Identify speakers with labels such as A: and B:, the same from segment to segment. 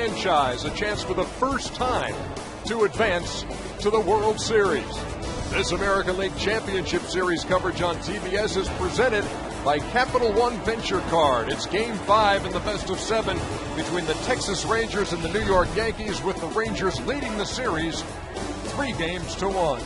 A: franchise a chance for the first time to advance to the World Series. This American League Championship Series coverage on TBS is presented by Capital One Venture Card. It's Game 5 in the best of 7 between the Texas Rangers and the New York Yankees, with the Rangers leading the series 3-1.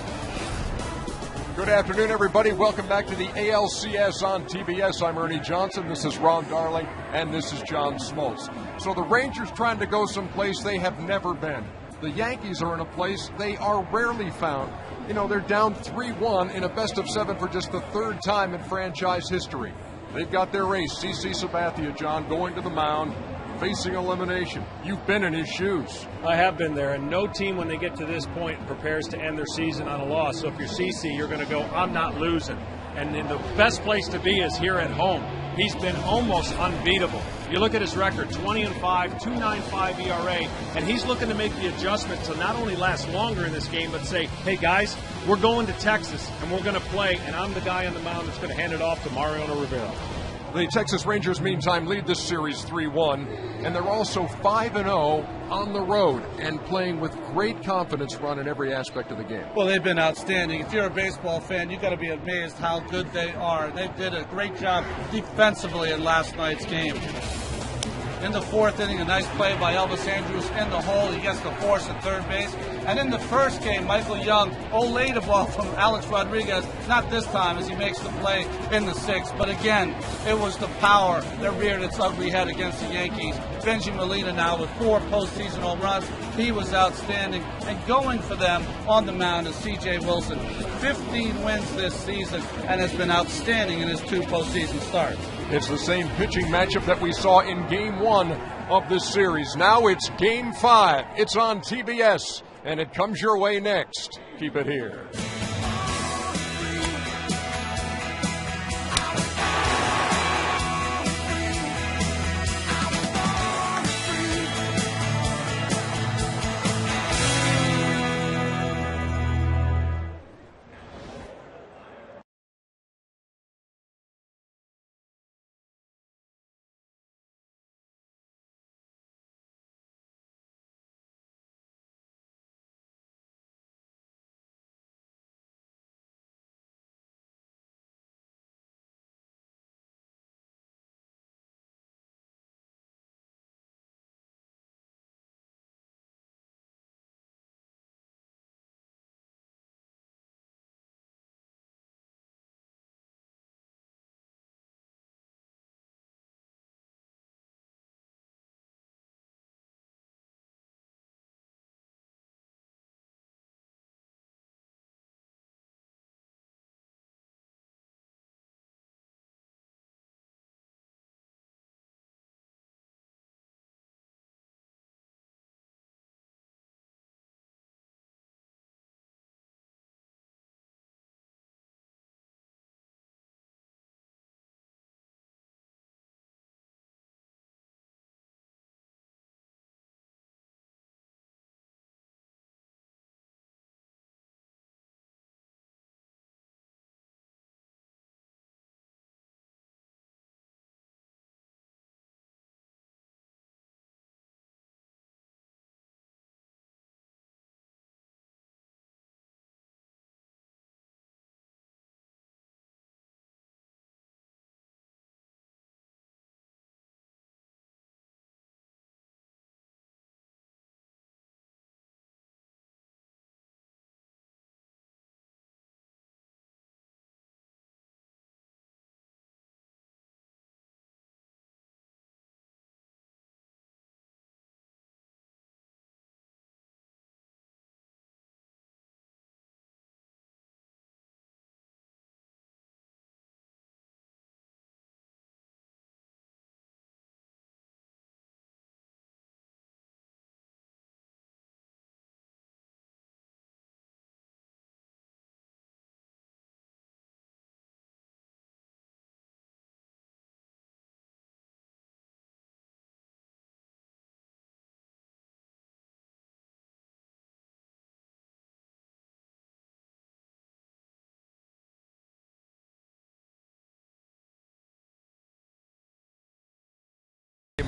A: Good afternoon, everybody. Welcome back to the ALCS on TBS. I'm Ernie Johnson. This is Ron Darling, and this is John Smoltz. So the Rangers trying to go someplace they have never been. The Yankees are in a place they are rarely found. You know, they're down 3-1 in a best of 7 for just the third time in franchise history. They've got their ace, CC Sabathia, John, going to the mound, facing elimination. You've been in his shoes.
B: I have been there, and no team, when they get to this point, prepares to end their season on a loss. So if you're CC, you're going to go, I'm not losing. And then the best place to be is here at home. He's been almost unbeatable. You look at his record, 20-5, 2.95 ERA, and he's looking to make the adjustment to not only last longer in this game, but say, hey guys, we're going to Texas, and we're going to play, and I'm the guy on the mound that's going to hand it off to Mariano Rivera.
A: The Texas Rangers, meantime, lead this series 3-1, and they're also 5-0 on the road and playing with great confidence, Ron, in every aspect of the game.
C: Well, they've been outstanding. If you're a baseball fan, you've got to be amazed how good they are. They did a great job defensively in last night's game. In the fourth inning, a nice play by Elvis Andrus in the hole. He gets the force at third base. And in the first game, Michael Young olayed a ball from Alex Rodriguez. Not this time, as he makes the play in the sixth. But again, it was the power that reared its ugly head against the Yankees. Benji Molina now with 4 postseason home runs. He was outstanding. And going for them on the mound is C.J. Wilson. 15 wins this season and has been outstanding in his 2 postseason starts.
A: It's the same pitching matchup that we saw in Game 1 of this series. Now it's Game 5. It's on TBS, and it comes your way next. Keep it here.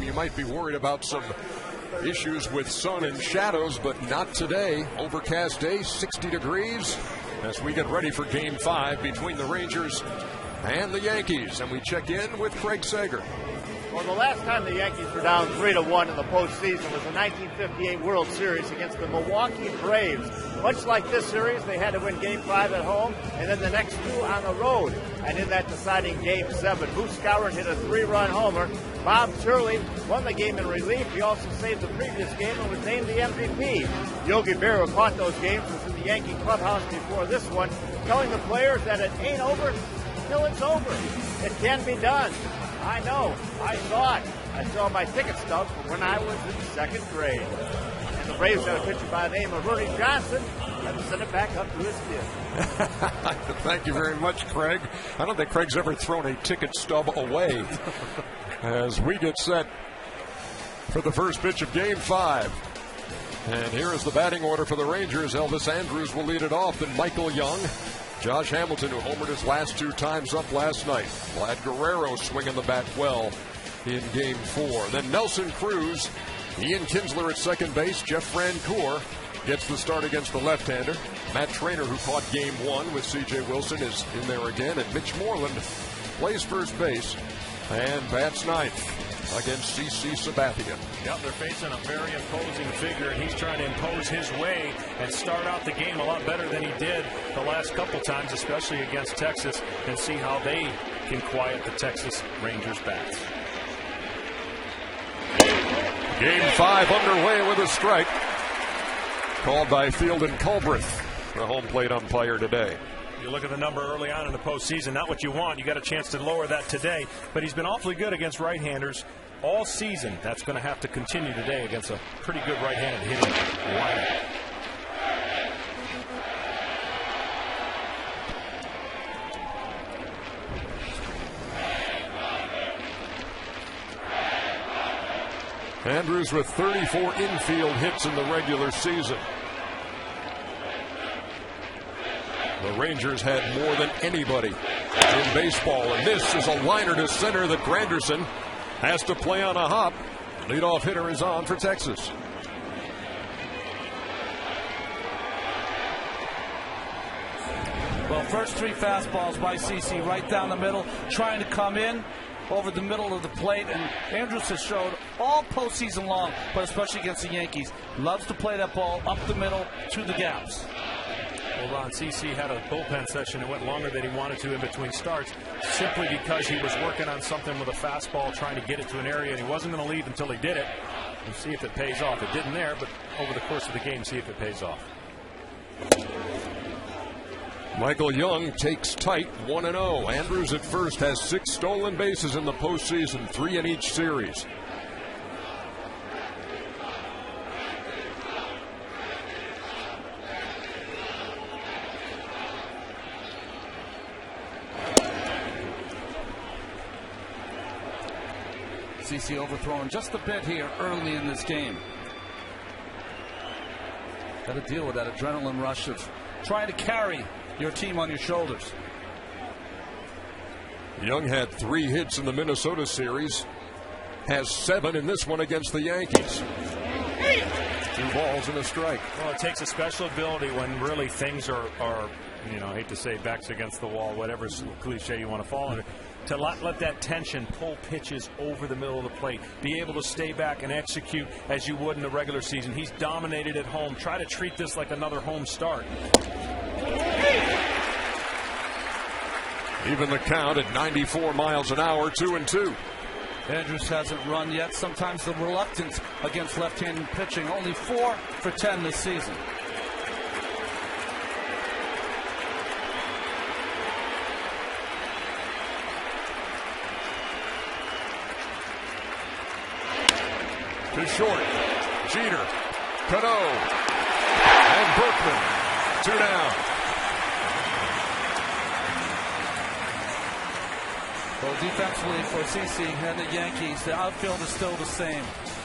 A: You might be worried about some issues with sun and shadows, but not today. Overcast day, 60 degrees, as we get ready for Game 5 between the Rangers and the Yankees. And we check in with Craig Sager.
D: Well, the last time the Yankees were down 3-1 in the postseason was the 1958 World Series against the Milwaukee Braves. Much like this series, they had to win Game 5 at home and then the next two on the road. And in that deciding Game 7, Moose Skowron hit a 3-run homer. Bob Turley won the game in relief. He also saved the previous game and was named the MVP. Yogi Berra caught those games, was in the Yankee clubhouse before this one, telling the players that it ain't over till it's over. It can be done. I know. I saw it. I saw my ticket stub from when I was in second grade. And the Braves got a pitcher by the name of Ernie Johnson. Had to send it back up to his kid.
A: Thank you very much, Craig. I don't think Craig's ever thrown a ticket stub away. As we get set for the first pitch of Game 5. And here is the batting order for the Rangers. Elvis Andrus will lead it off, then Michael Young. Josh Hamilton, who homered his last two times up last night. Vlad Guerrero swinging the bat well in Game 4. Then Nelson Cruz, Ian Kinsler at second base. Jeff Francoeur gets the start against the left-hander. Matt Trainer, who caught Game 1 with C.J. Wilson, is in there again. And Mitch Moreland plays first base and bats ninth against C.C. Sabathia.
B: Yep, they're facing a very imposing figure, and he's trying to impose his way and start out the game a lot better than he did the last couple times, especially against Texas, and see how they can quiet the Texas Rangers bats.
A: Game 5 underway with a strike called by Fieldon Culbreth, the home plate umpire today.
B: You look at the number early on in the postseason, not what you want. You got a chance to lower that today, but he's been awfully good against right-handers all season. That's going to have to continue today against a pretty good right-handed hitting lineup.
A: Andrus with 34 infield hits in the regular season. The Rangers had more than anybody in baseball, and this is a liner to center that Granderson has to play on a hop. Leadoff hitter is on for Texas.
C: Well, first three fastballs by CC right down the middle, trying to come in over the middle of the plate, and Andrus has showed all postseason long, but especially against the Yankees, loves to play that ball up the middle to the gaps.
B: Well, Ron, CC had a bullpen session that went longer than he wanted to in between starts, simply because he was working on something with a fastball, trying to get it to an area, and he wasn't going to leave until he did it. We'll see if it pays off. It didn't there, but over the course of the game, see if it pays off.
A: Michael Young takes tight, 1-0. Andrus at first has 6 stolen bases in the postseason, 3 in each series.
C: CC overthrown just a bit here early in this game. Got to deal with that adrenaline rush of trying to carry your team on your shoulders.
A: Young had 3 hits in the Minnesota series, has 7 in this one against the Yankees. 2 balls and a strike.
B: Well, it takes a special ability when really things are you know, I hate to say backs against the wall, whatever cliche you want to fall under, to let that tension pull pitches over the middle of the plate, be able to stay back and execute as you would in the regular season. He's dominated at home. Try to treat this like another home start.
A: Even the count at 94 miles an hour, 2-2.
C: Andrus hasn't run yet. Sometimes the reluctance against left-handed pitching. Only 4 for 10 this season.
A: To short, Jeter, Cano, and Berkman. 2 down.
C: Well, defensively for CC and the Yankees, the outfield is still the same.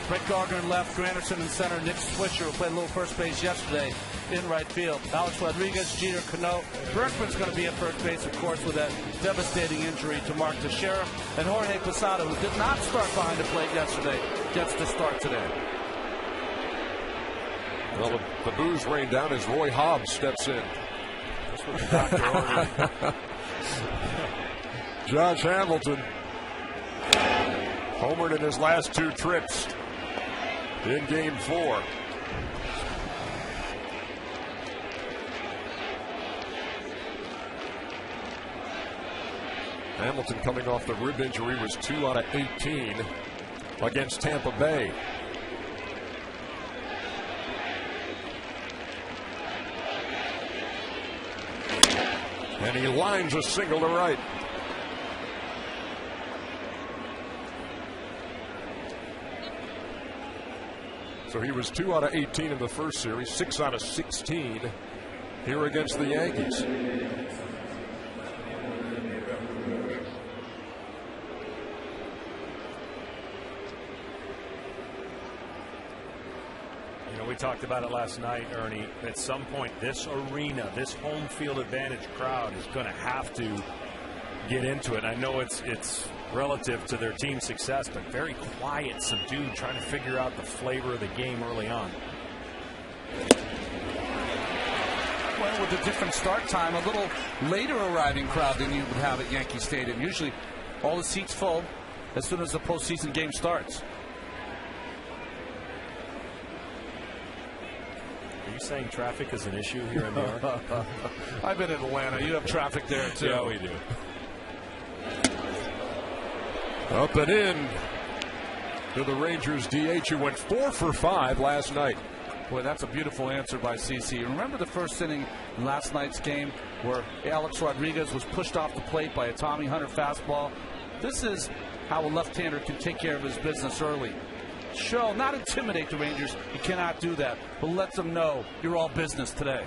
C: Brett Gardner in left, Granderson in center, Nick Swisher, who played a little first base yesterday, in right field. Alex Rodriguez, Jeter, Cano. Berkman's going to be at first base, of course, with that devastating injury to Mark Teixeira. And Jorge Posada, who did not start behind the plate yesterday, gets to start today.
A: Well, the booze rained down as Roy Hobbs steps in.
B: That's what the doctor ordered.
A: Josh Hamilton homered in his last 2 trips in Game 4. Hamilton, coming off the rib injury, was 2 out of 18 against Tampa Bay. And he lines a single to right. So he was 2 out of 18 in the first series, 6 out of 16 here against the Yankees.
B: We talked about it last night, Ernie. At some point, this arena, this home field advantage crowd is going to have to get into it. I know it's relative to their team's success, but very quiet, subdued, trying to figure out the flavor of the game early on.
C: Well, with a different start time, a little later arriving crowd than you would have at Yankee Stadium. Usually all the seats full as soon as the postseason game starts.
B: Are you saying traffic is an issue here in New York?
C: I've been in Atlanta. You have traffic there, too.
B: Yeah, we do.
A: Up and in to the Rangers DH, who went 4 for 5 last night.
C: Boy, that's a beautiful answer by CC. Remember the first inning in last night's game where Alex Rodriguez was pushed off the plate by a Tommy Hunter fastball? This is how a left-hander can take care of his business early. Show, not intimidate the Rangers. You cannot do that. But let them know you're all business today.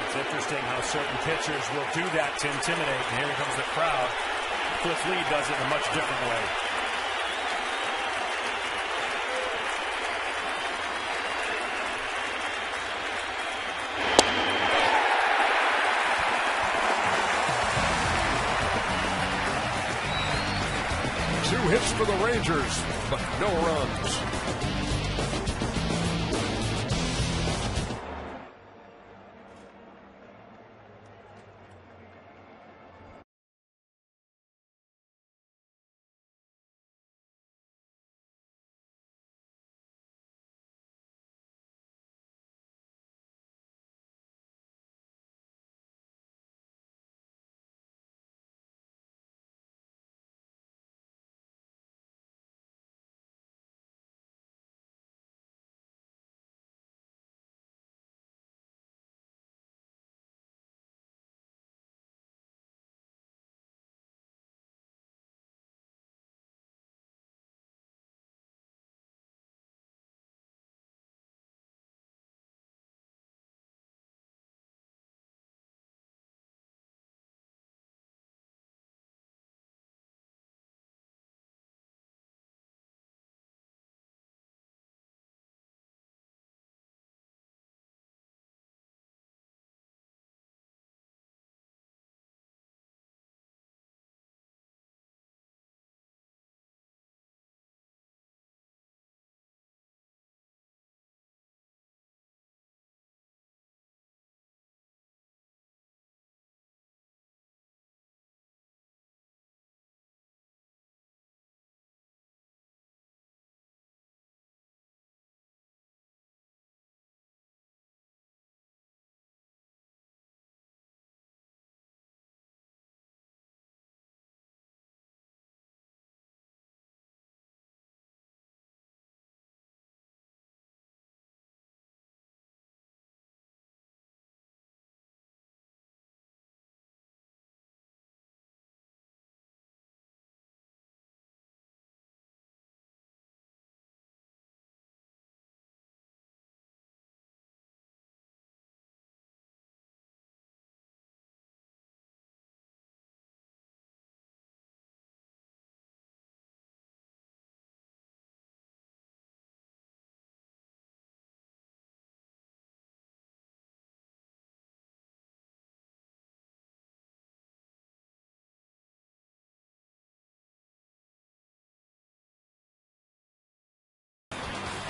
B: It's interesting how certain pitchers will do that to intimidate. And here comes the crowd. Cliff Lee does it in a much different way.
A: Hits for the Rangers, but no runs.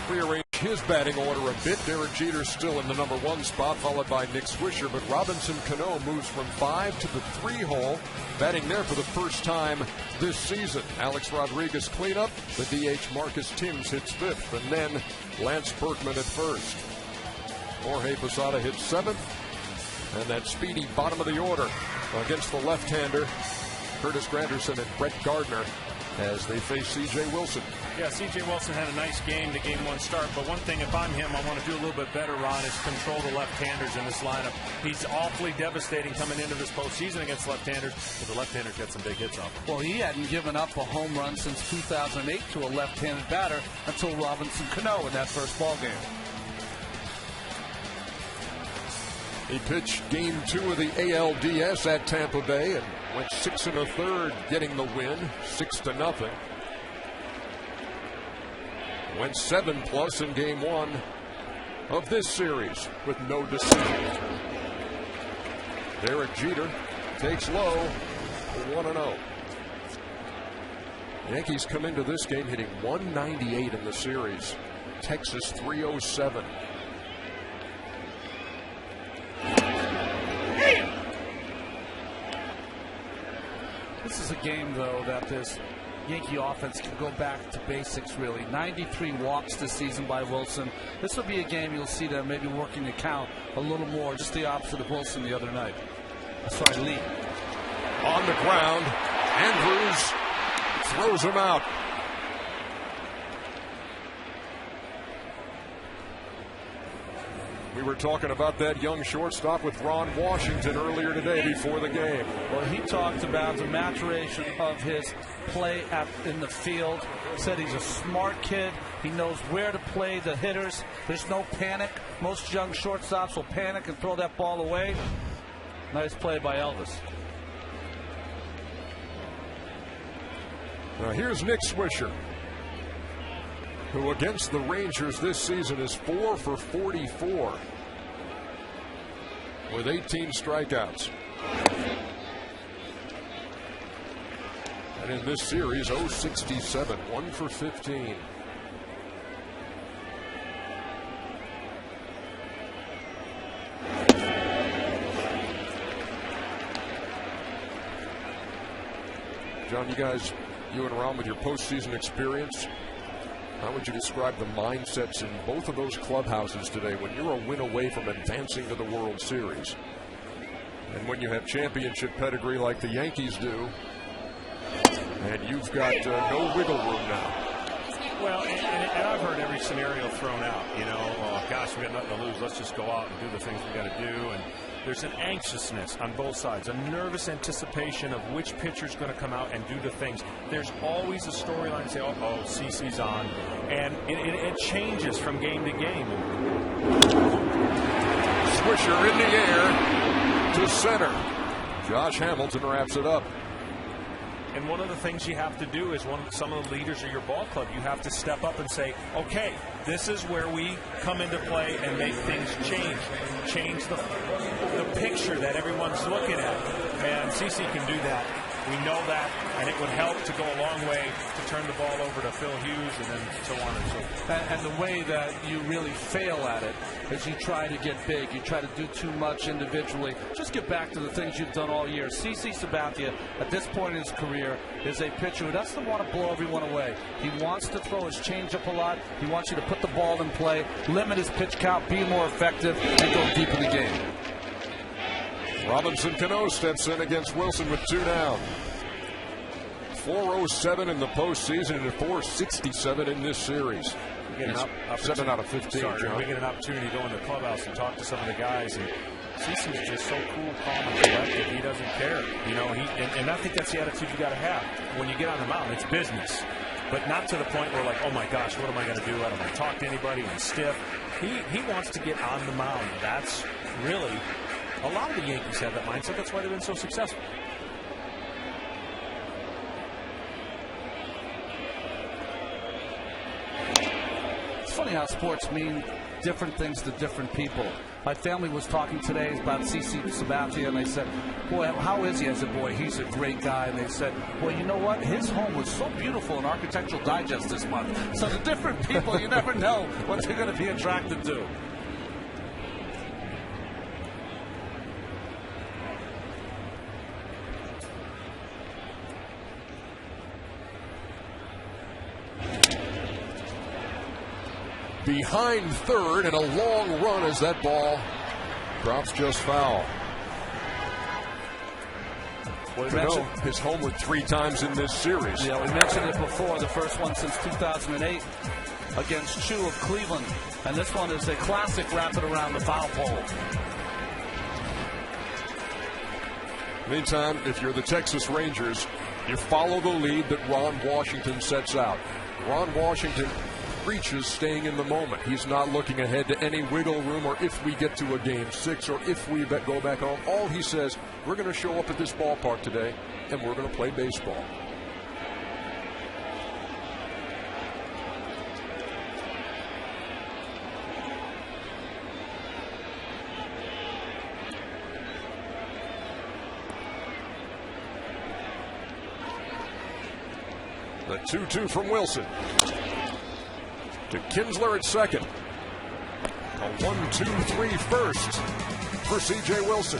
A: Rearrange his batting order a bit. Derek Jeter's still in the #1 spot, followed by Nick Swisher, but Robinson Cano moves from 5 to the 3 hole, batting there for the first time this season. Alex Rodriguez cleanup. The DH Marcus Timms hits 5th, and then Lance Berkman at 1st. Jorge Posada hits 7th, and that speedy bottom of the order against the left-hander Curtis Granderson and Brett Gardner as they face C.J. Wilson.
B: Yeah, C.J. Wilson had a nice game, the game 1 start, but one thing, if I'm him, I want to do a little bit better, Ron, is control the left-handers in this lineup. He's awfully devastating coming into this postseason against left-handers, but the left-handers get some big hits off.
C: Well, he hadn't given up a home run since 2008 to a left-handed batter until Robinson Cano in that first ball game.
A: He pitched game 2 of the ALDS at Tampa Bay and went 6 1/3, getting the win, 6-0. Went 7+ in game 1 of this series with no decision. Derek Jeter takes low for 1-0. Yankees come into this game hitting 198 in the series. Texas 307.
C: This is a game, though, that this Yankee offense can go back to basics, really. 93 walks this season by Wilson. This will be a game you'll see them maybe working the count a little more, just the opposite of Wilson the other night. Sorry, Lee.
A: On the ground, Andrews throws him out. We were talking about that young shortstop with Ron Washington earlier today before the game.
C: Well, he talked about the maturation of his play in the field. Said he's a smart kid. He knows where to play the hitters. There's no panic. Most young shortstops will panic and throw that ball away. Nice play by Elvis.
A: Now here's Nick Swisher, who against the Rangers this season is 4 for 44 with 18 strikeouts. And in this series, 0-67, 1 for 15. John, you and Ron, with your postseason experience, how would you describe the mindsets in both of those clubhouses today when you're a win away from advancing to the World Series? And when you have championship pedigree like the Yankees do, and you've got no wiggle room now.
B: Well, and I've heard every scenario thrown out. You know, gosh, we got nothing to lose. Let's just go out and do the things we got to do. And there's an anxiousness on both sides, a nervous anticipation of which pitcher's going to come out and do the things. There's always a storyline say, oh, CC's on. And it changes from game to game.
A: Swisher in the air to center. Josh Hamilton wraps it up.
B: And one of the things you have to do is some of the leaders of your ball club, you have to step up and say, okay, this is where we come into play and make things change. Change the picture that everyone's looking at. And CC can do that. We know that, and it would help to go a long way to turn the ball over to Phil Hughes and then so on and so forth.
C: And the way that you really fail at it is you try to get big. You try to do too much individually. Just get back to the things you've done all year. CC Sabathia, at this point in his career, is a pitcher who doesn't want to blow everyone away. He wants to throw his changeup a lot. He wants you to put the ball in play, limit his pitch count, be more effective, and go deep in the game.
A: Robinson Cano steps in against Wilson with 2 down. 407 in the postseason and 467 in this series. 7 out of 15.
B: Sorry, we get an opportunity to go in the clubhouse and talk to some of the guys, and CeCe's just so cool, calm, and collected. He doesn't care, you know. And I think that's the attitude you got to have when you get on the mound. It's business, but not to the point where like, oh my gosh, what am I going to do? I don't want to talk to anybody. I'm stiff. He wants to get on the mound. That's really. A lot of the Yankees have that mindset. That's why they've been so successful.
C: It's funny how sports mean different things to different people. My family was talking today about CC Sabathia, and they said, boy, how is he? I said, boy, he's a great guy. And they said, well, you know what? His home was so beautiful in Architectural Digest this month. So the different people, you never know what they're going to be attracted to.
A: Behind third, and a long run as that ball drops just foul. Well, his homer 3 times in this series.
C: Yeah, we mentioned it before. The first one since 2008 against Chu of Cleveland. And this one is a classic wrap it around the foul pole.
A: Meantime, if you're the Texas Rangers, you follow the lead that Ron Washington sets out. Ron Washington reaches staying in the moment. He's not looking ahead to any wiggle room or if we get to a game 6 or if we go back home. All he says, we're going to show up at this ballpark today and we're going to play baseball. The 2-2 from Wilson. To Kinsler at second. A 1-2-3 first for C.J. Wilson.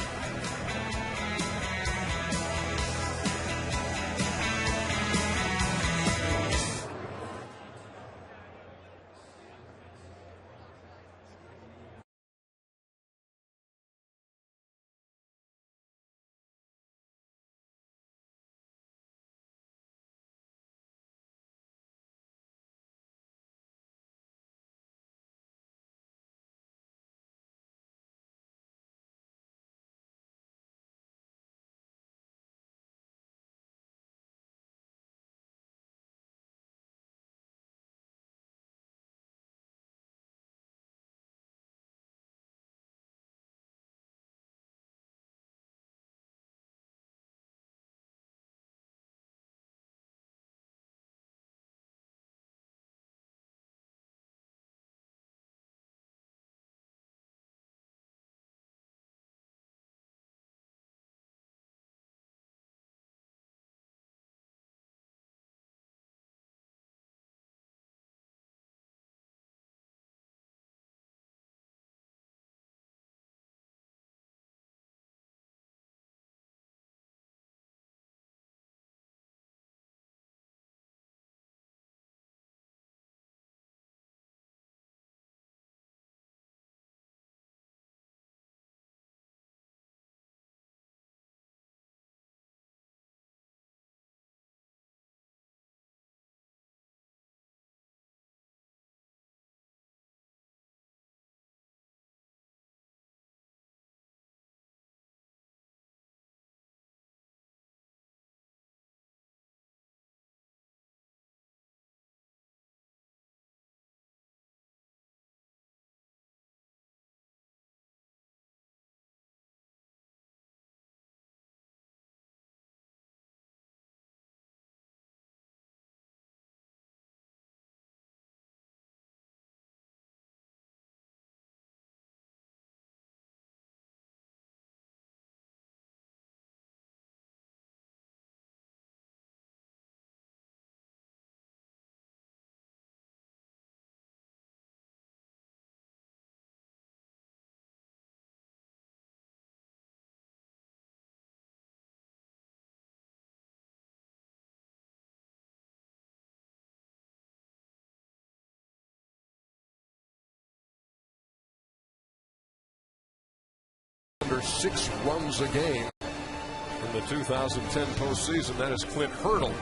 A: Under 6 runs a game in the 2010 postseason. That is Clint Hurdle,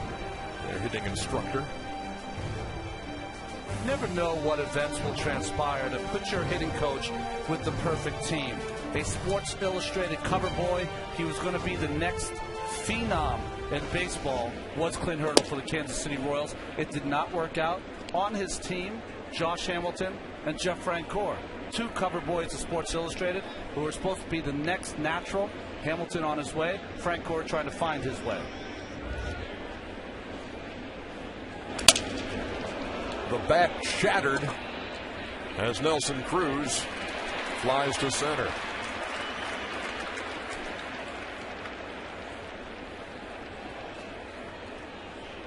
A: their hitting instructor.
C: You never know what events will transpire to put your hitting coach with the perfect team. A Sports Illustrated cover boy. He was going to be the next phenom in baseball, was Clint Hurdle for the Kansas City Royals. It did not work out. On his team, Josh Hamilton and Jeff Francoeur, 2 cover boys of Sports Illustrated who were supposed to be the next natural. Hamilton on his way, Francoeur trying to find his way.
A: The bat shattered as Nelson Cruz flies to center.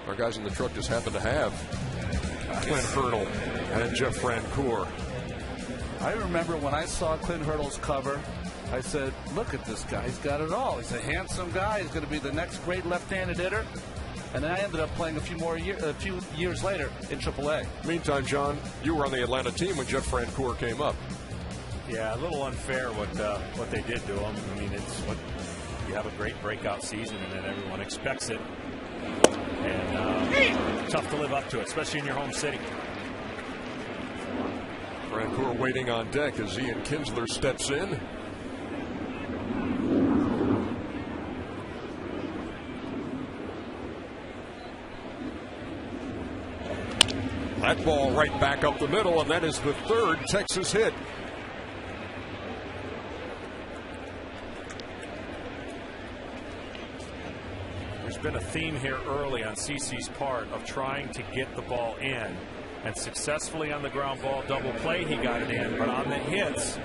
A: Our guys in the truck just happen to have Clint Hurdle and Jeff Francoeur.
C: I remember when I saw Clint Hurdle's cover, I said, look at this guy. He's got it all. He's a handsome guy. He's going to be the next great left-handed hitter. And then I ended up playing a few years later in AAA.
A: Meantime, John, you were on the Atlanta team when Jeff Francoeur came up.
B: Yeah, a little unfair what they did to him. I mean, it's what you have a great breakout season and then everyone expects it. And tough to live up to it, especially in your home city.
A: Francoeur waiting on deck as Ian Kinsler steps in. That ball right back up the middle, and that is the third Texas hit.
B: There's been a theme here early on CC's part of trying to get the ball in, and successfully on the ground ball double play he got it in, but on the hits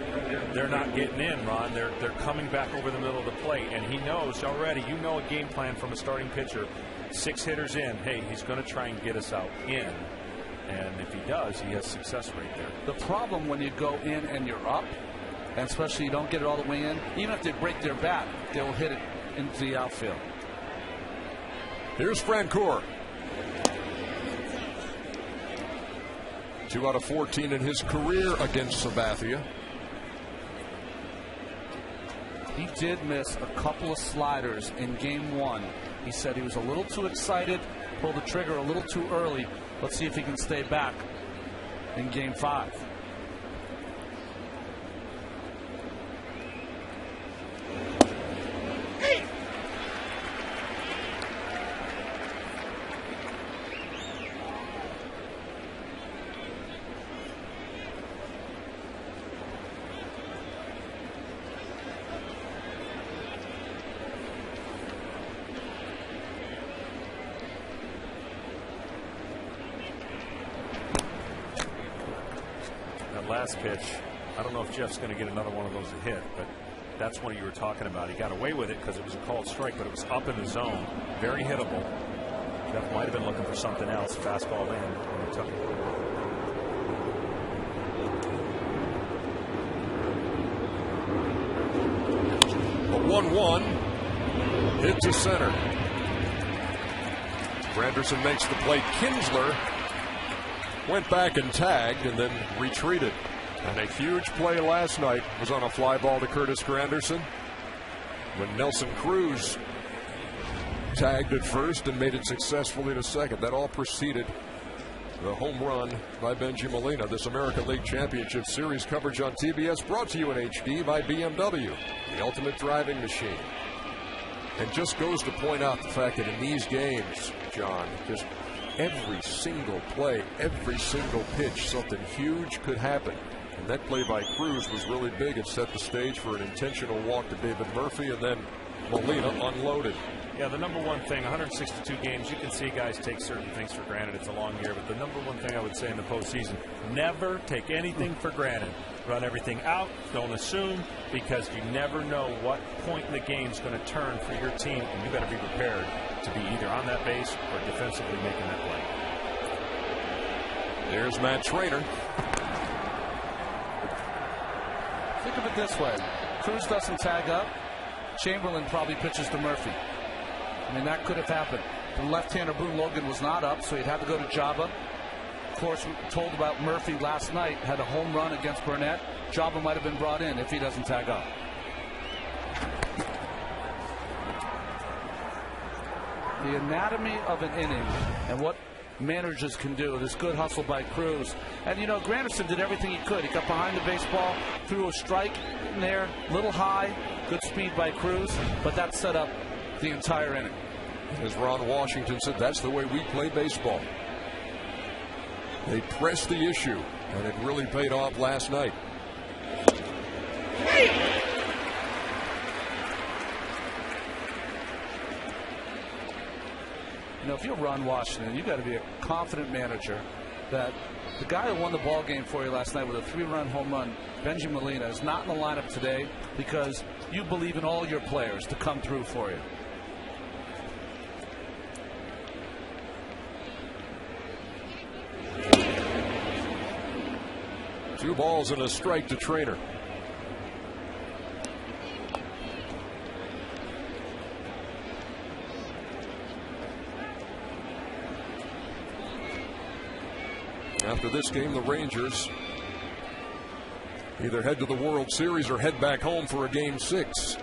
B: they're not getting in, Ron. They're coming back over the middle of the plate, and he knows already. You know a game plan from a starting pitcher. 6 hitters in, hey, he's going to try and get us out in, and if he does, he has success right there.
C: The problem when you go in and you're up, and especially you don't get it all the way in, even if they break their bat, they'll hit it into the outfield.
A: Here's Francoeur. 2 out of 14 in his career against Sabathia.
C: He did miss a couple of sliders in game 1. He said he was a little too excited, pulled the trigger a little too early. Let's see if he can stay back in game 5.
B: Last pitch, I don't know if Jeff's going to get another one of those to hit, but that's what you were talking about. He got away with it because it was a called strike, but it was up in the zone, very hittable. Jeff might have been looking for something else. Fastball in when he took it.
A: A 1-1 hit to center. Granderson makes the play. Kinsler went back and tagged and then retreated. And a huge play last night was on a fly ball to Curtis Granderson when Nelson Cruz tagged at first and made it successfully to second. That all preceded the home run by Benji Molina. This American League Championship Series coverage on TBS brought to you in HD by BMW, the ultimate driving machine. And just goes to point out the fact that in these games, John, just every single play, every single pitch, something huge could happen. And that play by Cruz was really big. It set the stage for an intentional walk to David Murphy, and then Molina unloaded.
B: Yeah, the number one thing, 162 games, you can see guys take certain things for granted. It's a long year, but the number one thing I would say in the postseason, never take anything for granted. Run everything out, don't assume, because you never know what point in the game is going to turn for your team, and you got to be prepared to be either on that base or defensively making that play.
A: There's Matt Trainer.
C: Think of it this way. Cruz doesn't tag up. Chamberlain probably pitches to Murphy. I mean, that could have happened. The left-hander Boone Logan was not up, so he'd have to go to Jabba. Of course, we were told about Murphy last night, had a home run against Burnett. Jabba might have been brought in if he doesn't tag up. The anatomy of an inning and what managers can do. This good hustle by Cruz. And, you know, Granderson did everything he could. He got behind the baseball, threw a strike in there, little high, good speed by Cruz, but that set up the entire inning.
A: As Ron Washington said, that's the way we play baseball. They pressed the issue, and it really paid off last night.
C: You know, if you're Ron Washington, you've got to be a confident manager. that the guy who won the ball game for you last night with a 3-run home run, Benji Molina, is not in the lineup today because you believe in all your players to come through for you.
A: Two balls and a strike to Trainer. After this game, the Rangers either head to the World Series or head back home for a Game 6.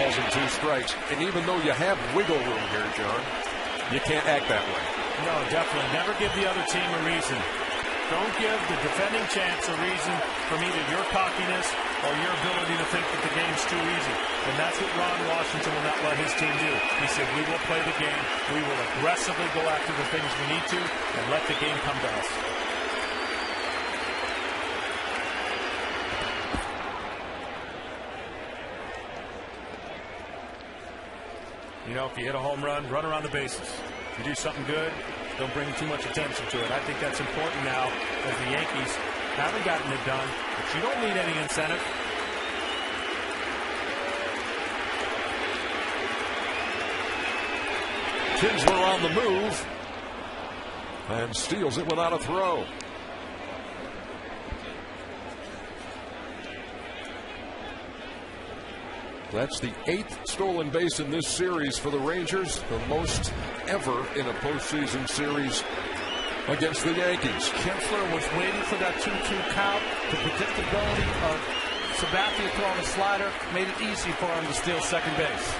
A: And 2 strikes. And even though you have wiggle room here, John, you can't act that way.
B: No, definitely. Never give the other team a reason. Don't give the defending champs a reason from either your cockiness or your ability to think that the game's too easy. And that's what Ron Washington will not let his team do. He said, we will play the game. We will aggressively go after the things we need to and let the game come to us. You know, if you hit a home run, run around the bases. If you do something good, don't bring too much attention to it. I think that's important now as the Yankees haven't gotten it done, but you don't need any incentive.
A: Kinsler on the move and steals it without a throw. That's the 8th stolen base in this series for the Rangers, the most ever in a postseason series against the Yankees.
C: Kinsler was waiting for that 2-2 count. The predictability of Sabathia throwing a slider made it easy for him to steal second base.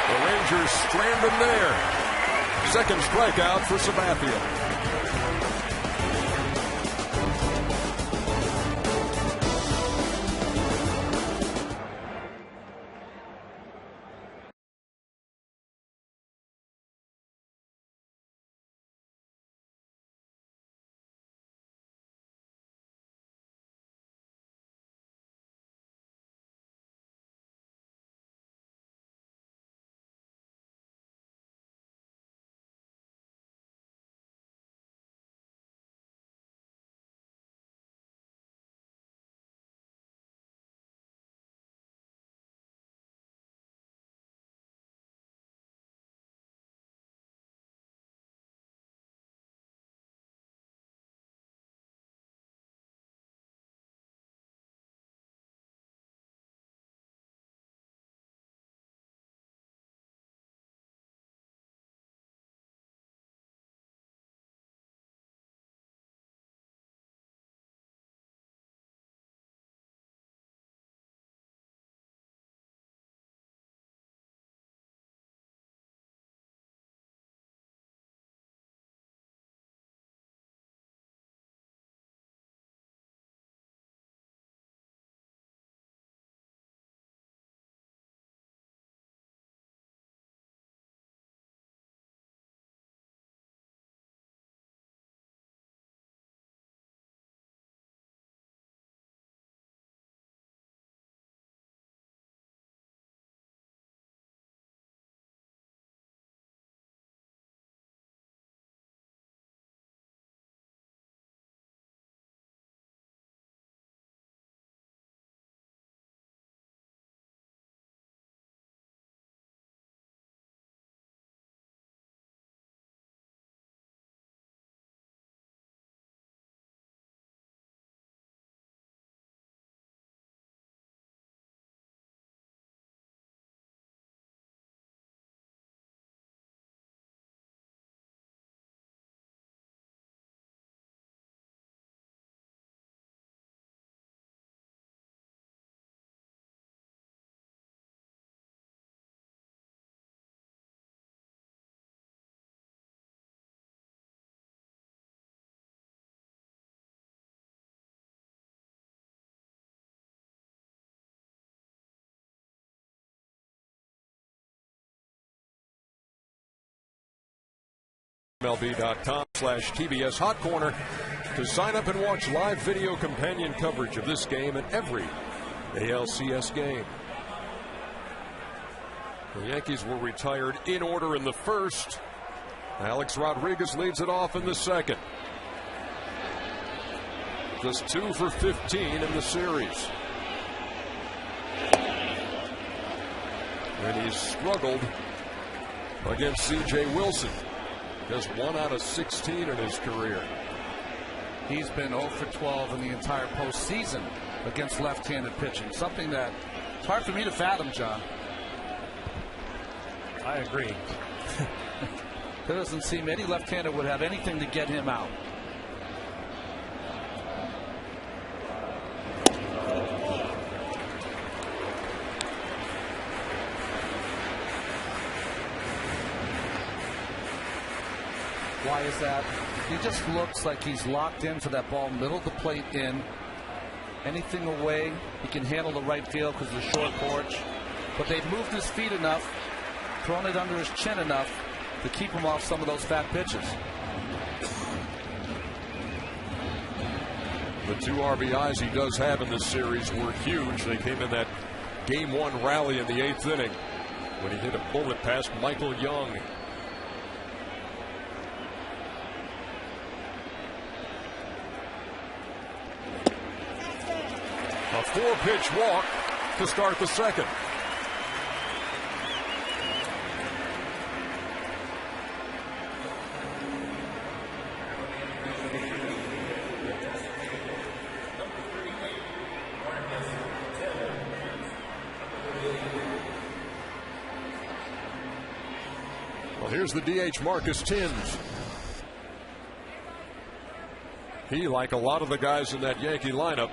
A: The Rangers strand him there. Second strikeout for Sabathia. MLB.com/TBS Hot Corner to sign up and watch live video companion coverage of this game and every ALCS game. The Yankees were retired in order in the first. Alex Rodriguez leads it off in the second. Just 2 for 15 in the series. And he's struggled against C.J. Wilson. Just 1 out of 16 in his career.
C: He's been 0 for 12 in the entire postseason against left-handed pitching. Something that it's hard for me to fathom, John.
B: I agree.
C: There doesn't seem any left-hander would have anything to get him out. Why is that? He just looks like he's locked in for that ball, middle of the plate in. Anything away, he can handle the right field because of the short porch. But they've moved his feet enough, thrown it under his chin enough to keep him off some of those fat pitches.
A: The 2 RBIs he does have in this series were huge. They came in that Game 1 rally in the 8th inning when he hit a bullet past Michael Young. A 4-pitch walk to start the second. Well, here's the DH, Marcus Timms. He, like a lot of the guys in that Yankee lineup,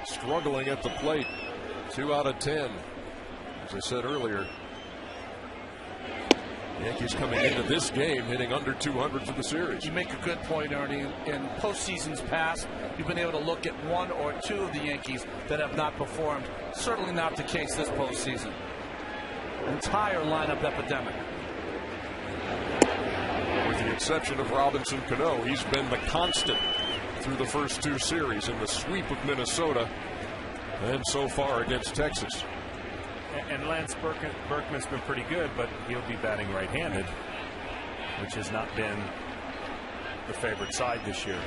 A: struggling at the plate. 2 out of 10. As I said earlier, Yankees coming into this game hitting under 200 for the series.
C: You make a good point, Ernie. In postseasons past, you've been able to look at 1 or 2 of the Yankees that have not performed. Certainly not the case this postseason. Entire lineup epidemic.
A: With the exception of Robinson Cano, he's been the constant through the first 2 series in the sweep of Minnesota and so far against Texas.
B: And Lance Berkman's been pretty good, but he'll be batting right-handed, which has not been the favorite side this year.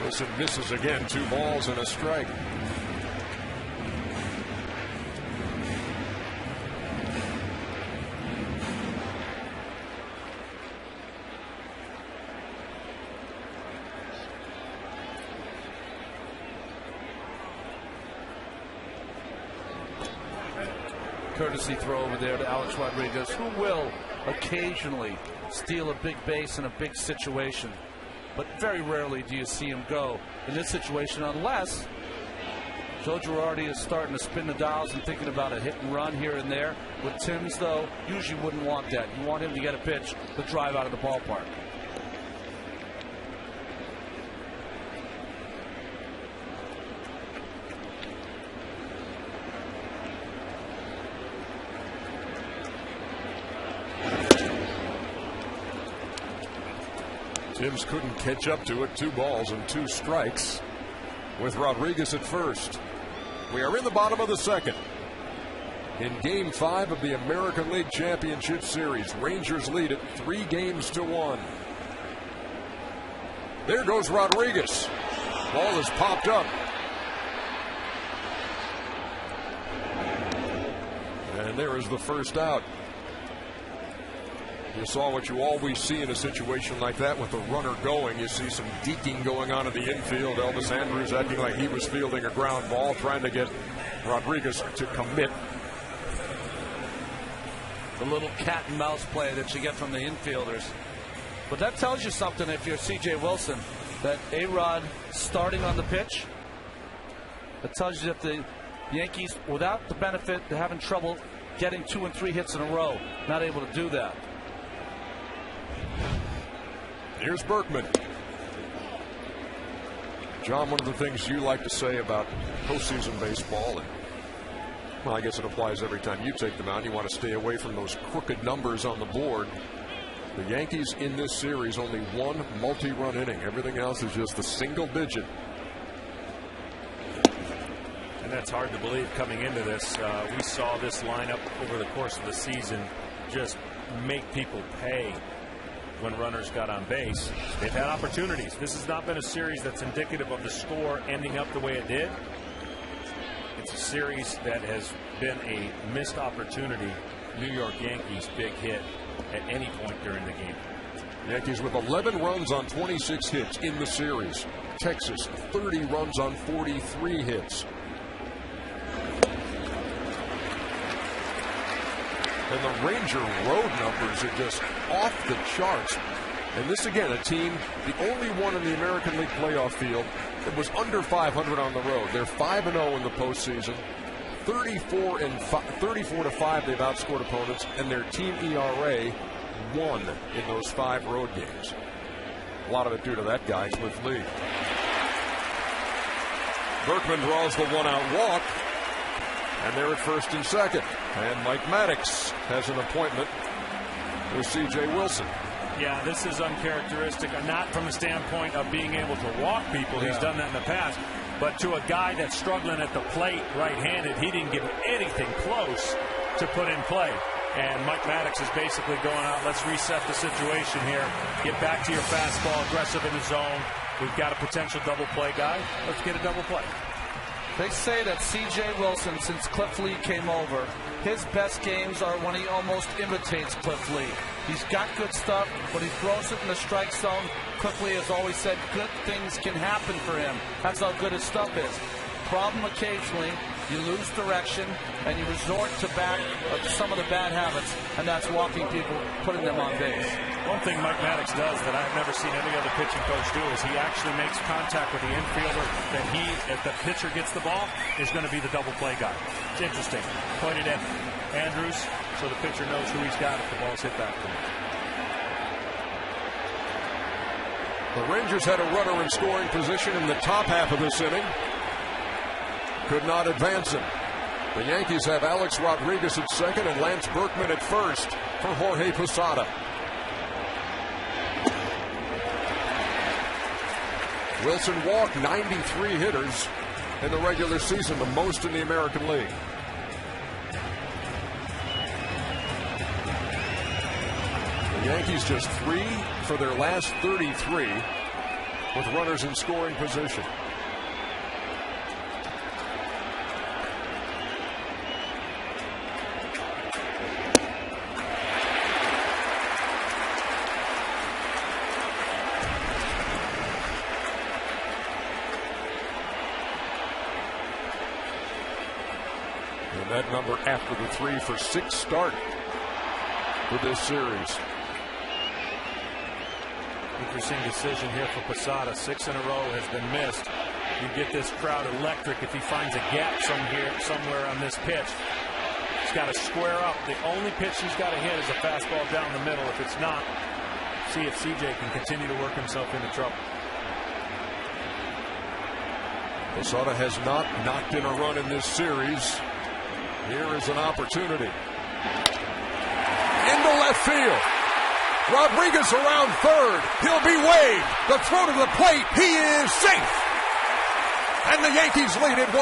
A: Wilson misses again. 2 balls and a strike.
C: Courtesy throw over there to Alex Rodriguez, who will occasionally steal a big base in a big situation, but very rarely do you see him go in this situation unless Joe Girardi is starting to spin the dials and thinking about a hit and run here and there. With Timms, though, usually wouldn't want that. You want him to get a pitch to drive out of the ballpark.
A: Timms couldn't catch up to it. 2 balls and 2 strikes with Rodriguez at first. We are in the bottom of the second. In Game 5 of the American League Championship Series, Rangers lead it 3-1. There goes Rodriguez. Ball is popped up. And there is the first out. You saw what you always see in a situation like that with a runner going. You see some deking going on in the infield. Elvis Andrus acting like he was fielding a ground ball, trying to get Rodriguez to commit.
C: The little cat and mouse play that you get from the infielders. But that tells you something if you're C.J. Wilson, that A-Rod starting on the pitch. That tells you that the Yankees, without the benefit, they're having trouble getting 2 and 3 hits in a row. Not able to do that.
A: Here's Berkman. John, one of the things you like to say about postseason baseball, and well, I guess it applies every time you take them out, you want to stay away from those crooked numbers on the board. The Yankees in this series only one multi-run inning. Everything else is just the single digit.
B: And that's hard to believe coming into this. We saw this lineup over the course of the season just make people pay when runners got on base. They've had opportunities. This has not been a series that's indicative of the score ending up the way it did. It's a series that has been a missed opportunity. New York Yankees big hit at any point during the game.
A: Yankees with 11 runs on 26 hits in the series. Texas 30 runs on 43 hits. And the Ranger road numbers are just off the charts. And this again, a team, the only one in the American League playoff field that was under 500 on the road. They're 5-0 in the postseason. 34 to 5 they've outscored opponents, and their team ERA 1 in those 5 road games. A lot of it due to that guy, Cliff Lee. Berkman draws the 1-out walk, and they're at first and second. And Mike Maddox has an appointment with C.J. Wilson.
B: Yeah, this is uncharacteristic, not from the standpoint of being able to walk people. He's done that in the past. But to a guy that's struggling at the plate right-handed, he didn't give anything close to put in play. And Mike Maddox is basically going out, let's reset the situation here. Get back to your fastball, aggressive in the zone. We've got a potential double play guy. Let's get a double play.
C: They say that C.J. Wilson, since Cliff Lee came over, his best games are when he almost imitates Cliff Lee. He's got good stuff, but he throws it in the strike zone. Cliff Lee has always said good things can happen for him. That's how good his stuff is. Problem occasionally, you lose direction and you resort to some of the bad habits, and that's walking people, putting them on base.
B: One thing Mike Maddox does that I've never seen any other pitching coach do is he actually makes contact with the infielder that he, if the pitcher gets the ball, is going to be the double play guy. It's interesting. Pointed at Andrews so the pitcher knows who he's got if the ball's hit back to him.
A: The Rangers had a runner in scoring position in the top half of this inning. Could not advance him. The Yankees have Alex Rodriguez at second and Lance Berkman at first for Jorge Posada. Wilson walked 93 hitters in the regular season, the most in the American League. The Yankees just 3 for their last 33 with runners in scoring position. And that number after the 3 for 6 start for this series.
B: Interesting decision here for Posada. 6 in a row has been missed. You get this crowd electric if he finds a gap somewhere on this pitch. He's got to square up. The only pitch he's got to hit is a fastball down the middle. If it's not, see if CJ can continue to work himself into trouble.
A: Posada has not knocked in a run in this series. Here is an opportunity. Into left field. Rodriguez around third. He'll be waved. The throw to the plate. He is safe. And the Yankees lead it 1-0.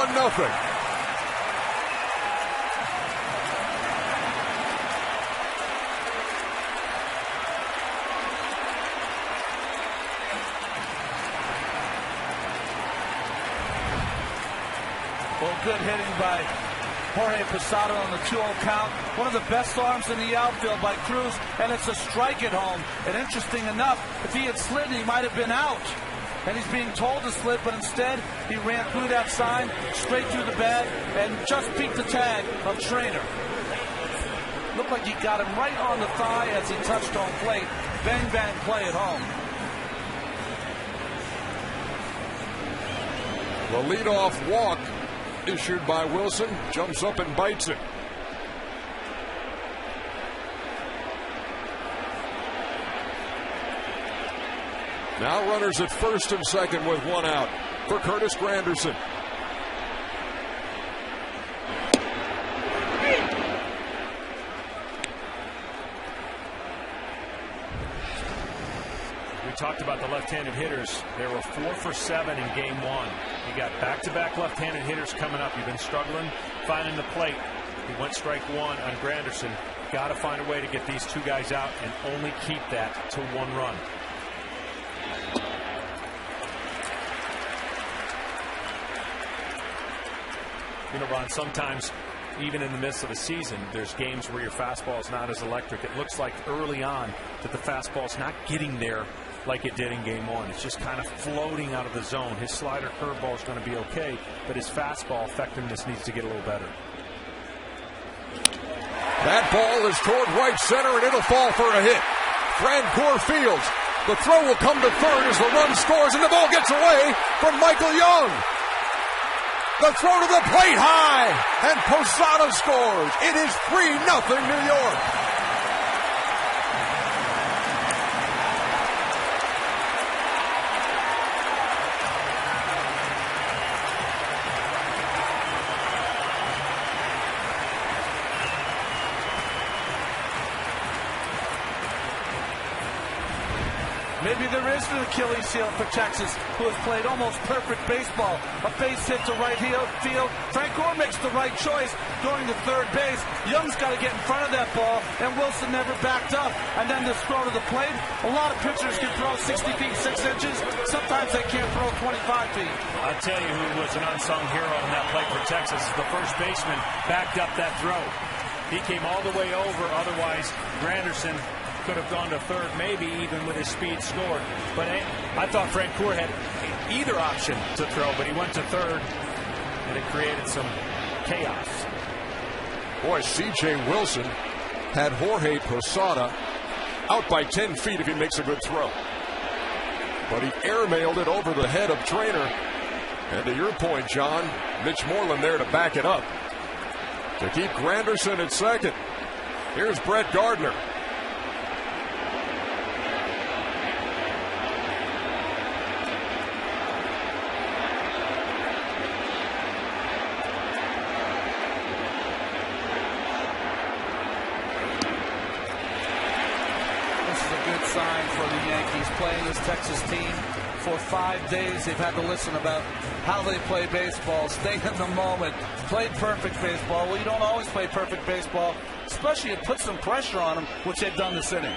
C: Well, good hitting by Jorge Posada on the 2-0 count. One of the best arms in the outfield by Cruz, and it's a strike at home. And interesting enough, if he had slid, he might have been out. And he's being told to slid, but instead he ran through that sign, straight through the bag, and just peeked the tag of Trainer. Looked like he got him right on the thigh as he touched home plate. Bang, bang, play at home.
A: The leadoff walk issued by Wilson, jumps up and bites it. Now runners at first and second with 1 out for Curtis Granderson.
B: We talked about the left-handed hitters. They were 4 for 7 in game 1. You got back-to-back left-handed hitters coming up. You've been struggling finding the plate. He went strike 1 on Granderson. Got to find a way to get these two guys out and only keep that to 1 run. You know, Ron, sometimes even in the midst of a season, there's games where your fastball is not as electric. It looks like early on that the fastball is not getting there like it did in game 1. It's just kind of floating out of the zone. His slider curveball is going to be okay, but his fastball effectiveness needs to get a little better.
A: That ball is toward right center, and it'll fall for a hit. Francoeur fields. The throw will come to third as the run scores, and the ball gets away from Michael Young. The throw to the plate high, and Posada scores. It is 3-0 New York.
C: Maybe there is an Achilles heel for Texas, who has played almost perfect baseball. A base hit to right field. Francoeur makes the right choice going to third base. Young's got to get in front of that ball, and Wilson never backed up. And then this throw to the plate. A lot of pitchers can throw 60 feet, 6 inches. Sometimes they can't throw 25 feet.
B: I'll tell you who was an unsung hero on that play for Texas. The first baseman backed up that throw. He came all the way over. Otherwise, Granderson could have gone to third, maybe even with his speed scored. But I thought Francoeur had either option to throw, but he went to third, and it created some chaos.
A: Boy, C.J. Wilson had Jorge Posada out by 10 feet if he makes a good throw. But he airmailed it over the head of Trainer. And to your point, John, Mitch Moreland there to back it up. To keep Granderson at second. Here's Brett Gardner.
C: Sign for the Yankees. Playing this Texas team for 5 days. They've had to listen about how they play baseball, stay in the moment, play perfect baseball. Well, you don't always play perfect baseball, especially it puts some pressure on them, which they've done this inning.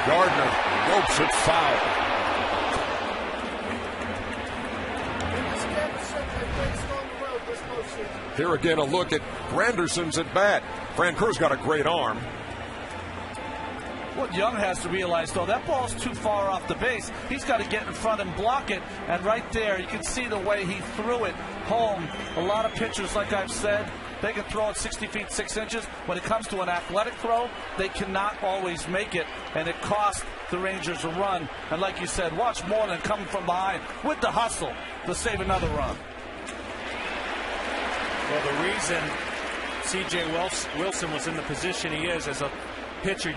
A: Gardner ropes it foul. Here again, a look at Granderson's at bat. Francoeur's got a great arm.
C: What Young has to realize, though, that ball's too far off the base. He's got to get in front and block it. And right there, you can see the way he threw it home. A lot of pitchers, like I've said, they can throw it 60 feet, 6 inches. When it comes to an athletic throw, they cannot always make it, and it cost the Rangers a run. And like you said, watch Moreland coming from behind with the hustle to save another run.
B: Well, the reason C.J. Wilson was in the position he is as a pitcher,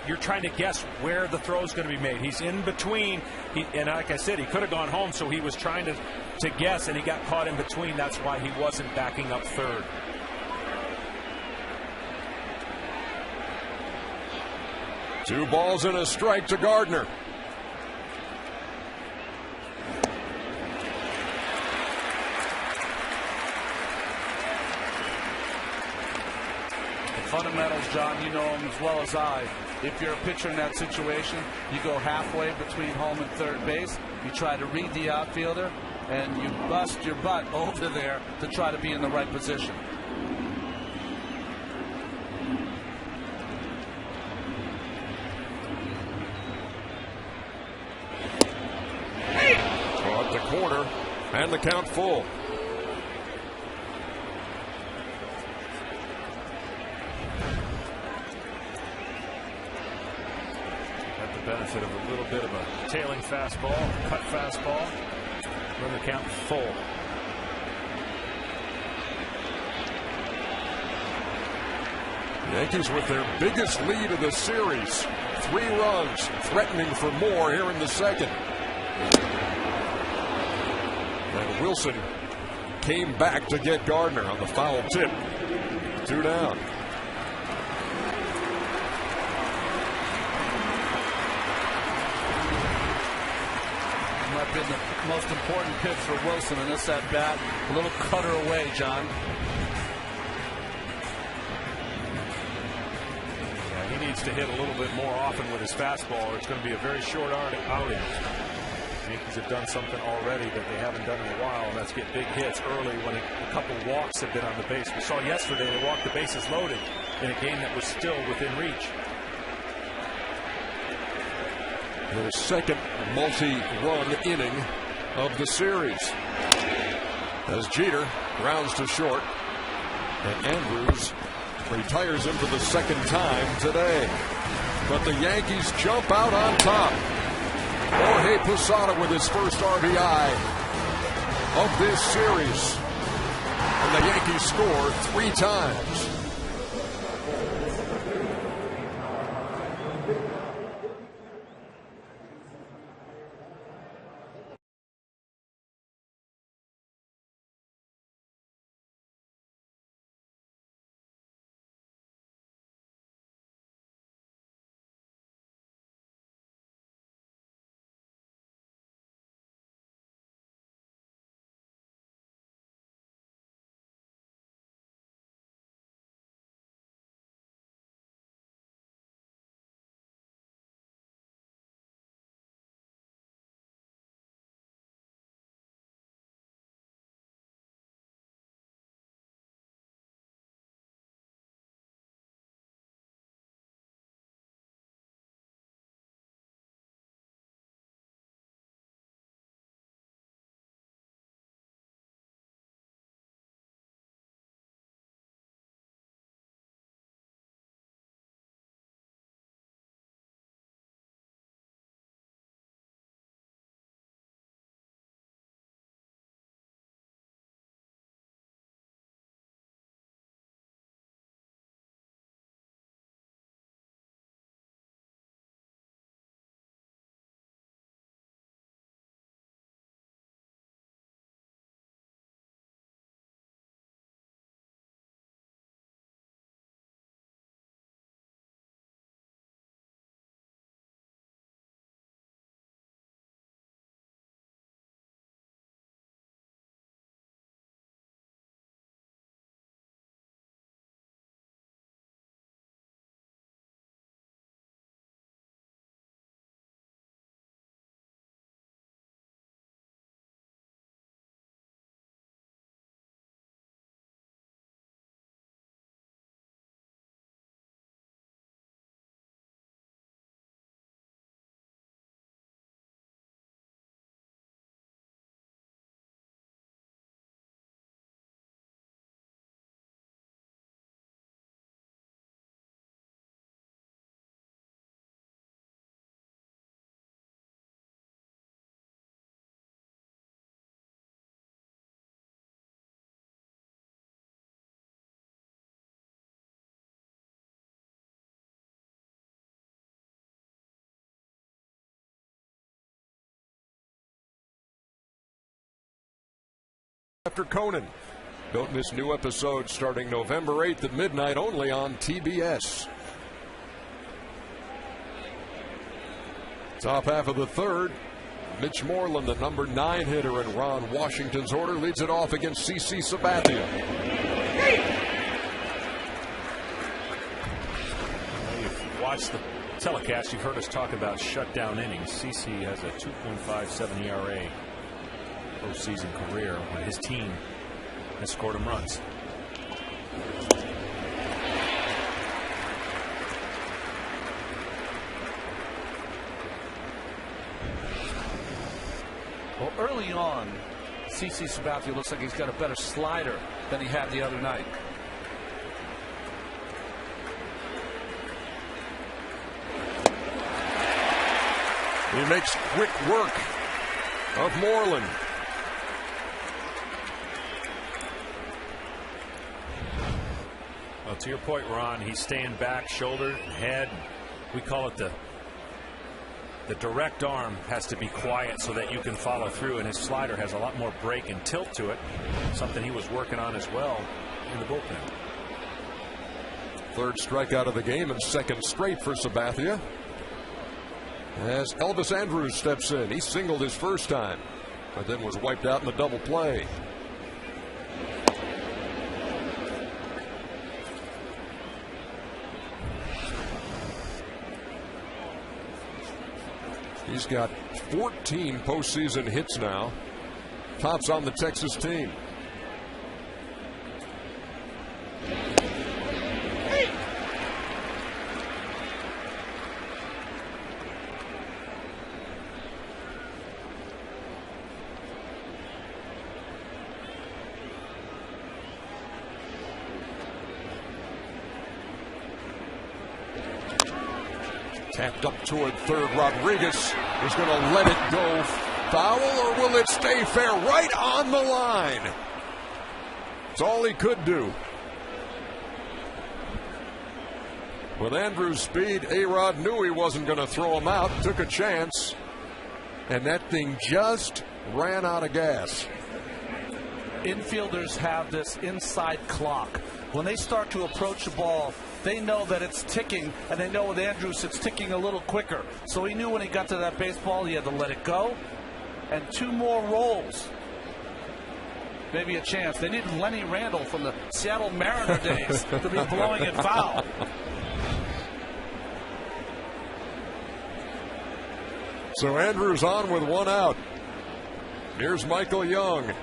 B: you're trying to guess where the throw is going to be made. He's in between, and like I said, he could have gone home, so he was trying to guess, and he got caught in between. That's why he wasn't backing up third.
A: Two balls and a strike to Gardner.
C: Fundamentals, John, you know them as well as I. If you're a pitcher in that situation, you go halfway between home and third base. You try to read the outfielder, and you bust your butt over there to try to be in the right position.
A: Caught the corner, and the count full.
B: Benefit of a little bit of a tailing fastball, cut fastball. Run the count full.
A: Yankees with their biggest lead of the series. 3 runs, threatening for more here in the second. And Wilson came back to get Gardner on the foul tip. 2 down.
C: Might be the most important pitch for Wilson in this at bat. A little cutter away, John.
B: Yeah, he needs to hit a little bit more often with his fastball, or it's going to be a very short outing. The Yankees have done something already that they haven't done in a while, and that's get big hits early when a couple walks have been on the base. We saw yesterday they walked the bases loaded in a game that was still within reach.
A: Their second multi-run inning of the series, as Jeter grounds to short, and Andrews retires him for the second time today. But the Yankees jump out on top. Jorge Posada with his first RBI of this series, and the Yankees score 3 times. After Conan. Don't miss new episodes starting November 8th at midnight only on TBS. Top half of the third. Mitch Moreland, the number 9 hitter in Ron Washington's order, leads it off against CC Sabathia.
B: You've watched the telecast, you've heard us talk about shutdown innings. CC has a 2.57 ERA postseason career when his team has scored him runs.
C: Well, early on, CC Sabathia looks like he's got a better slider than he had the other night.
A: He makes quick work of Moreland.
B: Well, to your point, Ron, he's staying back, shoulder, head. We call it the The direct arm has to be quiet so that you can follow through, and his slider has a lot more break and tilt to it, something he was working on as well in the bullpen.
A: Third strikeout of the game and second straight for Sabathia. As Elvis Andrus steps in, he singled his first time, but then was wiped out in the double play. He's got 14 postseason hits now. Tops on the Texas team. Tapped up toward third. Rodriguez is going to let it go foul, or will it stay fair? Right on the line. It's all he could do. With Andrew's speed, A-Rod knew he wasn't going to throw him out, took a chance, and that thing just ran out of gas.
C: Infielders have this inside clock. When they start to approach the ball, they know that it's ticking, and they know with Andrus it's ticking a little quicker. So he knew when he got to that baseball, he had to let it go. And 2 more rolls. Maybe a chance. They needed Lenny Randall from the Seattle Mariner days to be blowing it foul.
A: So Andrus on with 1 out. Here's Michael Young.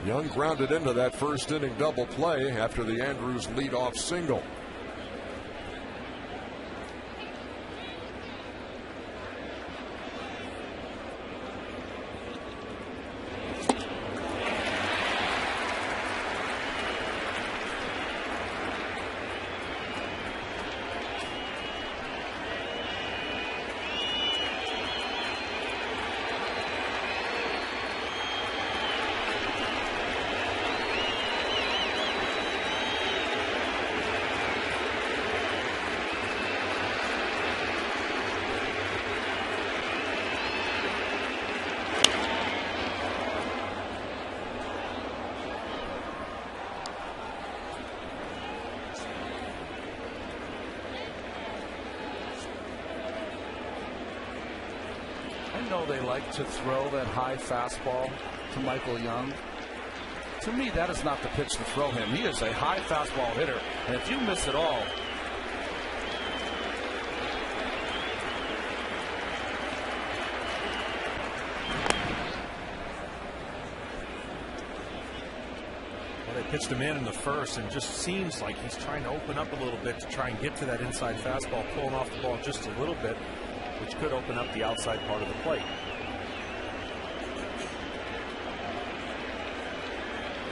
A: Young grounded into that first inning double play after the Andrus leadoff single.
C: I know they like to throw that high fastball to Michael Young. To me, that is not the pitch to throw him. He is a high fastball hitter, and if you miss it all,
B: they pitched him in the first, and just seems like he's trying to open up a little bit to try and get to that inside fastball, pulling off the ball just a little bit, which could open up the outside part of the plate.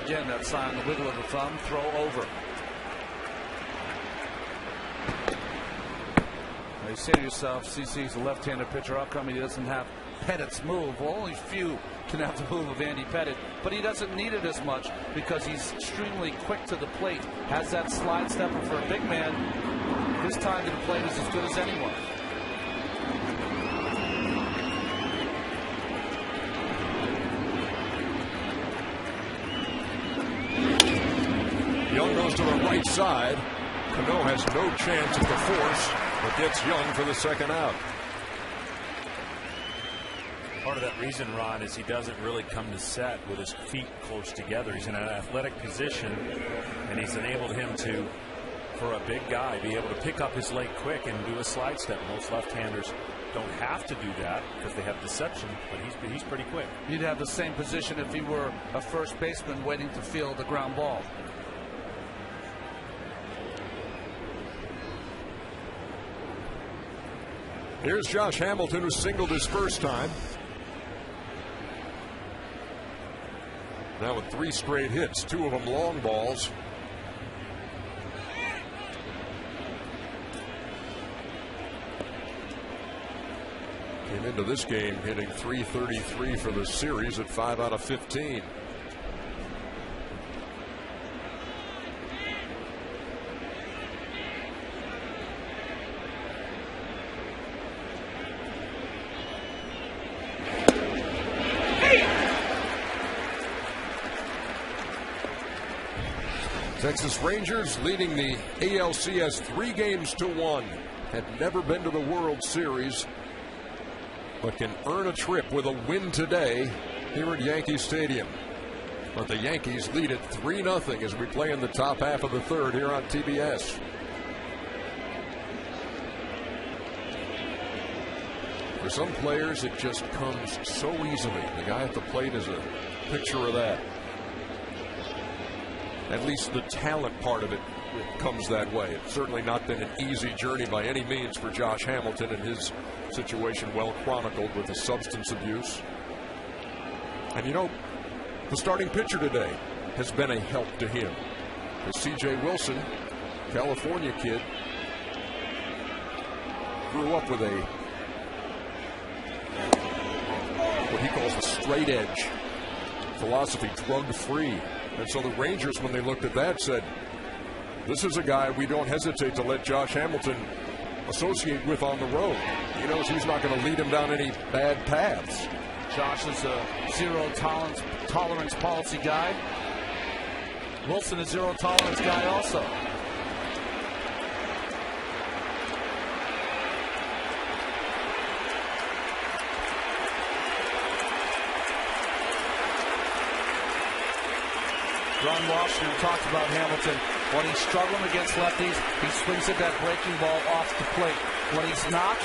C: Again, that sign, the wiggle of the thumb, throw over. Now you say to yourself, CC's a left-handed pitcher. How come he doesn't have Pettit's move? Well, only few can have the move of Andy Pettitte, but he doesn't need it as much because he's extremely quick to the plate. Has that slide step, and for a big man, his time to the plate is as good as anyone.
A: Young goes to the right side. Cano has no chance at the force, but gets Young for the second out.
B: Part of that reason, Ron, is he doesn't really come to set with his feet close together. He's in an athletic position, and he's enabled him to, for a big guy, be able to pick up his leg quick and do a slide step. Most left-handers don't have to do that because they have deception, but he's pretty quick.
C: He'd have the same position if he were a first baseman waiting to field the ground ball.
A: Here's Josh Hamilton, who singled his first time. Now with 3 straight hits, 2 of them long balls. Came into this game hitting .333 for the series at 5 out of 15. Texas Rangers leading the ALCS 3-1. Had never been to the World Series, but can earn a trip with a win today here at Yankee Stadium. But the Yankees lead it 3-0 as we play in the top half of the third here on TBS. For some players, it just comes so easily. The guy at the plate is a picture of that. At least the talent part of it comes that way. It's certainly not been an easy journey by any means for Josh Hamilton and his situation well chronicled with the substance abuse. And you know, the starting pitcher today has been a help to him. C.J. Wilson, California kid, grew up with what he calls a straight edge philosophy, drug-free. And so the Rangers, when they looked at that, said, this is a guy we don't hesitate to let Josh Hamilton associate with on the road. He knows he's not going to lead him down any bad paths.
C: Josh is a zero tolerance policy guy. Wilson is zero tolerance guy also. Ron Washington talked about Hamilton. When he's struggling against lefties, he swings at that breaking ball off the plate. When he's not,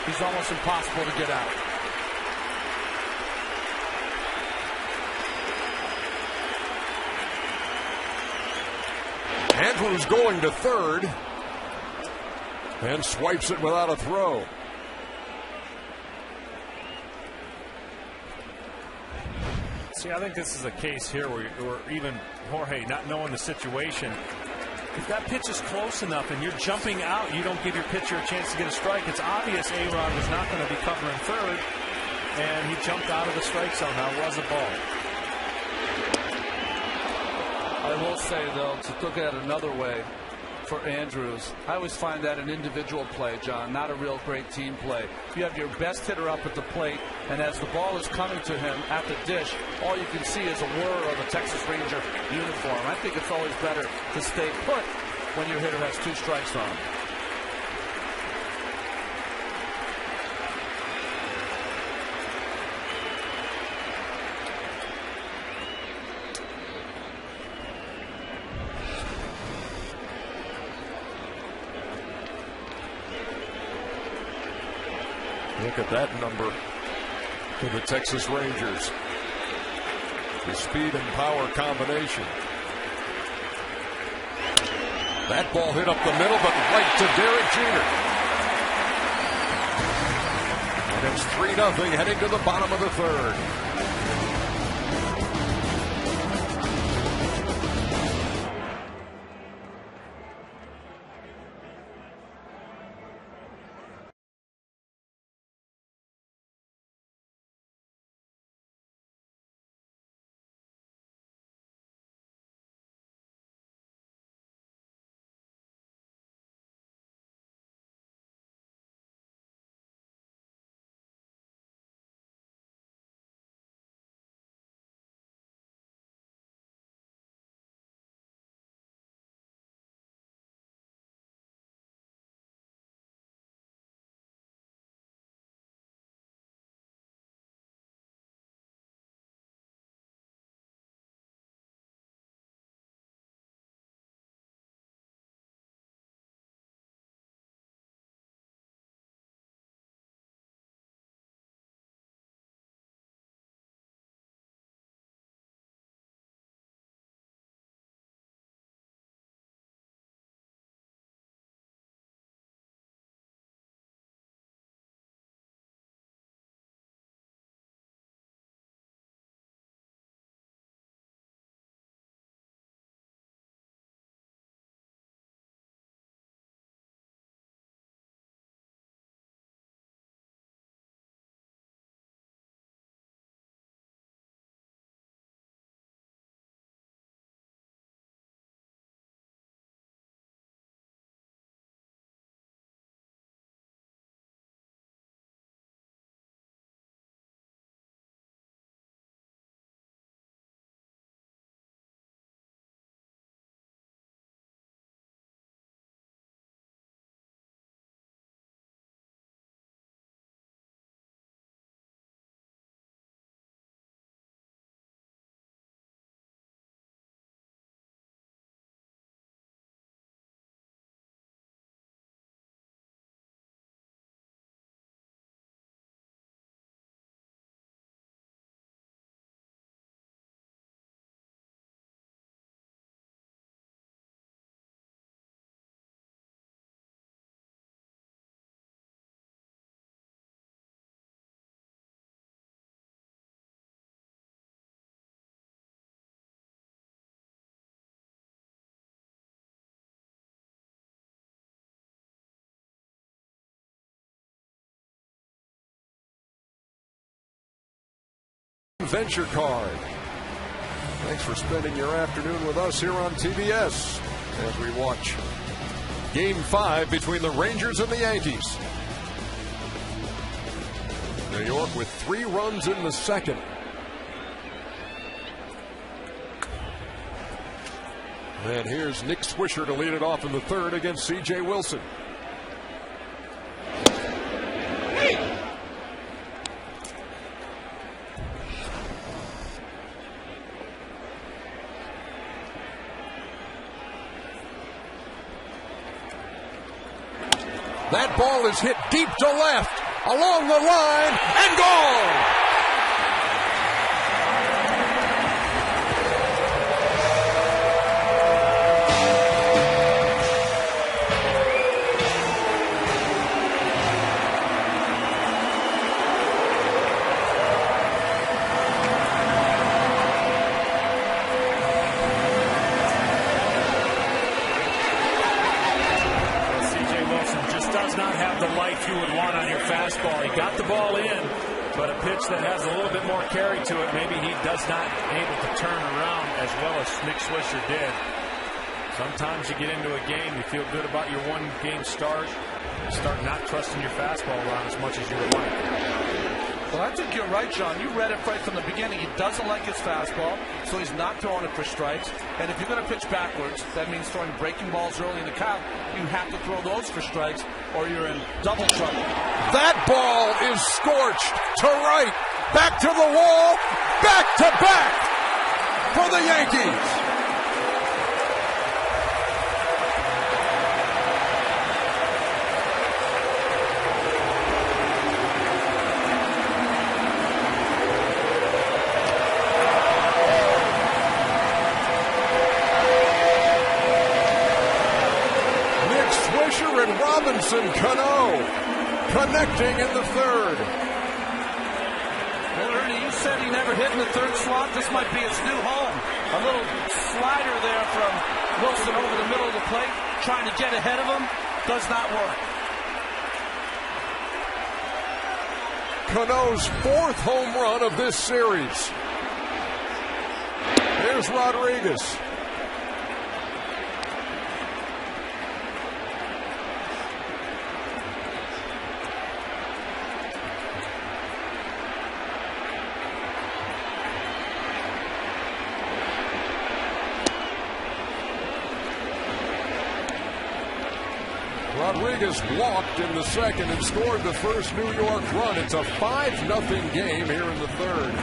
C: he's almost impossible to get out.
A: Andrews going to third and swipes it without a throw.
B: See, I think this is a case here where even Jorge, not knowing the situation, if that pitch is close enough and you're jumping out, you don't give your pitcher a chance to get a strike. It's obvious A-Rod was not going to be covering third, and he jumped out of the strike zone. Now it was a ball.
C: I will say, though, to look at it another way for Andrews, I always find that an individual play, John, not a real great team play. If you have your best hitter up at the plate, and as the ball is coming to him at the dish, all you can see is a whir of a Texas Ranger uniform. I think it's always better to stay put when your hitter has two strikes on him.
A: Look at that number for the Texas Rangers. The speed and power combination. That ball hit up the middle, but right to Derek Jeter. And it's 3-0 heading to the bottom of the third. Venture Card. Thanks for spending your afternoon with us here on TBS as we watch Game 5 between the Rangers and the Yankees. New York with 3 runs in the second. And here's Nick Swisher to lead it off in the third against C.J. Wilson. That ball is hit deep to left, along the line, and gone!
B: That has a little bit more carry to it. Maybe he does not able to turn around as well as Nick Swisher did. Sometimes you get into a game, you feel good about your one-game start, you start not trusting your fastball around as much as you would like.
C: Well, I think you're right, John. You read it right from the beginning. He doesn't like his fastball, so he's not throwing it for strikes. And if you're going to pitch backwards, that means throwing breaking balls early in the count. You have to throw those for strikes, or you're in double trouble.
A: That ball is scorched to right, back to the wall, back to back for the Yankees. And Robinson Cano connecting in the third.
C: Well, Ernie, you said he never hit in the third slot. This might be his new home. A little slider there from Wilson over the middle of the plate, trying to get ahead of him. Does not work.
A: Cano's 4th home run of this series. Here's Rodriguez. Rodriguez walked in the second and scored the first New York run. It's a 5-0 game here in the third.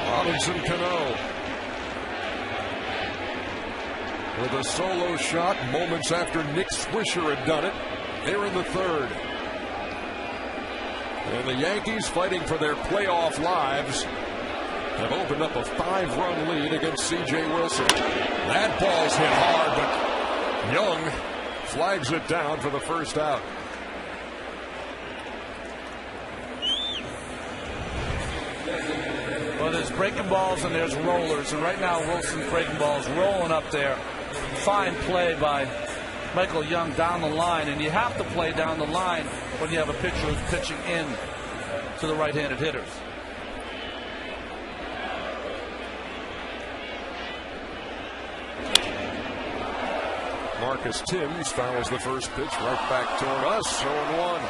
A: Robinson Cano with a solo shot moments after Nick Swisher had done it here in the third. And the Yankees, fighting for their playoff lives, have opened up a 5-run lead against C.J. Wilson. That ball's hit hard, but Young flags it down for the first out.
C: Well, there's breaking balls and there's rollers, and right now Wilson's breaking balls rolling up there. Fine play by Michael Young down the line, and you have to play down the line when you have a pitcher who's pitching in to the right-handed hitters.
A: Marcus Timms fouls the first pitch right back toward us, 0-1.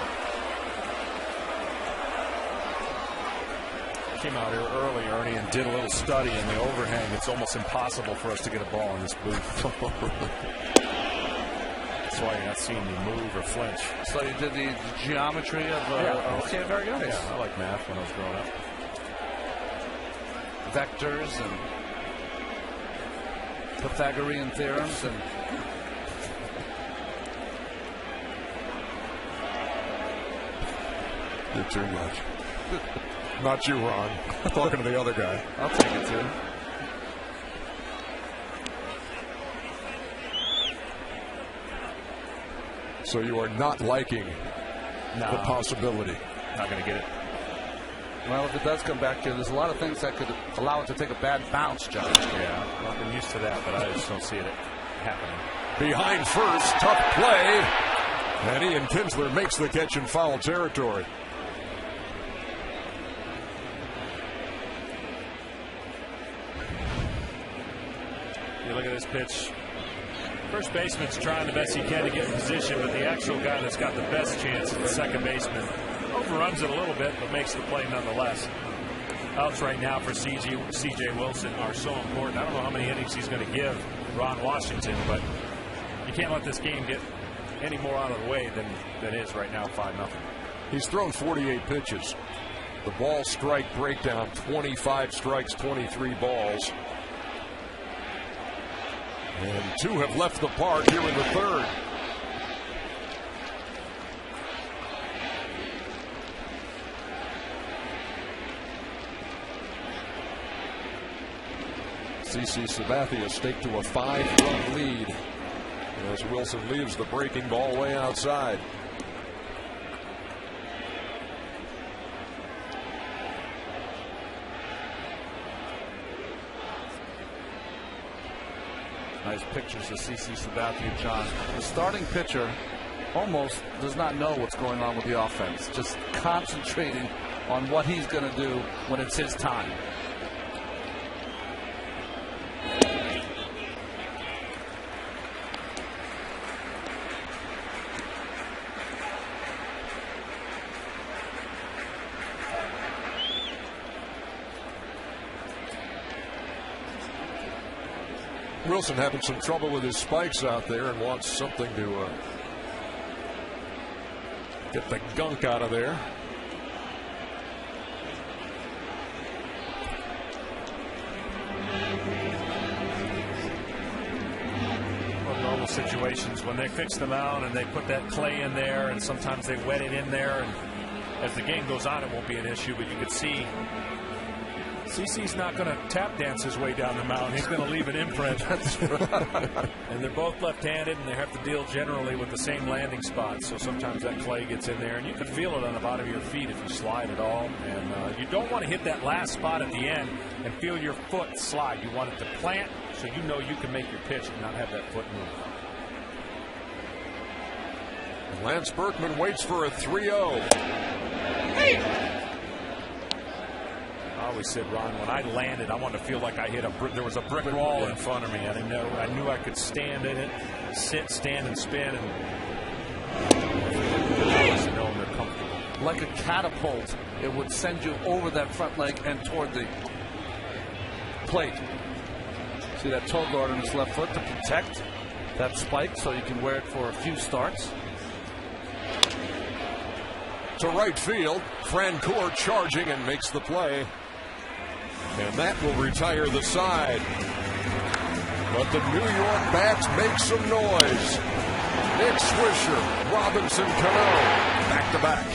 B: Came out here early, Ernie, and did a little study in the overhang. It's almost impossible for us to get a ball in this booth. That's why you're not seeing me move or flinch.
C: So you did the geometry of... okay, very good.
B: Yeah, I like math when I was growing up.
C: Vectors and Pythagorean theorems and...
A: You're too much. Not you, Ron. Talking to the other guy.
C: I'll take it too.
A: So you are not liking the possibility.
B: Not going to get it.
C: Well, if it does come back here, there's a lot of things that could allow it to take a bad bounce, John.
B: Yeah, well, I've been used to that, but I just don't see it happening.
A: Behind first, tough play. And Ian Kinsler makes the catch in foul territory.
B: You look at this pitch. First baseman's trying the best he can to get in position, but the actual guy that's got the best chance is the second baseman. Overruns it a little bit, but makes the play nonetheless. Outs right now for C.J. Wilson are so important. I don't know how many innings he's going to give Ron Washington, but you can't let this game get any more out of the way than it is right now, 5-0.
A: He's thrown 48 pitches. The ball strike breakdown, 25 strikes, 23 balls. And 2 have left the park here in the third. CC Sabathia staked to a 5-run lead as Wilson leaves the breaking ball way outside.
C: Nice pictures of CC Sabathia, John. The starting pitcher almost does not know what's going on with the offense, just concentrating on what he's going to do when it's his time.
A: Wilson having some trouble with his spikes out there and wants something to get the gunk out of there.
B: Well, normal situations when they fix the mound and they put that clay in there, and sometimes they wet it in there, and as the game goes on it won't be an issue, but you could see CC's not going to tap dance his way down the mound. He's going to leave an imprint. That's right. And they're both left-handed, and they have to deal generally with the same landing spot. So sometimes that clay gets in there, and you can feel it on the bottom of your feet if you slide at all. And you don't want to hit that last spot at the end and feel your foot slide. You want it to plant so you know you can make your pitch and not have that foot move.
A: Lance Berkman waits for a 3-0.
B: I always said, Ron, when I landed, I wanted to feel like I hit a brick. There was a brick wall in front of me. I knew I could stand in it, sit, stand, and spin, and know they're comfortable.
C: Like a catapult, it would send you over that front leg and toward the plate. See that toe guard on his left foot to protect that spike, so you can wear it for a few starts.
A: To right field, Francoeur charging and makes the play. And that will retire the side. But the New York bats make some noise. Nick Swisher, Robinson Cano, back to back.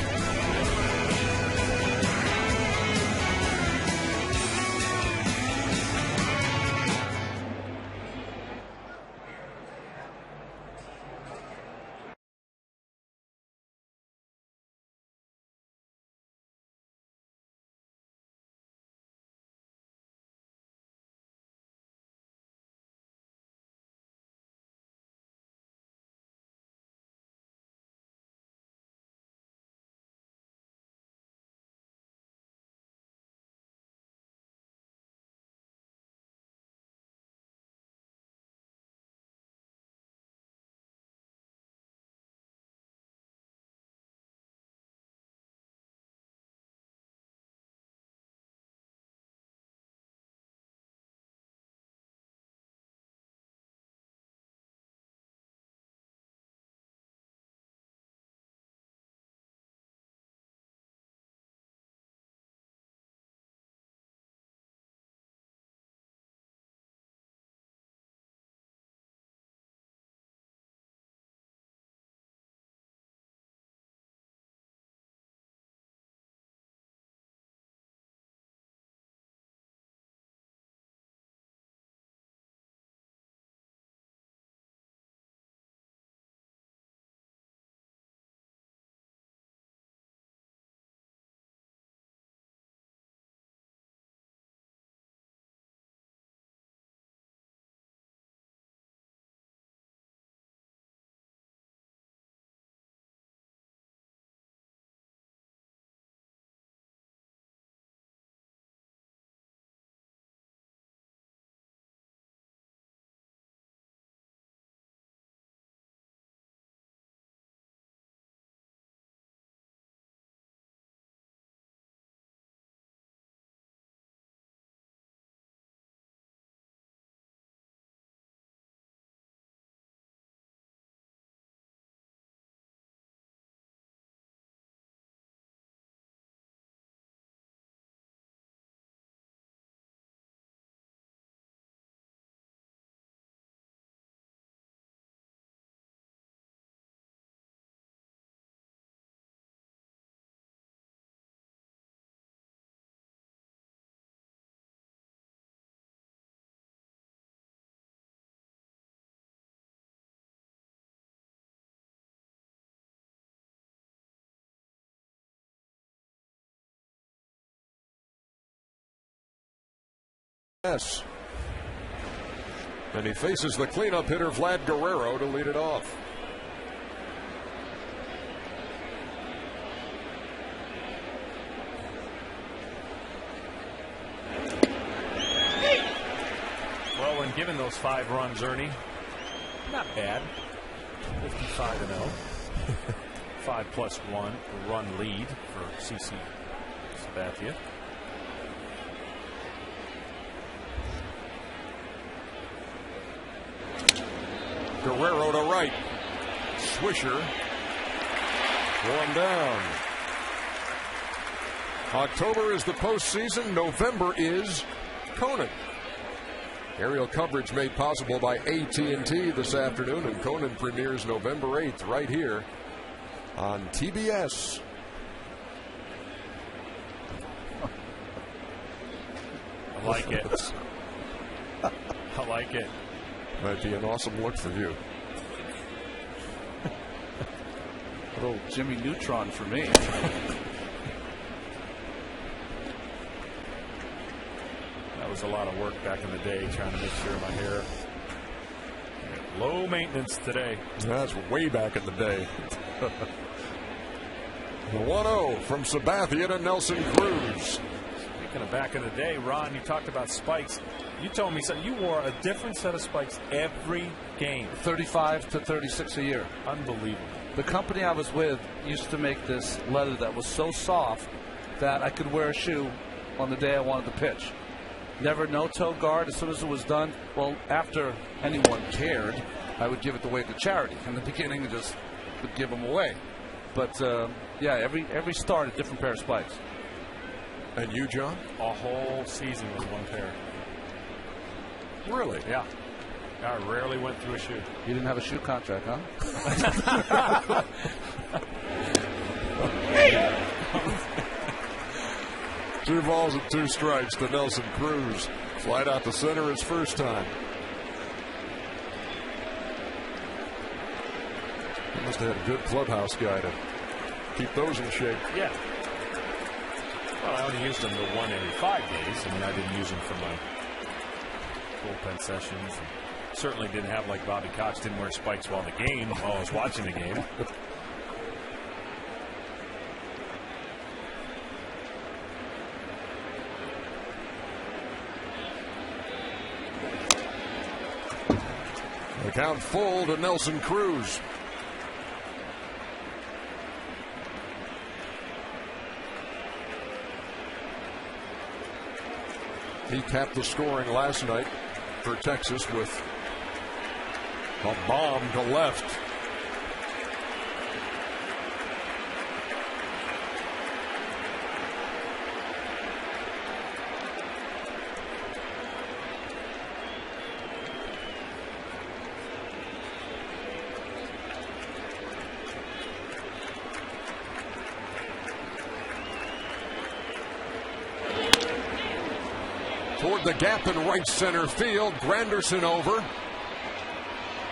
A: Yes. And he faces the cleanup hitter Vlad Guerrero to lead it off.
B: Well, when given those 5 runs, Ernie, not bad. 55-0. 5+1 run lead for CC Sabathia.
A: Guerrero to right. Swisher. 1 down. October is the postseason. November is Conan. Aerial coverage made possible by AT&T this afternoon, and Conan premieres November 8th right here on TBS.
B: I like it. I like it.
A: Might be an awesome look for you.
C: Little Jimmy Neutron for me.
B: That was a lot of work back in the day trying to make sure my hair. Low maintenance today.
A: That's way back in the day. The 1-0 from Sabathia to Nelson Cruz.
B: Speaking of back in the day, Ron, you talked about spikes. You told me something. You wore a different set of spikes every game.
C: 35 to 36 a year.
B: Unbelievable.
C: The company I was with used to make this leather that was so soft that I could wear a shoe on the day I wanted to pitch. Never no toe guard. As soon as it was done, well, after anyone cared, I would give it away to charity. In the beginning, I just would give them away. But yeah, every start a different pair of spikes.
A: And you, John?
B: A whole season with one pair.
A: Really?
B: Yeah. I rarely went through a shoe.
C: You didn't have a shoe contract, huh?
A: 2 balls and 2 strikes to Nelson Cruz. Flight out to center his first time. He must have had a good clubhouse guy to keep those in shape.
B: Yeah. Well, I only used them the 1 every 5 days. I mean, I didn't use them for my bullpen sessions. Certainly didn't have, like Bobby Cox, didn't wear spikes while I was watching the game.
A: The count full to Nelson Cruz. He capped the scoring last night for Texas with a bomb to left. Toward the gap in right center field. Granderson over.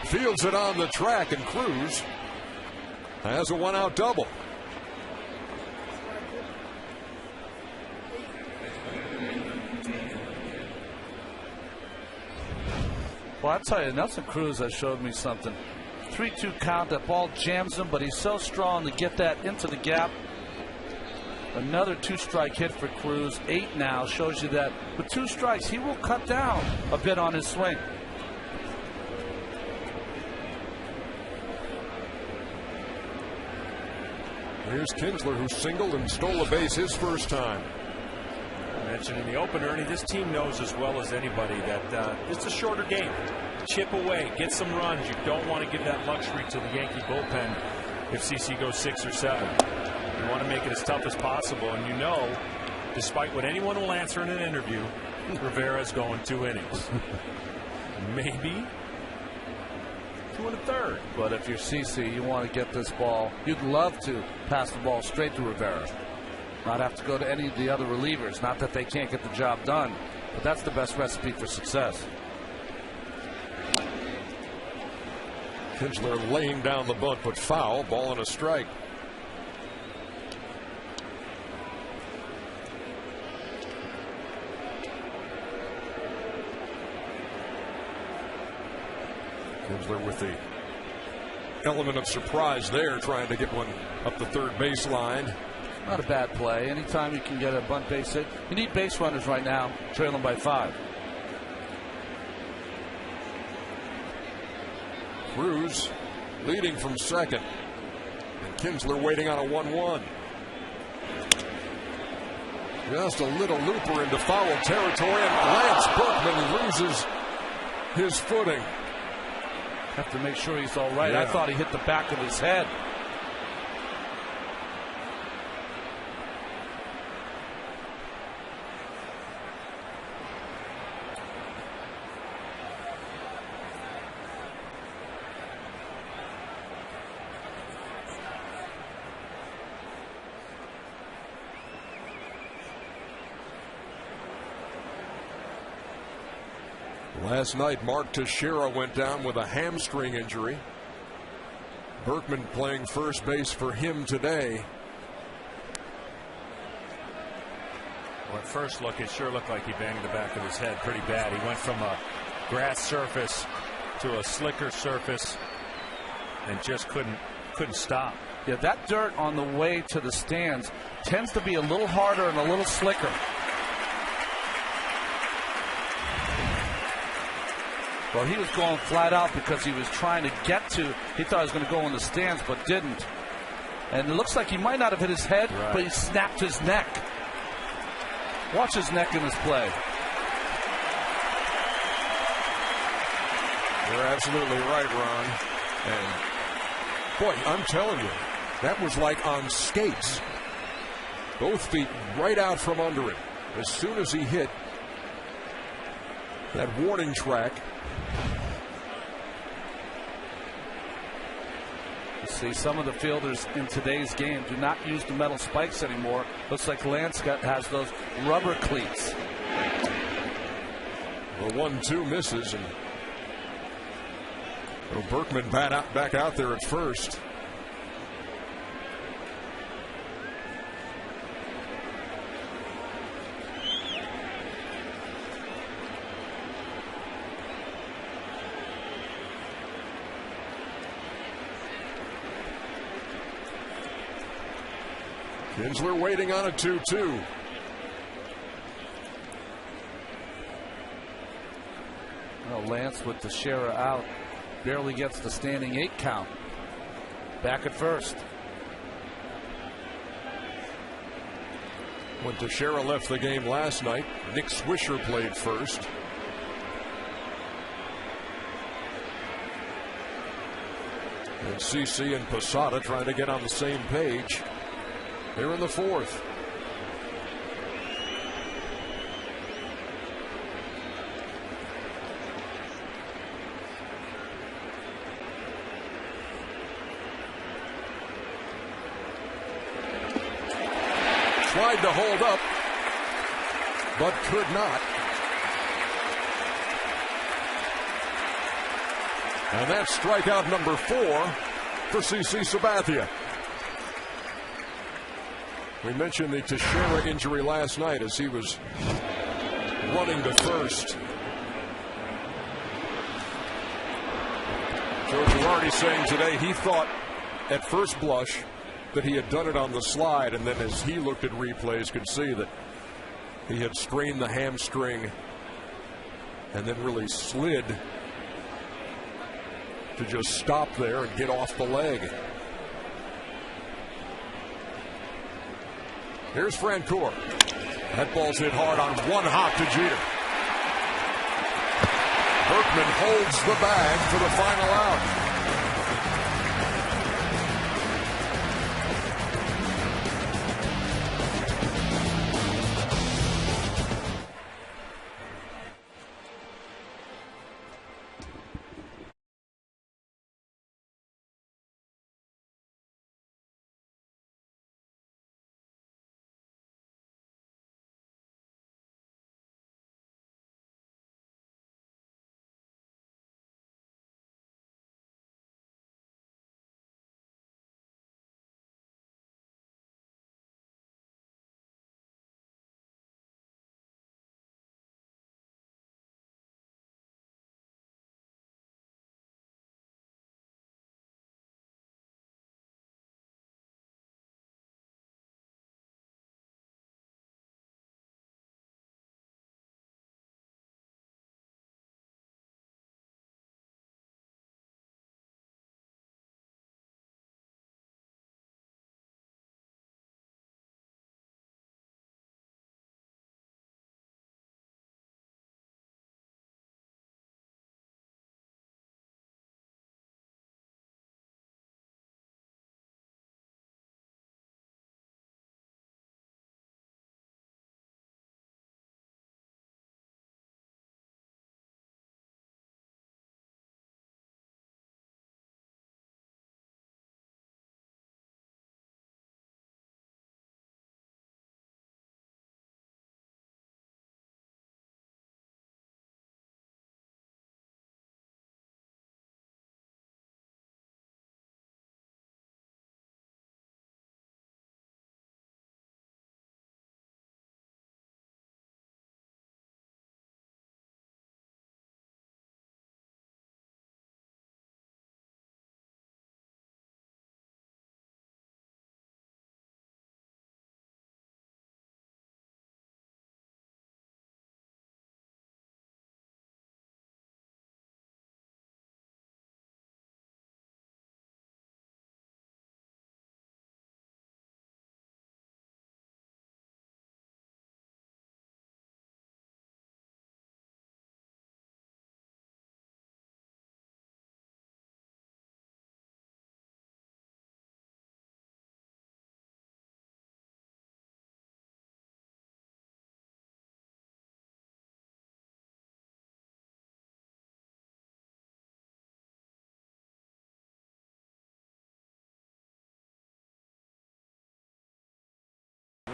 A: Fields it on the track, and Cruz has a 1-out double.
C: Well, I tell you, Nelson Cruz has showed me something. 3-2 count. That ball jams him, but he's so strong to get that into the gap. Another 2-strike hit for Cruz. 8 now shows you that with 2 strikes, he will cut down a bit on his swing.
A: Here's Kinsler, who singled and stole a base his first time.
B: I mentioned in the opener, Ernie, this team knows as well as anybody that it's a shorter game. Chip away, get some runs. You don't want to give that luxury to the Yankee bullpen if CC goes 6 or 7. You want to make it as tough as possible, and you know, despite what anyone will answer in an interview, Rivera's going 2 innings. Maybe 2 1/3.
C: But if you're CC, you want to get this ball. You'd love to pass the ball straight to Rivera. Not have to go to any of the other relievers. Not that they can't get the job done, but that's the best recipe for success.
A: Kinsler laying down the bunt, but foul. Ball and a strike. Kinsler with the element of surprise there, trying to get one up the third baseline.
C: Not a bad play. Anytime you can get a bunt base hit, you need base runners right now, trailing by 5.
A: Cruz leading from second, and Kinsler waiting on a 1-1. Just a little looper into foul territory, and Lance Berkman loses his footing.
C: Have to make sure he's all right.
A: Yeah.
C: I thought he hit the back of his head.
A: Last night, Mark Teixeira went down with a hamstring injury. Berkman playing first base for him today.
B: Well, at first look, it sure looked like he banged the back of his head pretty bad. He went from a grass surface to a slicker surface and just couldn't stop.
C: Yeah, that dirt on the way to the stands tends to be a little harder and a little slicker. Well, he was going flat out because he was trying to get to, he thought he was going to go in the stands, but didn't. And it looks like he might not have hit his head,
B: right,
C: but he snapped his neck. Watch his neck in this play.
A: You're absolutely right, Ron. And boy, I'm telling you, that was like on skates. Both feet right out from under him. As soon as he hit that warning track.
C: You see, some of the fielders in today's game do not use the metal spikes anymore. Looks like Lance has those rubber cleats.
A: The 1-2 misses, and Berkman back out there at first. Kinsler waiting on a 2-2.
C: Well, Lance with Teixeira out barely gets the standing 8 count. Back at first.
A: When Teixeira left the game last night, Nick Swisher played first. And CC and Posada trying to get on the same page. They're in the fourth. Tried to hold up, but could not. And that's strikeout number 4 for CC Sabathia. We mentioned the Teixeira injury last night as he was running to first. Joe Girardi saying today he thought at first blush that he had done it on the slide, and then as he looked at replays could see that he had strained the hamstring and then really slid to just stop there and get off the leg. Here's Francoeur. That ball's hit hard on one hop to Jeter. Berkman holds the bag for the final out.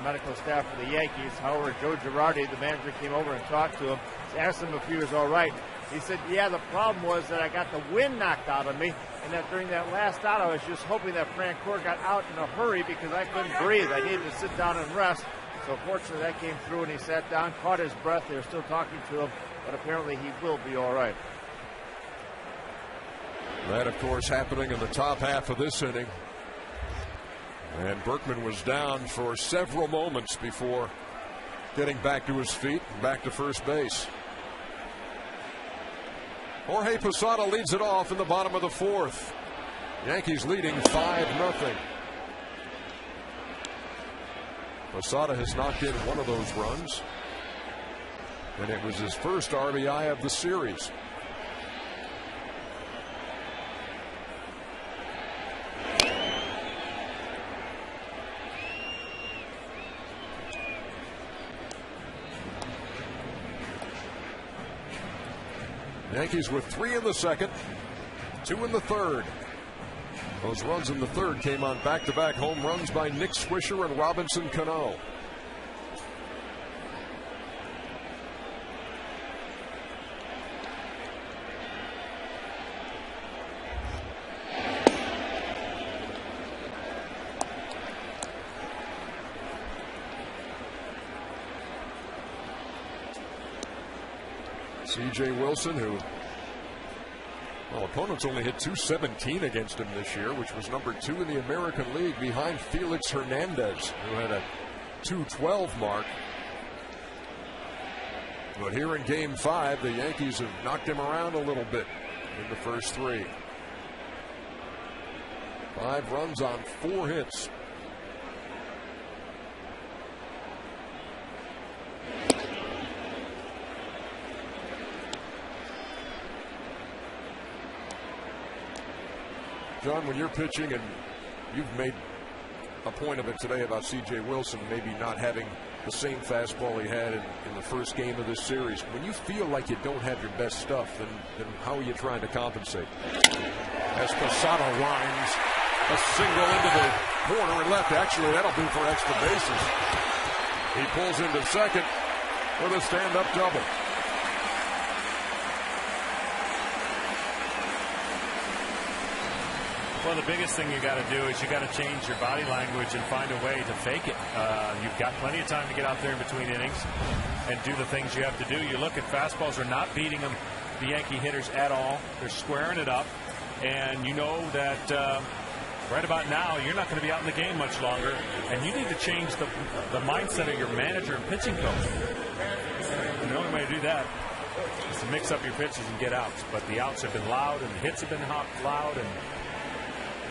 D: medical staff for the Yankees. However, Joe Girardi, the manager, came over and talked to him, asked him if he was all right. He said, yeah, the problem was that I got the wind knocked out of me, and that during that last out, I was just hoping that Francoeur got out in a hurry because I couldn't breathe. I needed to sit down and rest. So fortunately, that came through, and he sat down, caught his breath. They were still talking to him, but apparently he will be all right.
A: That, of course, happening in the top half of this inning. And Berkman was down for several moments before getting back to his feet and back to first base. Jorge Posada leads it off in the bottom of the fourth. Yankees leading 5-0. Posada has knocked in one of those runs, and it was his first RBI of the series. Yankees with 3 in the second, 2 in the third. Those runs in the third came on back-to-back home runs by Nick Swisher and Robinson Cano. C.J. Wilson, who, well, opponents only hit .217 against him this year, which was number 2 in the American League behind Felix Hernandez, who had a .212 mark. But here in Game 5, the Yankees have knocked him around a little bit in the first 3. 5 runs on 4 hits. John, when you're pitching, and you've made a point of it today about C.J. Wilson maybe not having the same fastball he had in the first game of this series. When you feel like you don't have your best stuff, then how are you trying to compensate? As Posada lines a single into the corner and left. Actually, that'll do for extra bases. He pulls into second with a stand-up double.
B: Well, the biggest thing you got to do is you got to change your body language and find a way to fake it. You've got plenty of time to get out there in between innings and do the things you have to do. You look at fastballs are not beating them, the Yankee hitters, at all. They're squaring it up, and you know that right about now you're not going to be out in the game much longer, and you need to change the mindset of your manager and pitching coach. And the only way to do that is to mix up your pitches and get outs. But the outs have been loud, and the hits have been loud, and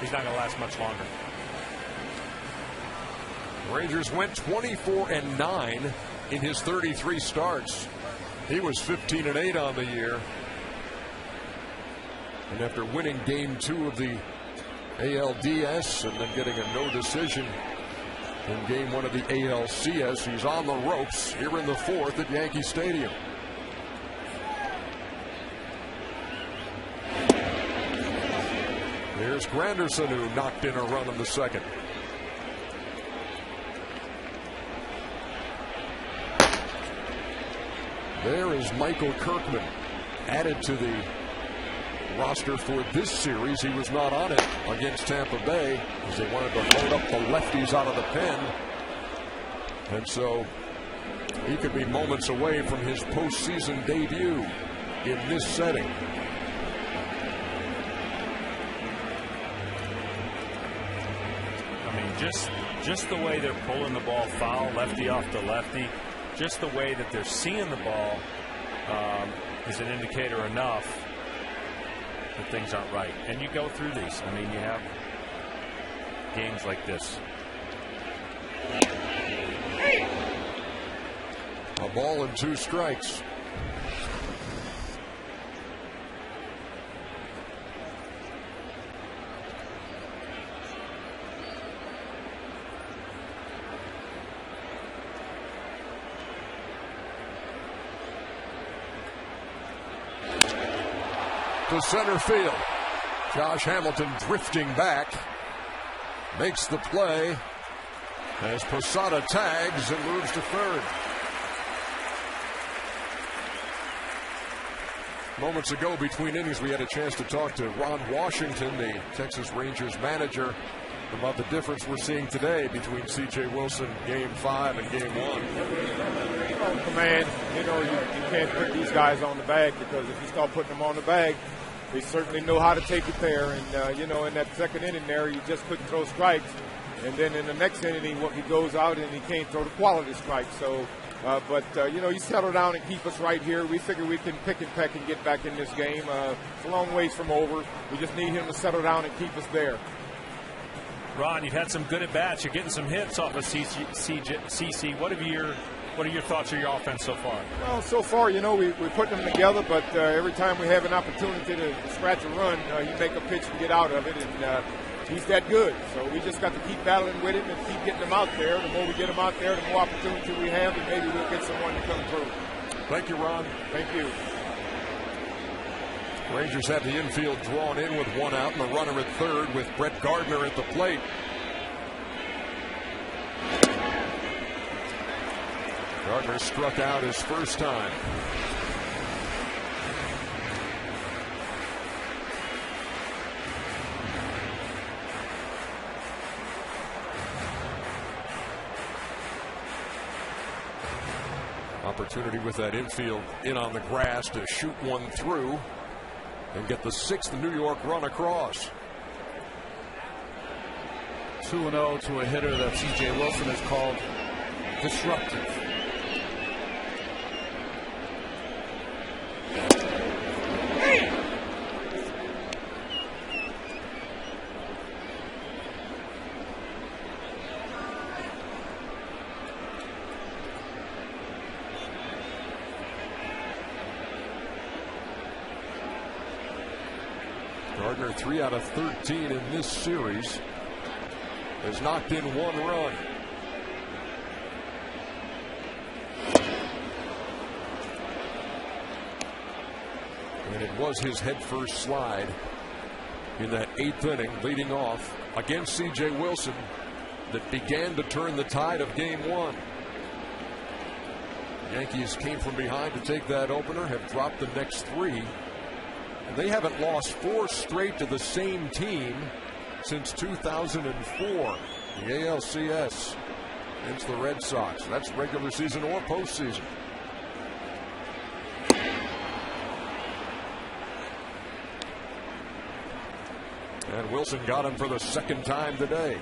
B: he's not going to last much longer.
A: Rangers went 24-9 in his 33 starts. He was 15-8 on the year. And after winning Game 2 of the ALDS and then getting a no decision in Game 1 of the ALCS, he's on the ropes here in the fourth at Yankee Stadium. Here's Granderson, who knocked in a run in the second. There is Michael Kirkman, added to the roster for this series. He was not on it against Tampa Bay as they wanted to load up the lefties out of the pen. And so he could be moments away from his postseason debut in this setting.
B: Just the way they're pulling the ball foul, lefty off the lefty, just the way that they're seeing the ball is an indicator enough that things aren't right. And you go through these. I mean, you have games like this.
A: A ball and 2 strikes. To center field. Josh Hamilton drifting back. Makes the play. as Posada tags and moves to third. Moments ago, between innings, we had a chance to talk to Ron Washington, the Texas Rangers manager, about the difference we're seeing today between C.J. Wilson Game 5 and Game 1.
E: Command, you can't put these guys on the bag, because if you start putting them on the bag, they certainly know how to take it there. And, in that second inning there, you just couldn't throw strikes. And then in the next inning, he goes out and he can't throw the quality strikes. So, you settle down and keep us right here. We figure we can pick and peck and get back in this game. It's a long ways from over. We just need him to settle down and keep us there.
B: Ron, you've had some good at-bats. You're getting some hits off of CC. What are your thoughts of your offense so far?
E: Well, so far, we're putting them together, but every time we have an opportunity to scratch a run, you make a pitch and get out of it, and he's that good. So we just got to keep battling with him and keep getting him out there. The more we get him out there, the more opportunity we have, and maybe we'll get someone to come through.
A: Thank you, Ron.
E: Thank you.
A: Rangers have the infield drawn in with one out and a runner at third with Brett Gardner at the plate. Gardner struck out his first time. Opportunity with that infield in on the grass to shoot one through and get the 6th New York run across.
C: 2-0 to a hitter that C.J. Wilson has called disruptive.
A: Gardner, 3 out of 13 in this series, has knocked in 1 run. And it was his headfirst slide in that 8th inning, leading off against C.J. Wilson, that began to turn the tide of Game 1. The Yankees came from behind to take that opener, have dropped the next 3. And they haven't lost 4 straight to the same team since 2004. The ALCS against the Red Sox. That's regular season or postseason. And Wilson got him for the 2nd time today.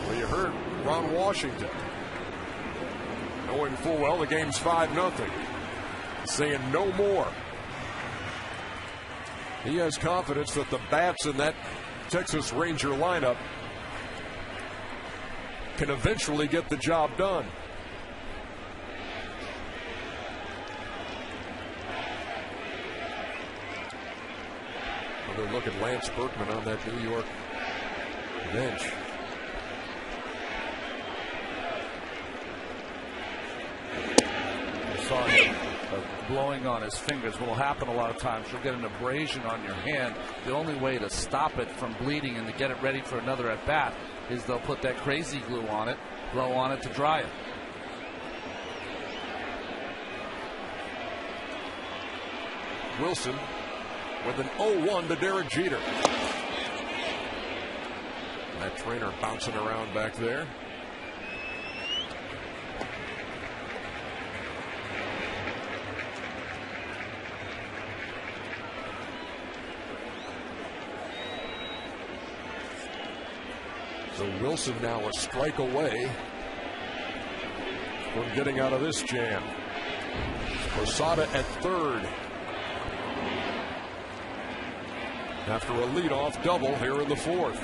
A: Well, you heard Ron Washington, knowing full well the game's 5-0, saying no more. He has confidence that the bats in that Texas Ranger lineup can eventually get the job done. Another look at Lance Berkman on that New York bench.
C: Saw him blowing on his fingers. What will happen a lot of times, you'll get an abrasion on your hand. The only way to stop it from bleeding and to get it ready for another at bat is they'll put that crazy glue on it, blow on it to dry it.
A: Wilson with an 0-1 to Derek Jeter. That trainer bouncing around back there. So Wilson now a strike away from getting out of this jam. Posada at third after a leadoff double here in the 4th.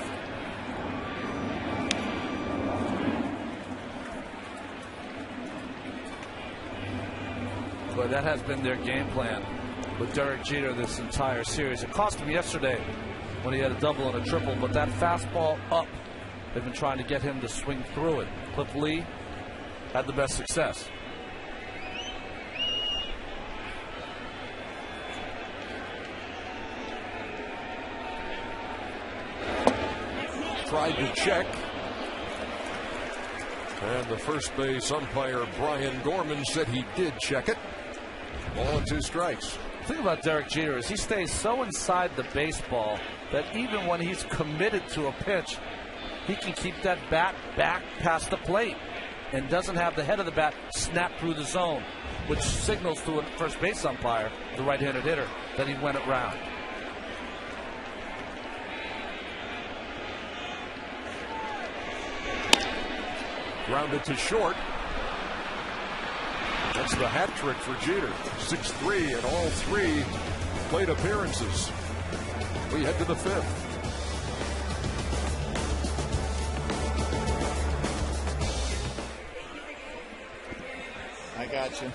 C: But that has been their game plan with Derek Jeter this entire series. It cost him yesterday when he had a double and a triple, but that fastball up, they've been trying to get him to swing through it. Cliff Lee had the best success.
A: tried to check. And the first base umpire, Brian Gorman, said he did check it. Ball and 2 strikes.
F: The thing about Derek Jeter is he stays so inside the baseball that even when he's committed to a pitch, he can keep that bat back past the plate and doesn't have the head of the bat snap through the zone, which signals to a first base umpire, the right-handed hitter, that he went around.
A: Grounded to short. That's the hat trick for Jeter. 6-3 in all 3 plate appearances. We head to the 5th.
D: I got you.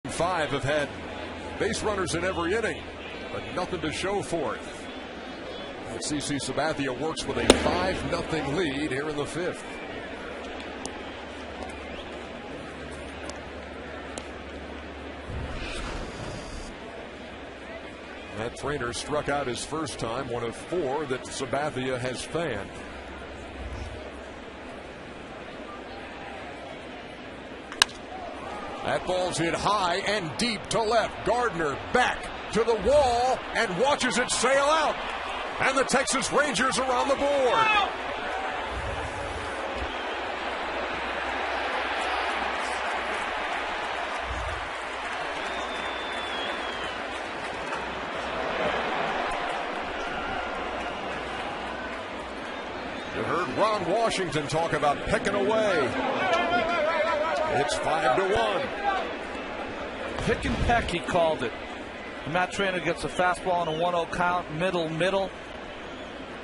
A: Five have had base runners in every inning, but nothing to show for it. CC Sabathia works with a 5-0 lead here in the 5th. Matt Trainer struck out his first time, one of 4 that Sabathia has fanned. That ball's hit high and deep to left. Gardner back to the wall and watches it sail out. And the Texas Rangers are on the board. You heard Ron Washington talk about pecking away. It's 5-1.
F: Pick and peck, he called it. Matt Trainer gets a fastball on a 1-0 count, middle.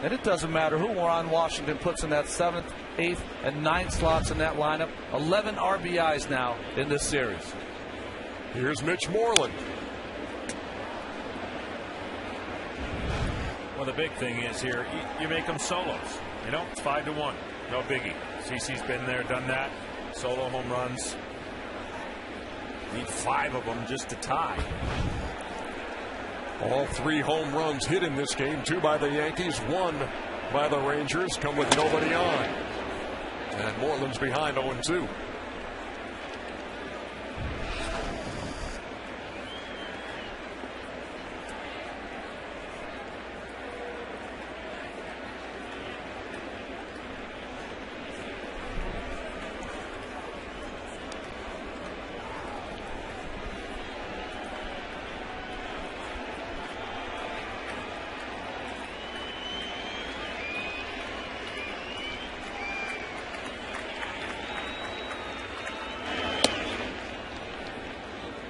F: And it doesn't matter who Ron Washington puts in that 7th 8th, and 9th slots in that lineup. 11 RBIs now in this series.
A: Here's Mitch Moreland.
B: Well, the big thing is here, you make them solos. You know, it's 5-1. No biggie. CC's been there, done that. Solo home runs. Need 5 of them just to tie.
A: All 3 home runs hit in this game. 2 by the Yankees, 1 by the Rangers. Come with nobody on. And Moreland's behind 0-2.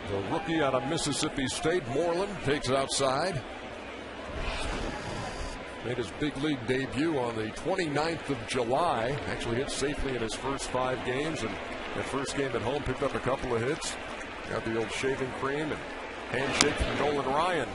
A: The rookie out of Mississippi State, Moreland, takes outside. Made his big league debut on the 29th of July. Actually hit safely in his first 5 games, and that first game at home picked up a couple of hits. Got the old shaving cream and handshake from Nolan Ryan.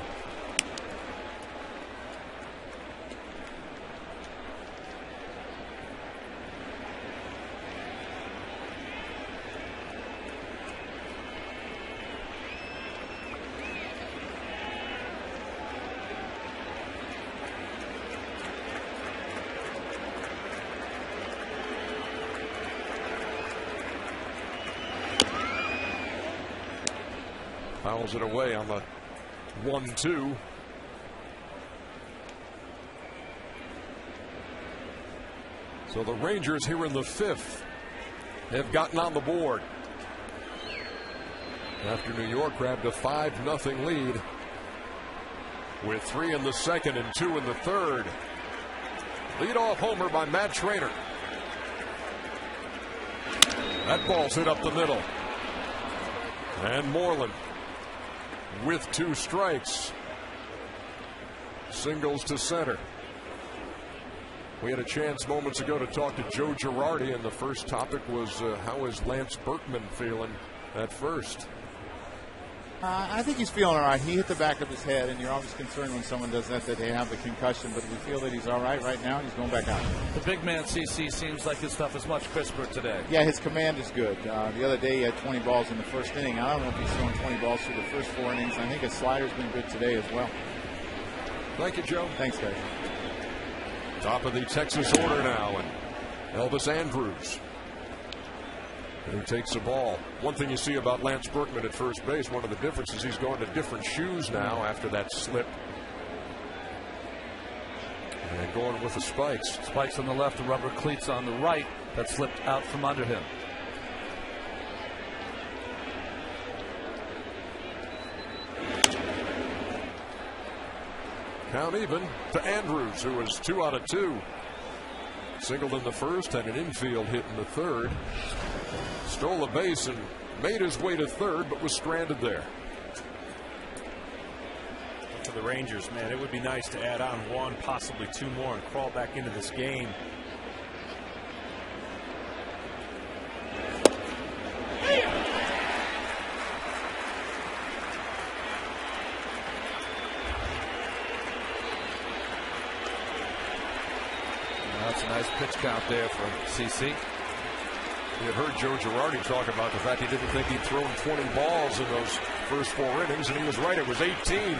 A: Fouls it away on the 1-2. So the Rangers here in the 5th have gotten on the board after New York grabbed a 5-0 lead with 3 in the 2nd and 2 in the 3rd. Leadoff homer by Matt Traynor. That ball's hit up the middle. And Moreland with 2 strikes. Singles to center. We had a chance moments ago to talk to Joe Girardi, and the first topic was how is Lance Berkman feeling at first?
G: I think he's feeling all right. He hit the back of his head, and you're always concerned when someone does that they have the concussion, but we feel that he's all right now, and he's going back out.
F: The big man, CC, seems like his stuff is much crisper today.
G: Yeah, his command is good. The other day he had 20 balls in the first inning. I don't know if he's throwing 20 balls through the first 4 innings. I think his slider's been good today as well.
A: Thank you, Joe.
G: Thanks, guys.
A: Top of the Texas order now, and Elvis Andrus, who takes the ball. One thing you see about Lance Berkman at first base, one of the differences, he's going to different shoes now after that slip. And going with the spikes.
F: Spikes on the left, the rubber cleats on the right that slipped out from under him.
A: Count even to Andrus, who was 2 out of 2. Singled in the first and an infield hit in the 3rd. Stole a base and made his way to 3rd, but was stranded there.
B: For the Rangers, man, it would be nice to add on 1, possibly 2 more and crawl back into this game.
F: That's a nice pitch count there for CC.
A: You had heard Joe Girardi talk about the fact he didn't think he'd thrown 20 balls in those first 4 innings, and he was right. It was 18.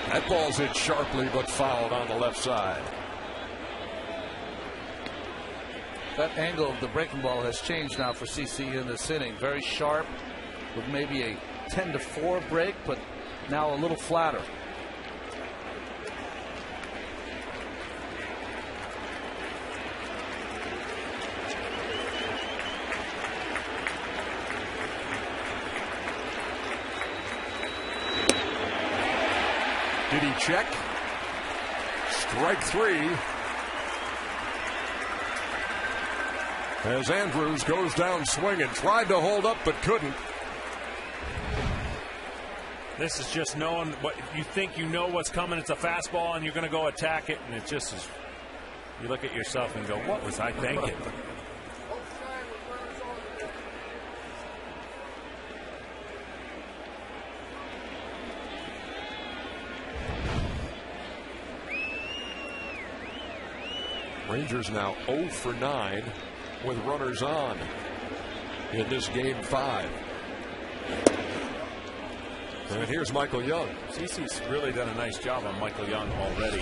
A: That ball's hit sharply but fouled on the left side.
F: That angle of the breaking ball has changed now for CC in this inning. Very sharp with maybe a 10-4 break, but now a little flatter.
A: Did he check? Strike 3. As Andrus goes down swinging, tried to hold up but couldn't.
B: This is just knowing what you think, you know what's coming. It's a fastball, and you're going to go attack it, and it just is. You look at yourself and go, what was I thinking?
A: Rangers now 0 for 9 with runners on in this game 5. And here's Michael Young.
B: CeCe's really done a nice job on Michael Young already.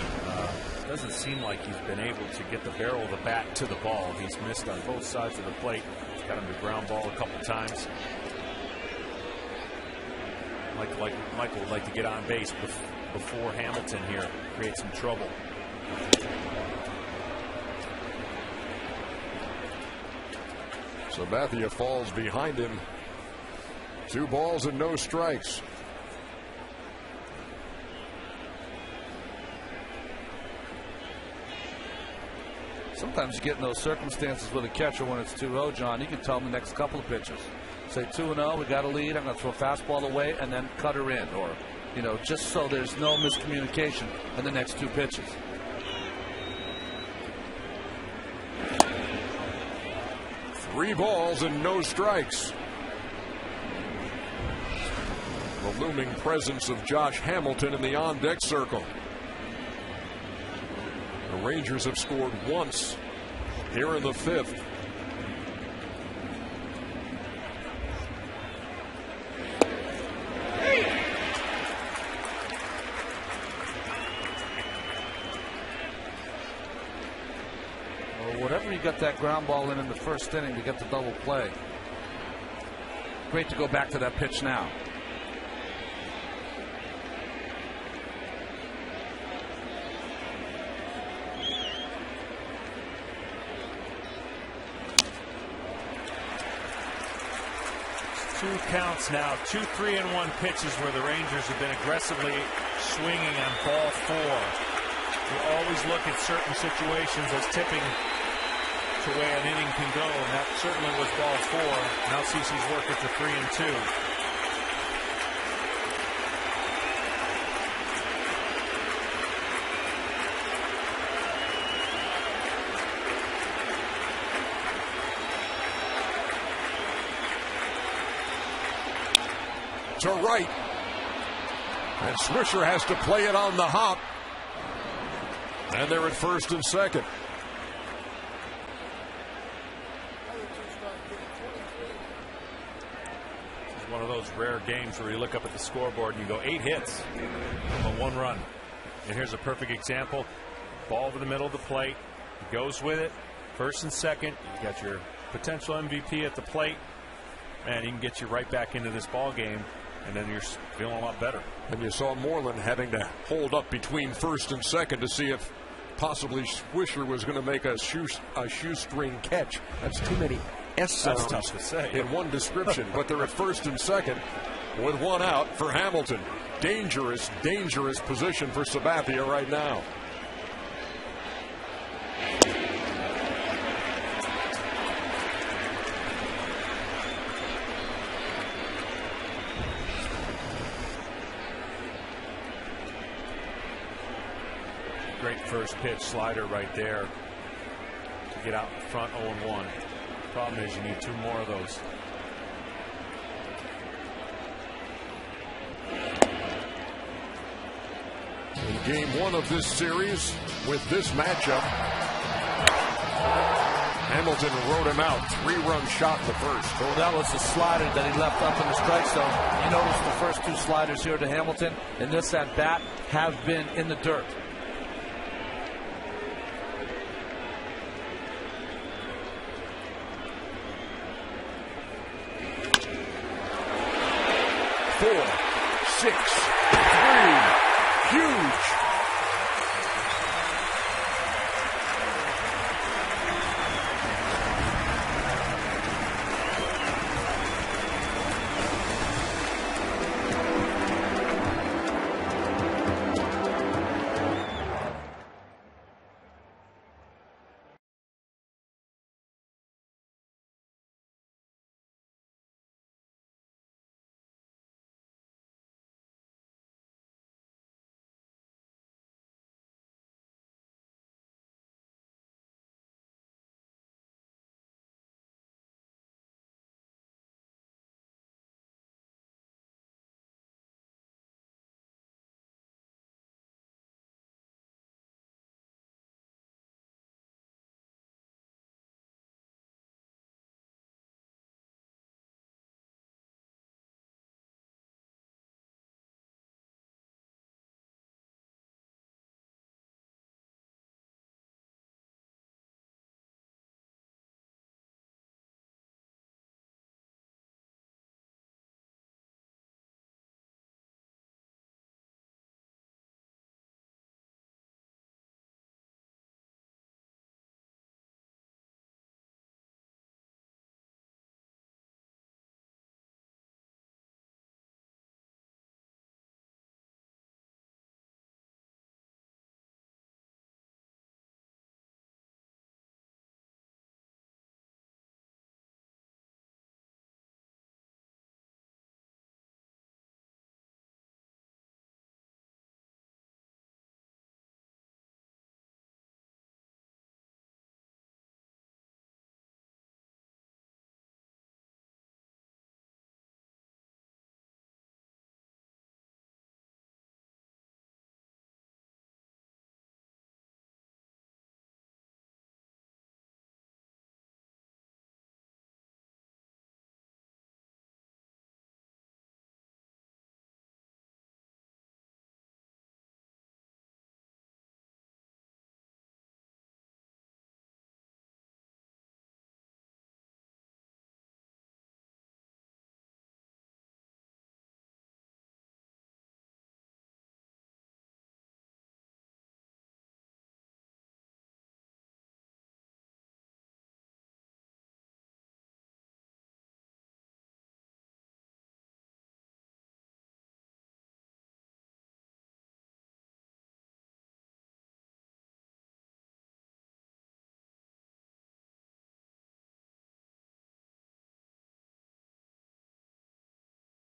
B: Doesn't seem like he's been able to get the barrel of the bat to the ball. He's missed on both sides of the plate. He's got him to ground ball a couple times. Michael would like to get on base before Hamilton here, create some trouble.
A: Sabathia falls behind him. 2 balls and no strikes.
F: Sometimes you get in those circumstances with a catcher when it's 2-0, John. You can tell him the next couple of pitches. Say 2-0, we got a lead. I'm going to throw a fastball away and then cut her in. Or, just so there's no miscommunication in the next 2 pitches.
A: Three balls and no strikes. The looming presence of Josh Hamilton in the on-deck circle. The Rangers have scored once here in the 5th.
F: Whatever you got that ground ball in the first inning to get the double play. Great to go back to that pitch now.
B: Two counts now, 2 3-1 pitches where the Rangers have been aggressively swinging on ball 4. You always look at certain situations as tipping to where an inning can go, and that certainly was ball 4. Now CeCe's worked it to 3 and 2.
A: To right, and Swisher has to play it on the hop, and they're at first and second.
B: This is one of those rare games where you look up at the scoreboard and you go 8 hits but 1 run, and here's a perfect example. Ball over the middle of the plate, he goes with it, first and second. You got your potential MVP at the plate, and he can get you right back into this ball game. And then you're feeling a lot better.
A: And you saw Moreland having to hold up between first and second to see if possibly Swisher was going to make a shoestring catch. That's too many S sounds.
B: That's tough to say
A: in one description. But they're at first and second with 1 out for Hamilton. Dangerous, dangerous position for Sabathia right now.
B: Great first pitch slider right there to get out in front 0-1. Problem is you need 2 more of those.
A: In game 1 of this series with this matchup, Hamilton wrote him out. 3-run shot in the first.
F: Well, that was the slider that he left up in the strike zone. You notice the first 2 sliders here to Hamilton in this at bat have been in the dirt.
A: Four, 6, 3, huge.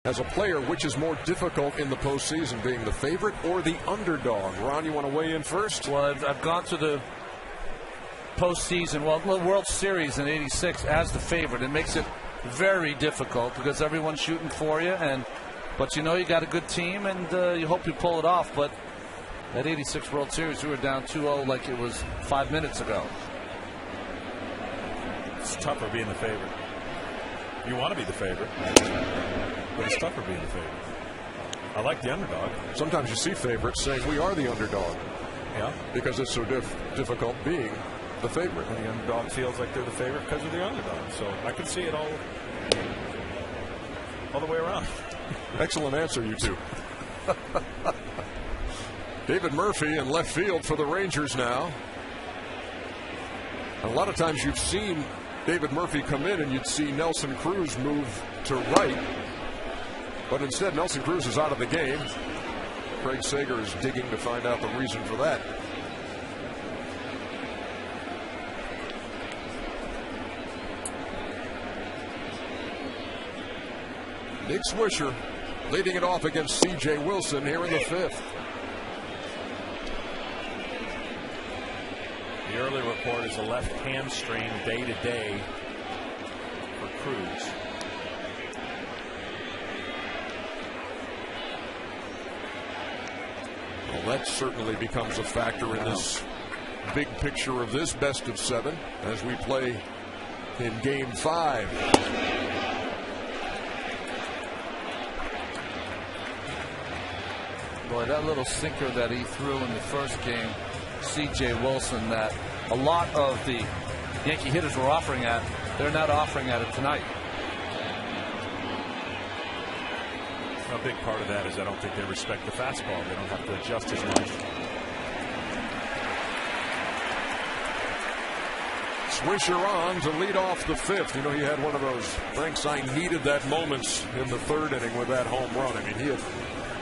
A: As a player, which is more difficult in the postseason, being the favorite or the underdog? Ron, you want to weigh in first?
F: Well, I've gone to the postseason, World Series in '86 as the favorite. It makes it very difficult because everyone's shooting for you, but you know you got a good team, and you hope you pull it off. But that '86 World Series, we were down 2-0 like it was 5 minutes ago.
H: It's tougher being the favorite. You want to be the favorite, but it's tougher being the favorite. I like the underdog.
A: Sometimes you see favorites saying we are the underdog.
H: Yeah.
A: Because it's so difficult being the favorite.
H: And the underdog feels like they're the favorite because of the underdog. So I can see it all the way around.
A: Excellent answer, you two. David Murphy in left field for the Rangers now. A lot of times you've seen David Murphy come in and you'd see Nelson Cruz move to right. But instead, Nelson Cruz is out of the game. Craig Sager is digging to find out the reason for that. Nick Swisher leading it off against C.J. Wilson here in the fifth.
H: The early report is a left hamstring day-to-day for Cruz.
A: Well, that certainly becomes a factor in this big picture of this best of seven as we play in Game 5.
F: Boy, that little sinker that he threw in the first game, C.J. Wilson, that a lot of the Yankee hitters were offering at, they're not offering at it tonight.
H: A big part of that is I don't think they respect the fastball. They don't have to adjust as much.
A: Swisher on to lead off the fifth. You know, he had one of those Frank I needed that moments in the third inning with that home run. I mean,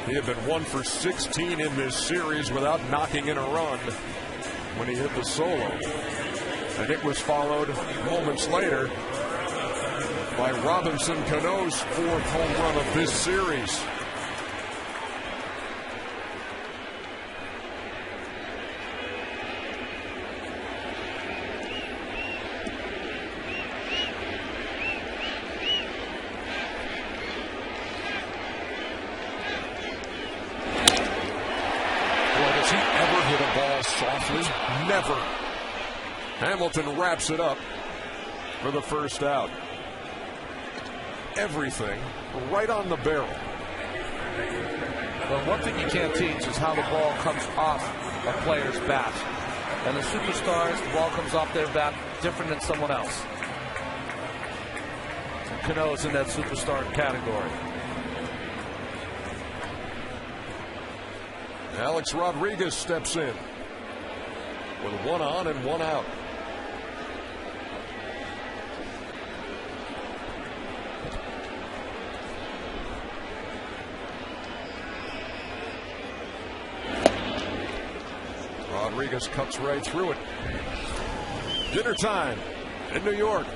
A: he had been 1 for 16 in this series without knocking in a run when he hit the solo. And it was followed moments later by Robinson Cano's fourth home run of this series. Never. Hamilton wraps it up for the first out. Everything right on the barrel.
F: Well, one thing you can't teach is how the ball comes off a player's bat. And the superstars, the ball comes off their bat different than someone else. Cano's in that superstar category.
A: Alex Rodriguez steps in with 1 on and 1 out. Rodriguez cuts right through it. Dinner time in New York.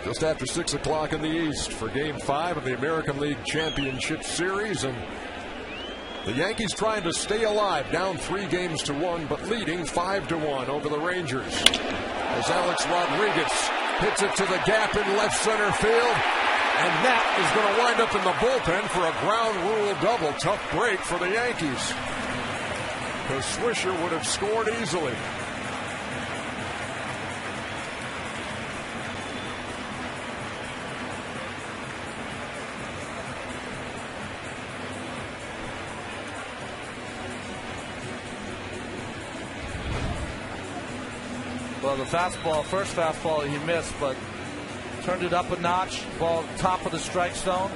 A: Just after 6 o'clock in the East for Game 5 of the American League Championship Series. And the Yankees trying to stay alive, down 3-1, but leading 5-1 over the Rangers. As Alex Rodriguez hits it to the gap in left center field. And that is going to wind up in the bullpen for a ground rule double. Tough break for the Yankees, because Swisher would have scored easily.
F: Well, the fastball, first fastball he missed, but turned it up a notch. Ball top of the strike zone.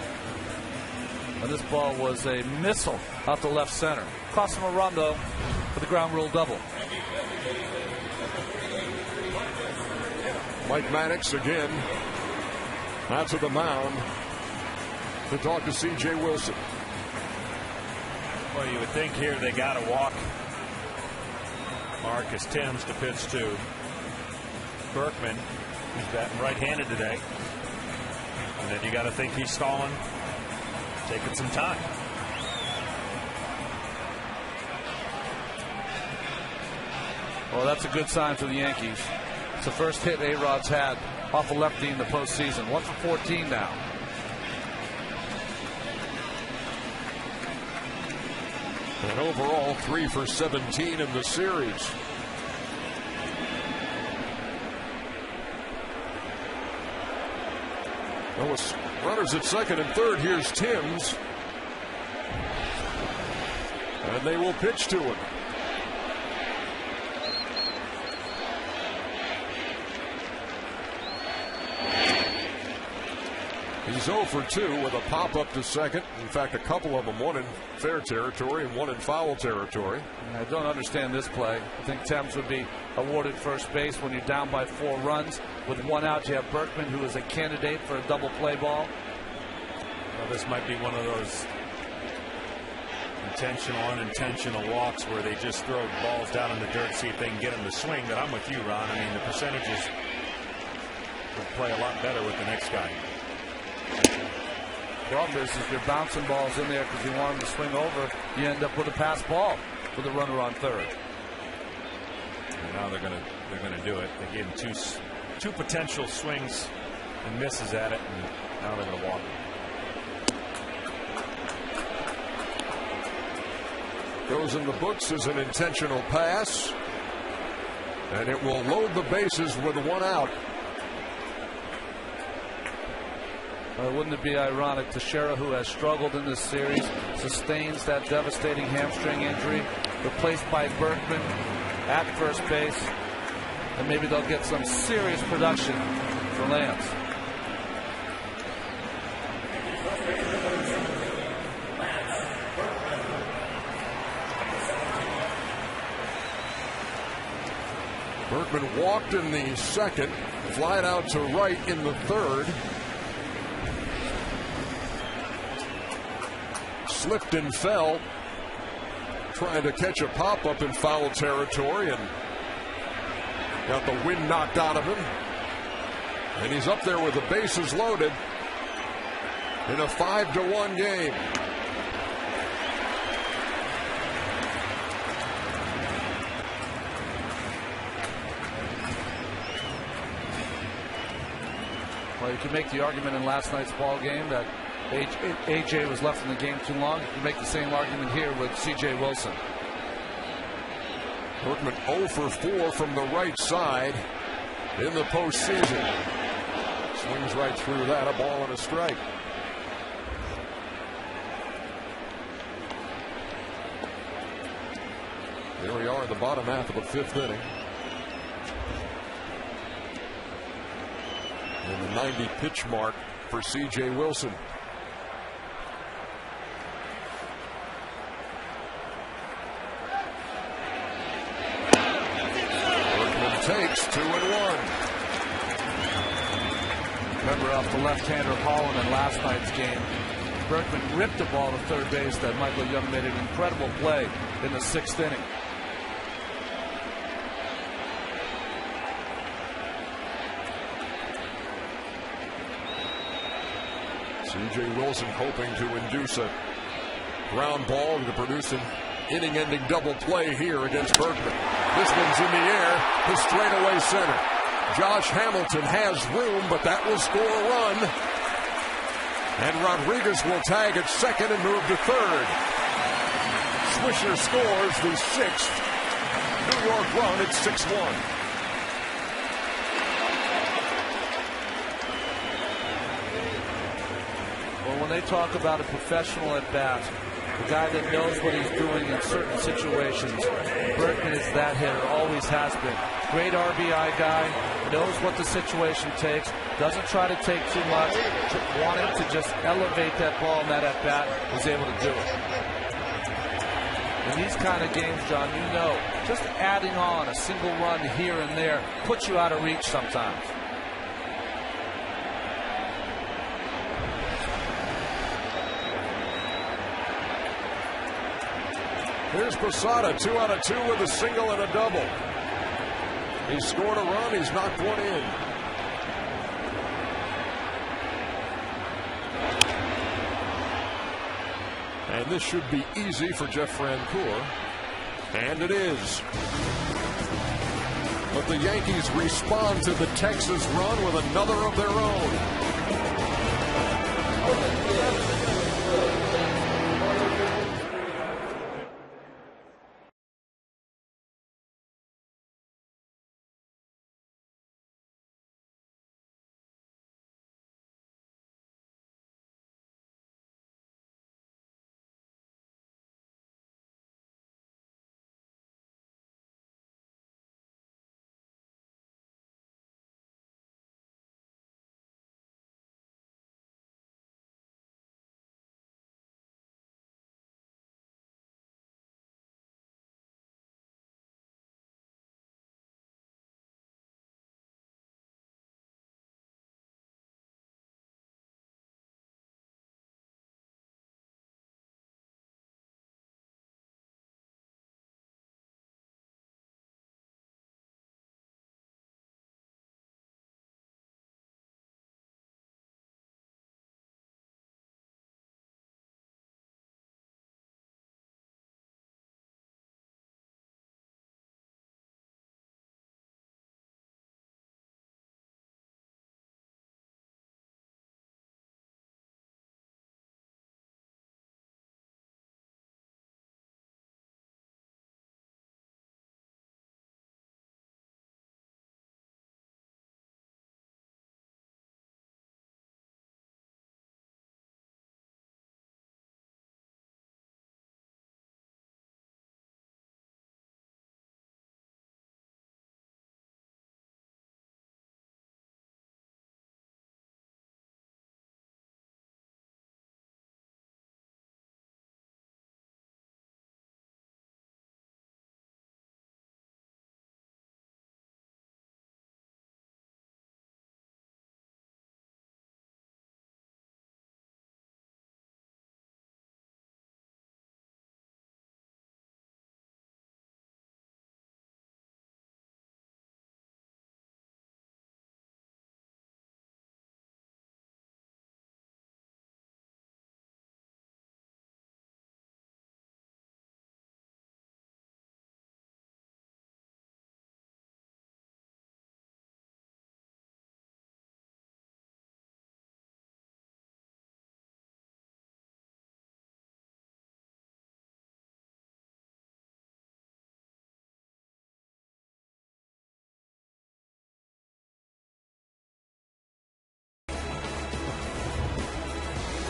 F: And this ball was a missile out to left center. Cost him a run, though, for the ground rule double.
A: Mike Mannix again out to the mound to talk to C.J. Wilson.
H: Well, you would think here they got to walk Marcus Thames to pitch to Berkman, who's batting right-handed today. And then you got to think he's stalling Taking some time.
F: Well, that's a good sign for the Yankees. It's the first hit A-Rod's had off a lefty in the postseason. 1 for 14 now.
A: And overall, 3 for 17 in the series. Well, with runners at second and third, here's Timms. And they will pitch to him. He's 0 for 2 with a pop-up to second. In fact, a couple of them, one in fair territory and one in foul territory.
F: I don't understand this play. I think Timms would be awarded first base when you're down by 4 runs. With 1 out, you have Berkman, who is a candidate for a double play ball.
B: Well, this might be one of those intentional, unintentional walks where they just throw balls down in the dirt, see if they can get them to swing. But I'm with you, Ron. I mean, the percentages will play a lot better with the next guy.
F: Problem is, if you're bouncing balls in there because you want them to swing over, you end up with a pass ball with a runner on third.
B: And now they're gonna do it. They gave him two potential swings and misses at it, and now they're gonna walk it.
A: Goes in the books as an intentional pass, and it will load the bases with 1 out.
F: Wouldn't it be ironic? Teixeira, who has struggled in this series, sustains that devastating hamstring injury, replaced by Berkman at first base, and maybe they'll get some serious production for Lance.
A: Berkman walked in the second, flied out to right in the third. Slipped and fell, trying to catch a pop-up in foul territory, and got the wind knocked out of him. And he's up there with the bases loaded in a 5-1 game.
F: Well, you can make the argument in last night's ball game that AJ was left in the game too long. You can make the same argument here with CJ Wilson.
A: Berkman 0 for 4 from the right side in the postseason. Swings right through that, a ball and a strike. Here we are in the bottom half of the 5th inning. And the 90 pitch mark for CJ Wilson. Takes 2-1.
F: Remember off the left-hander Holland in last night's game, Berkman ripped the ball to third base that Michael Young made an incredible play in the 6th inning.
A: C.J. Wilson hoping to induce a ground ball to produce an inning-ending double play here against Berkman. This one's in the air to straightaway center. Josh Hamilton has room, but that will score a run. And Rodriguez will tag at second and move to third. Swisher scores the 6th New York run at 6-1.
F: Well, when they talk about a professional at bat, a guy that knows what he's doing in certain situations, Berkman is that hitter, always has been. Great RBI guy, knows what the situation takes, doesn't try to take too much, wanting to just elevate that ball and that at bat, was able to do it. In these kind of games, John, you know, just adding on a single run here and there puts you out of reach sometimes.
A: Here's Posada, 2 out of 2 with a single and a double. He scored a run, he's knocked one in. And this should be easy for Jeff Francoeur. And it is. But the Yankees respond to the Texas run with another of their own.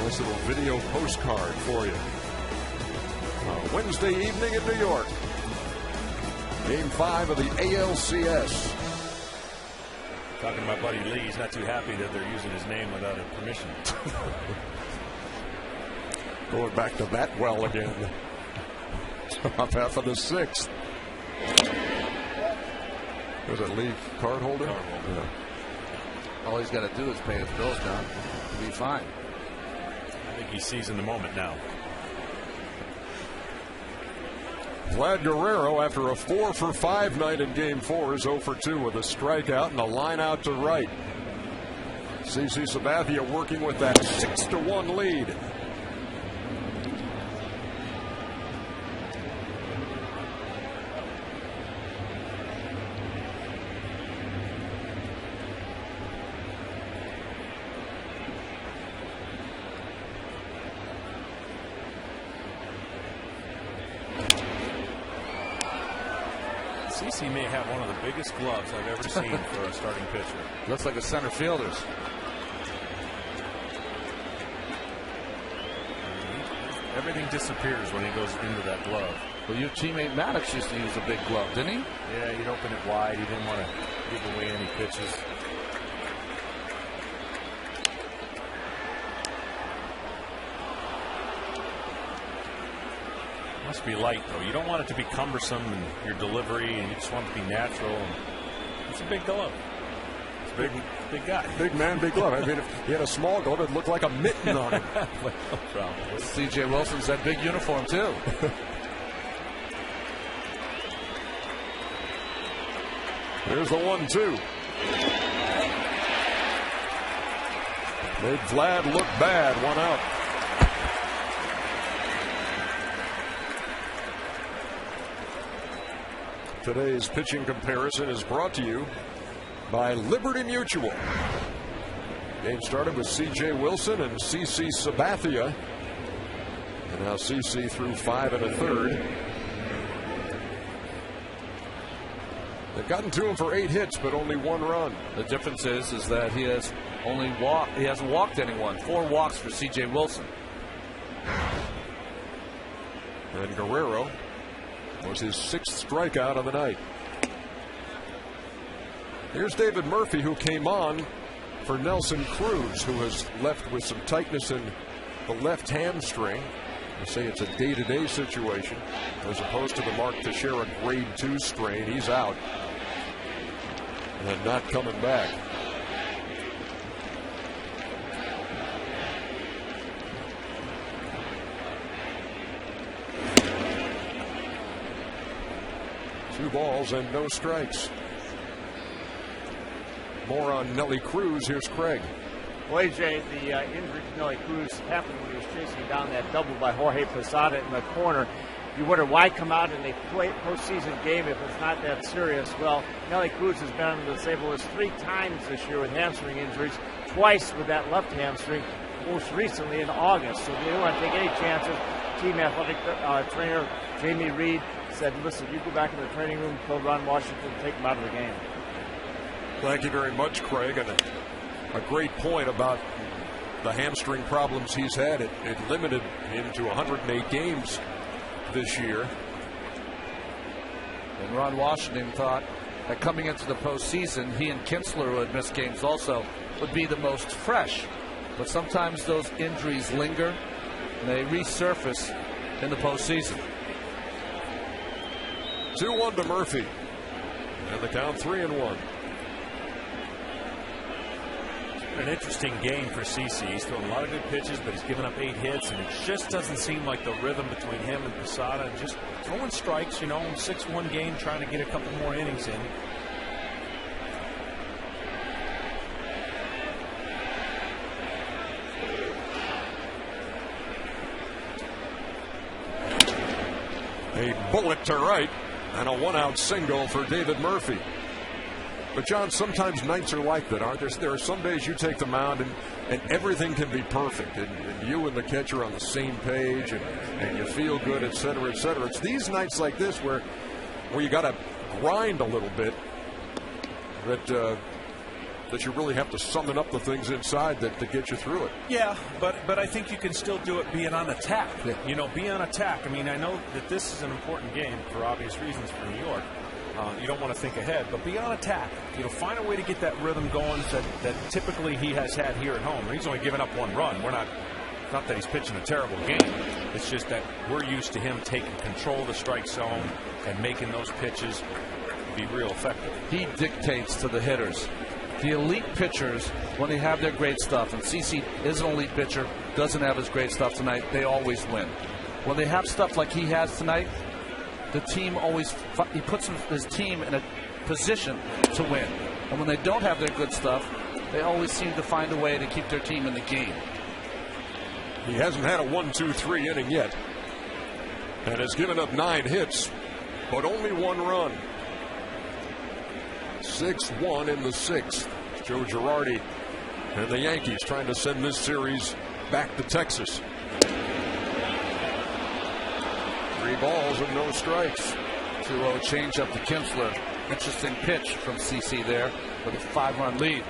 A: Nice little video postcard for you. Wednesday evening in New York. Game 5 of the ALCS.
H: Talking to my buddy Lee, he's not too happy that they're using his name without his permission.
A: Going back to that well again. Top half of the 6th. Was it Lee card holder? Yeah.
F: All he's got to do is pay his bills now. He'll be fine.
H: I think he's seizing the moment now.
A: Vlad Guerrero, after a 4-for-5 night in Game 4, is 0-for-2 with a strikeout and a line out to right. CC Sabathia working with that 6-1 lead.
H: CC may have one of the biggest gloves I've ever seen for a starting pitcher.
F: Looks like a center fielder's.
H: Everything disappears when he goes into that glove.
F: Well, your teammate Maddox used to use a big glove, didn't he?
H: Yeah, he'd open it wide. He didn't want to give away any pitches. Must be light, though. You don't want it to be cumbersome in your delivery, and you just want it to be natural. And it's a big glove. It's a big guy.
A: Big man, big glove. I mean, if he had a small glove, it'd look like a mitten on him.
H: No problem.
F: C.J. Wilson's that big uniform, too.
A: Here's the 1-2. Made Vlad look bad. 1 out. Today's pitching comparison is brought to you by Liberty Mutual. Game started with C.J. Wilson and CC Sabathia. And now CC through 5 1/3. They've gotten to him for 8 hits, but only 1 run.
F: The difference is that he hasn't walked anyone. 4 walks for C.J. Wilson.
A: And Guerrero was his 6th strikeout of the night. Here's David Murphy, who came on for Nelson Cruz, who has left with some tightness in the left hamstring. They say it's a day-to-day situation as opposed to the Mark Teixeira grade 2 strain. He's out and not coming back. Two balls and no strikes. More on Nelly Cruz. Here's Craig.
D: Well, AJ, the injury to Nelly Cruz happened when he was chasing down that double by Jorge Posada in the corner. You wonder why come out in a postseason game if it's not that serious. Well, Nelly Cruz has been on the disabled list 3 times this year with hamstring injuries, twice with that left hamstring, most recently in August. So they don't want to take any chances. Team athletic trainer Jamie Reed said, listen, you go back in the training room, tell Ron Washington to take him out of the game.
A: Thank you very much, Craig. And a great point about the hamstring problems he's had. It limited him to 108 games this year.
F: And Ron Washington thought that coming into the postseason, he and Kinsler, who had missed games also, would be the most fresh. But sometimes those injuries linger and they resurface in the postseason.
A: 2-1 to Murphy. And the count 3-1.
H: An interesting game for CC. He's thrown a lot of good pitches, but he's given up 8 hits, and it just doesn't seem like the rhythm between him and Posada. And just throwing strikes, 6-1 game, trying to get a couple more innings in.
A: A bullet to right and a 1-out single for David Murphy. But, John, sometimes nights are like that, aren't there? There are some days you take the mound and everything can be perfect. And you and the catcher are on the same page and you feel good, et cetera, et cetera. It's these nights like this where you got to grind a little bit that you really have to summon up the things inside that get you through it.
B: Yeah, but I think you can still do it being on attack.
A: Yeah.
B: Be on attack. I mean, I know that this is an important game for obvious reasons for New York. You don't want to think ahead, but be on attack. Find a way to get that rhythm going that typically he has had here at home. He's only given up 1 run. We're not that he's pitching a terrible game. It's just that we're used to him taking control of the strike zone and making those pitches be real effective.
F: He dictates to the hitters. The elite pitchers, when they have their great stuff, and CC is an elite pitcher, doesn't have his great stuff tonight, they always win. When they have stuff like he has tonight, the team he puts his team in a position to win. And when they don't have their good stuff, they always seem to find a way to keep their team in the game.
A: He hasn't had a 1-2-3 inning yet and has given up 9 hits, but only 1 run. 6-1 in the 6th. Joe Girardi and the Yankees trying to send this series back to Texas. 3 balls and no strikes.
F: 2-0 changeup to Kinsler. Interesting pitch from CC there with a 5-run lead.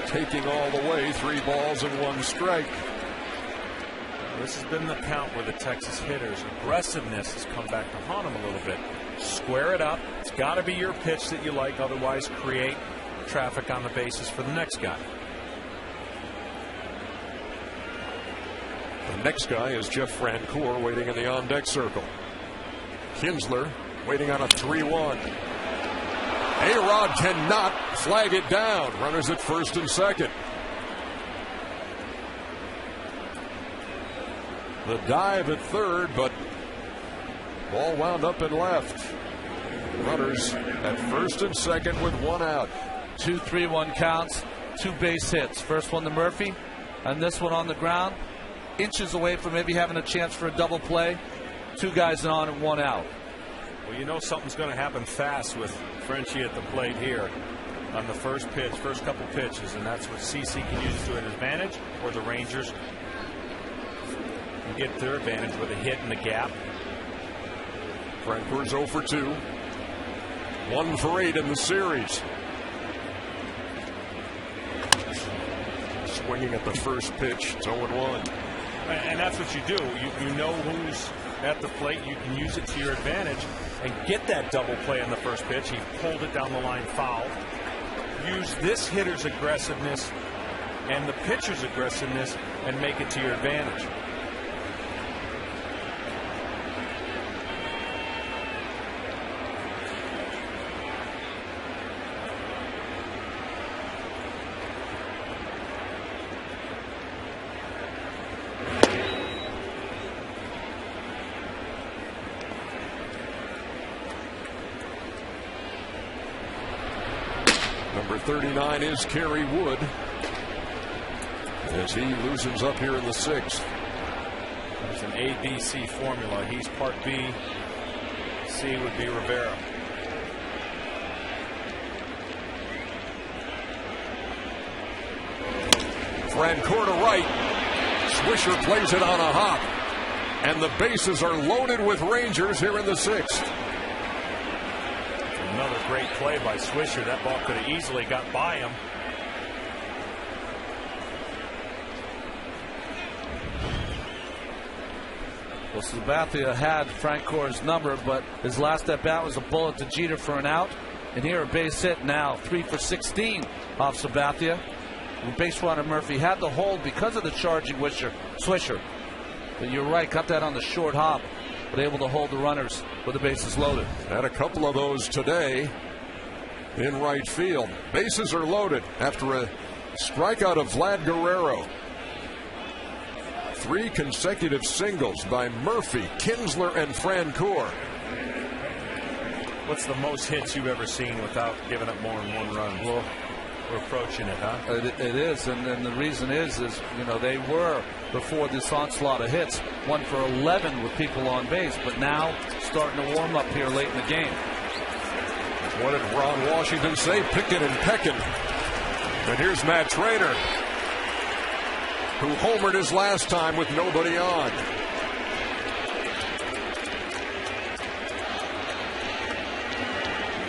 A: Taking all the way, 3 balls and 1 strike.
B: This has been the count where the Texas hitters' aggressiveness has come back to haunt them a little bit. Square it up. It's got to be your pitch that you like, otherwise create traffic on the bases for the next guy.
A: The next guy is Jeff Francoeur waiting in the on-deck circle. Kinsler waiting on a 3-1. A-Rod cannot flag it down. Runners at first and second. The dive at third, but ball wound up and left. Runners at first and second with one out.
F: 2-3-1 counts, 2 base hits. First one to Murphy, and this one on the ground. Inches away from maybe having a chance for a double play. 2 guys on and 1 out.
B: Well, you know something's going to happen fast with Frenchie at the plate here on the first pitch, first couple pitches, and that's what CC can use to an advantage, or the Rangers can get their advantage with a hit in the gap.
A: Francour's 0 for 2. 1 for 8 in the series. Swinging at the first pitch. It's 0-1.
B: And that's what you do. You know who's at the plate. You can use it to your advantage and get that double play on the first pitch. He pulled it down the line foul. Use this hitter's aggressiveness and the pitcher's aggressiveness and make it to your advantage.
A: Number 39 is Kerry Wood, as he loosens up here in the 6th.
B: There's an ABC formula. He's part B. C would be Rivera.
A: Francoeur to right. Swisher plays it on a hop. And the bases are loaded with Rangers here in the 6th.
B: Another great play by Swisher. That ball could have easily got by him.
F: Well, Sabathia had Francour's number, but his last at bat was a bullet to Jeter for an out. And here a base hit now, 3 for 16 off Sabathia. Base runner Murphy had the hold because of the charging Swisher. But you're right, got that on the short hop, but able to hold the runners with the bases loaded.
A: Had a couple of those today in right field. Bases are loaded after a strikeout of Vlad Guerrero. 3 consecutive singles by Murphy, Kinsler, and Francoeur.
B: What's the most hits you've ever seen without giving up more than 1 run? Well, we're approaching it, huh?
F: It is, and the reason is you know, they were before this onslaught of hits 1 for 11 with people on base, but now starting to warm up here late in the game.
A: What did Ron Washington say? Picking and pecking. And here's Matt Trainer, who homered his last time with nobody on.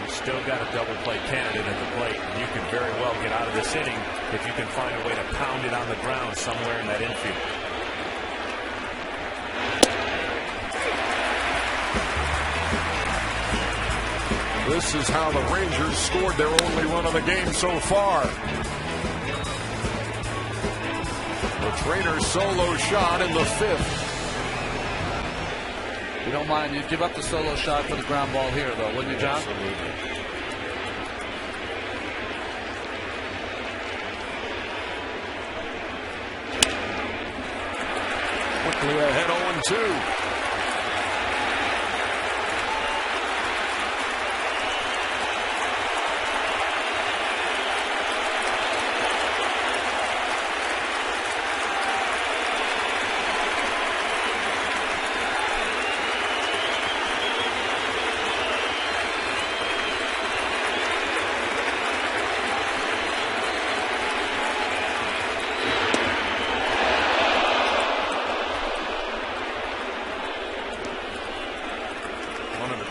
B: Still got a double play candidate at the plate. You can very well get out of this inning if you can find a way to pound it on the ground somewhere in that infield.
A: This is how the Rangers scored their only run of the game so far. The Trainer's solo shot in the 5th.
F: You don't mind, you'd give up the solo shot for the ground ball here, though, wouldn't you, John?
B: Absolutely.
A: Quickly ahead 0-2.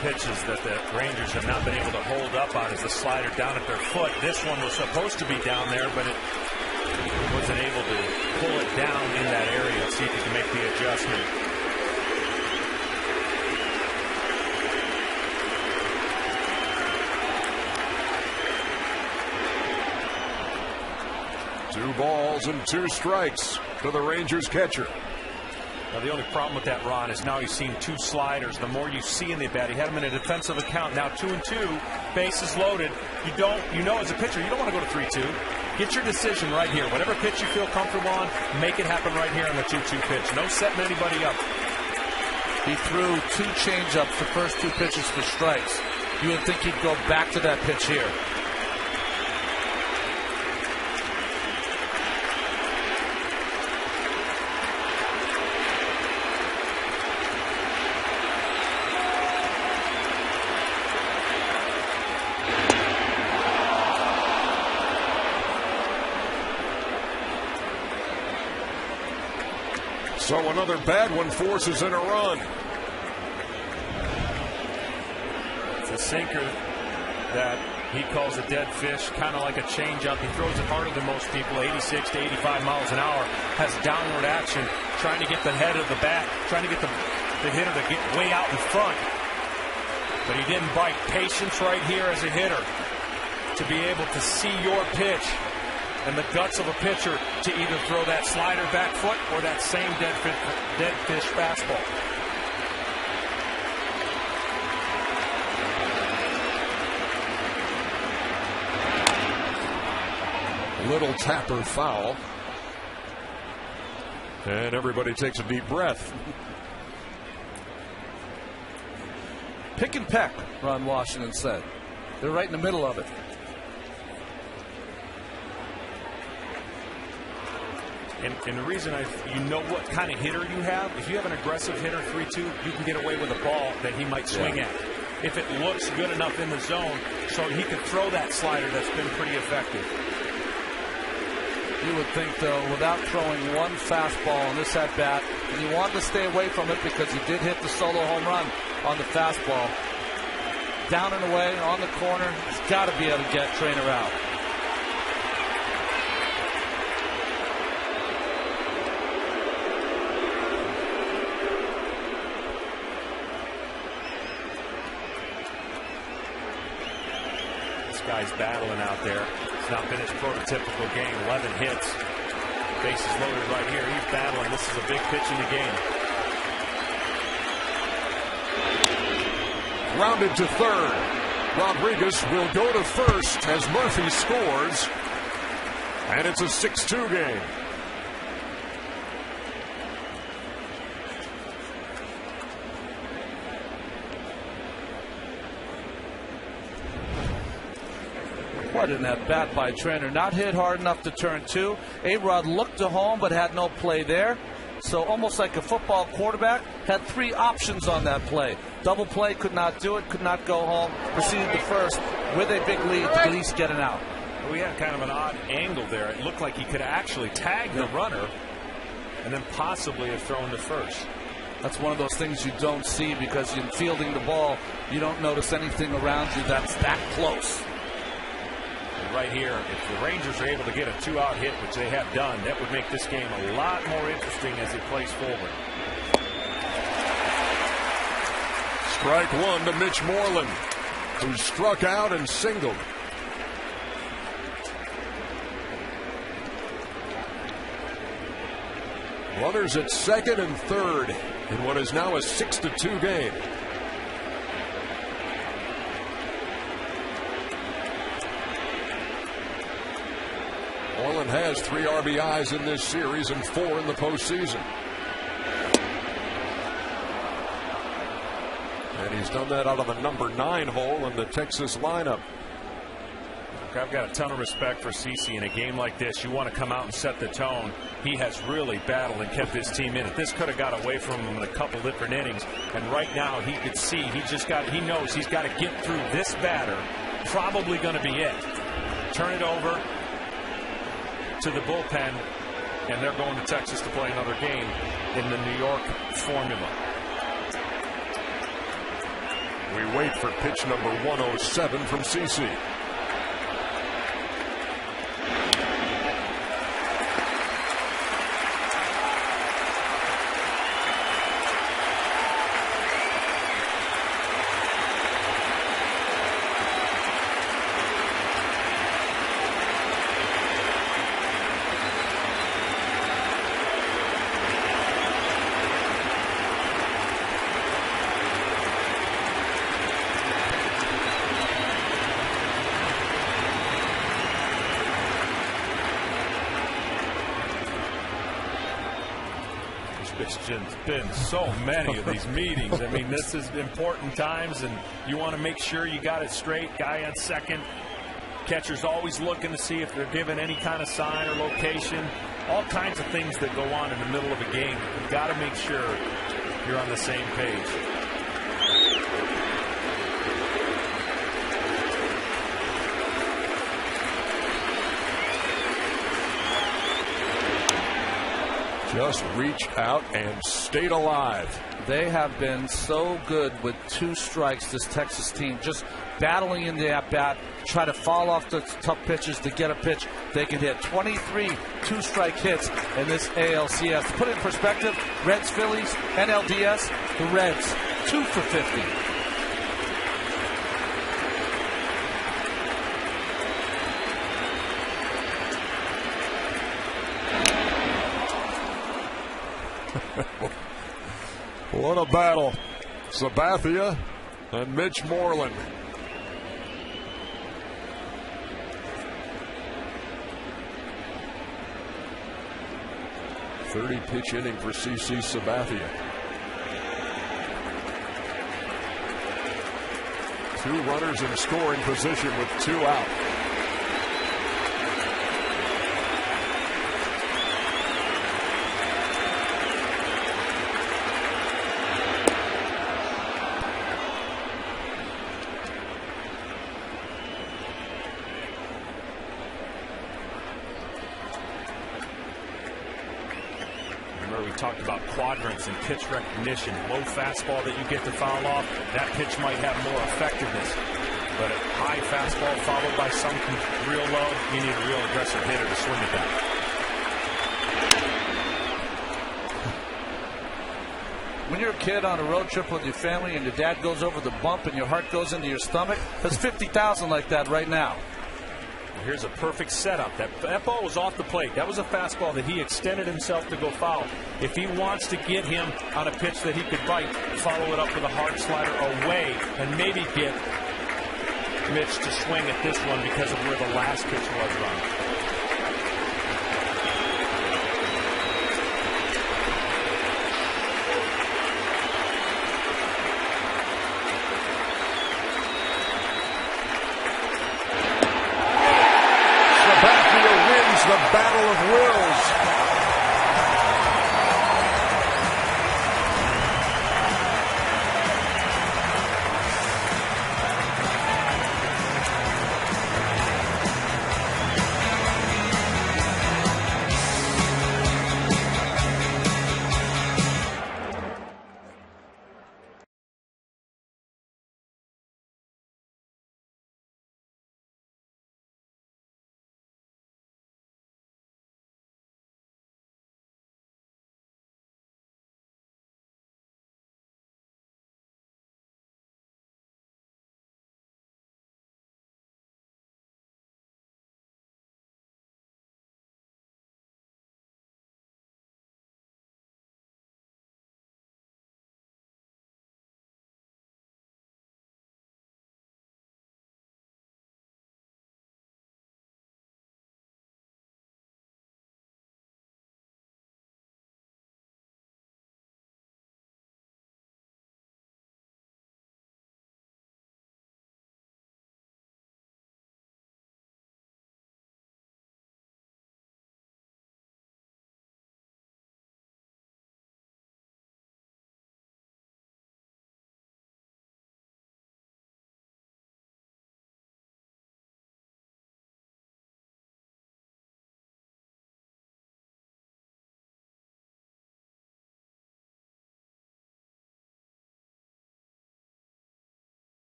B: Pitches that the Rangers have not been able to hold up on is the slider down at their foot. This one was supposed to be down there, but it wasn't able to pull it down in that area and see if he can make the adjustment.
A: Two balls and 2 strikes to the Rangers catcher.
B: Now, the only problem with that, Ron, is now he's seen 2 sliders. The more you see in the bat, he had him in a defensive account. Now 2-2, bases loaded. You know, as a pitcher, you don't want to go to 3-2. Get your decision right here. Whatever pitch you feel comfortable on, make it happen right here on the 2-2 pitch. No setting anybody up.
F: He threw 2 changeups the first 2 pitches for strikes. You would think he'd go back to that pitch here.
A: So another bad one forces in a run.
H: It's a sinker that he calls a dead fish, kind of like a changeup. He throws it harder than most people, 86 to 85 miles an hour. Has downward action, trying to get the head of the bat, trying to get the hitter to get way out in front. But he didn't bite. Patience right here as a hitter to be able to see your pitch. And the guts of a pitcher to either throw that slider back foot or that same dead fish fastball.
A: Little tapper foul. And everybody takes a deep breath.
F: Pick and peck, Ron Washington said. They're right in the middle of it.
H: And the reason you know what kind of hitter you have. If you have an aggressive hitter, 3-2, you can get away with a ball that he might swing at. If it looks good enough in the zone, so he could throw that slider that's been pretty effective.
F: You would think, though, without throwing one fastball on this at-bat, and he wanted to stay away from it because he did hit the solo home run on the fastball. Down and away, on the corner, he's got to be able to get Trainer out.
H: Guy's battling out there. It's not been his prototypical game. 11 hits. Bases loaded right here. He's battling. This is a big pitch in the game.
A: Rounded to third. Rodriguez will go to first as Murphy scores. And it's a 6-2 game.
F: What in that bat by Trainer. Not hit hard enough to turn two. A-Rod looked to home but had no play there. So almost like a football quarterback, had three options on that play. Double play, could not do it, could not go home. Proceeded to first with a big lead to at least get it out.
H: We had kind of an odd angle there. It looked like he could actually tag the runner and then possibly have thrown to first.
F: That's one of those things you don't see because in fielding the ball, you don't notice anything around you that's that close.
H: Right here, if the Rangers are able to get a two-out hit, which they have done, that would make this game a lot more interesting as it plays forward.
A: Strike one to Mitch Moreland, who struck out and singled. Runners at second and third in what is now a 6-2 game. Moreland has 3 RBIs in this series and 4 in the postseason. And he's done that out of the number 9 hole in the Texas lineup.
H: I've got a ton of respect for CeCe. In a game like this, you want to come out and set the tone. He has really battled and kept his team in it. This could have got away from him in a couple different innings. And right now, he could see he knows he's got to get through this batter. Probably going to be it. Turn it over to the bullpen, and they're going to Texas to play another game in the New York formula.
A: We wait for pitch number 107 from CeCe.
B: There's just been so many of these meetings. I mean, this is important times, and you want to make sure you got it straight. Guy on second. Catcher's always looking to see if they're given any kind of sign or location. All kinds of things that go on in the middle of a game. You've got to make sure you're on the same page.
A: Just reached out and stayed alive.
F: They have been so good with 2 strikes, this Texas team, just battling in the at-bat, try to fall off the tough pitches to get a pitch they can hit. 23 2-strike hits in this ALCS. To put it in perspective, Reds, Phillies, NLDS, the Reds, 2 for 50.
A: What a battle. Sabathia and Mitch Moreland. .30-pitch inning for CC Sabathia. 2 runners in scoring position with 2 out.
B: We talked about quadrants and pitch recognition. Low fastball that you get to foul off, that pitch might have more effectiveness. But a high fastball followed by something real low, you need a real aggressive hitter to swing at that.
F: When you're a kid on a road trip with your family and your dad goes over the bump and your heart goes into your stomach, there's 50,000 like that right now.
B: Here's a perfect setup. That ball was off the plate. That was a fastball that he extended himself to go foul. If he wants to get him on a pitch that he could bite, follow it up with a hard slider away and maybe get Mitch to swing at this one because of where the last pitch was run.
A: The battle of wills.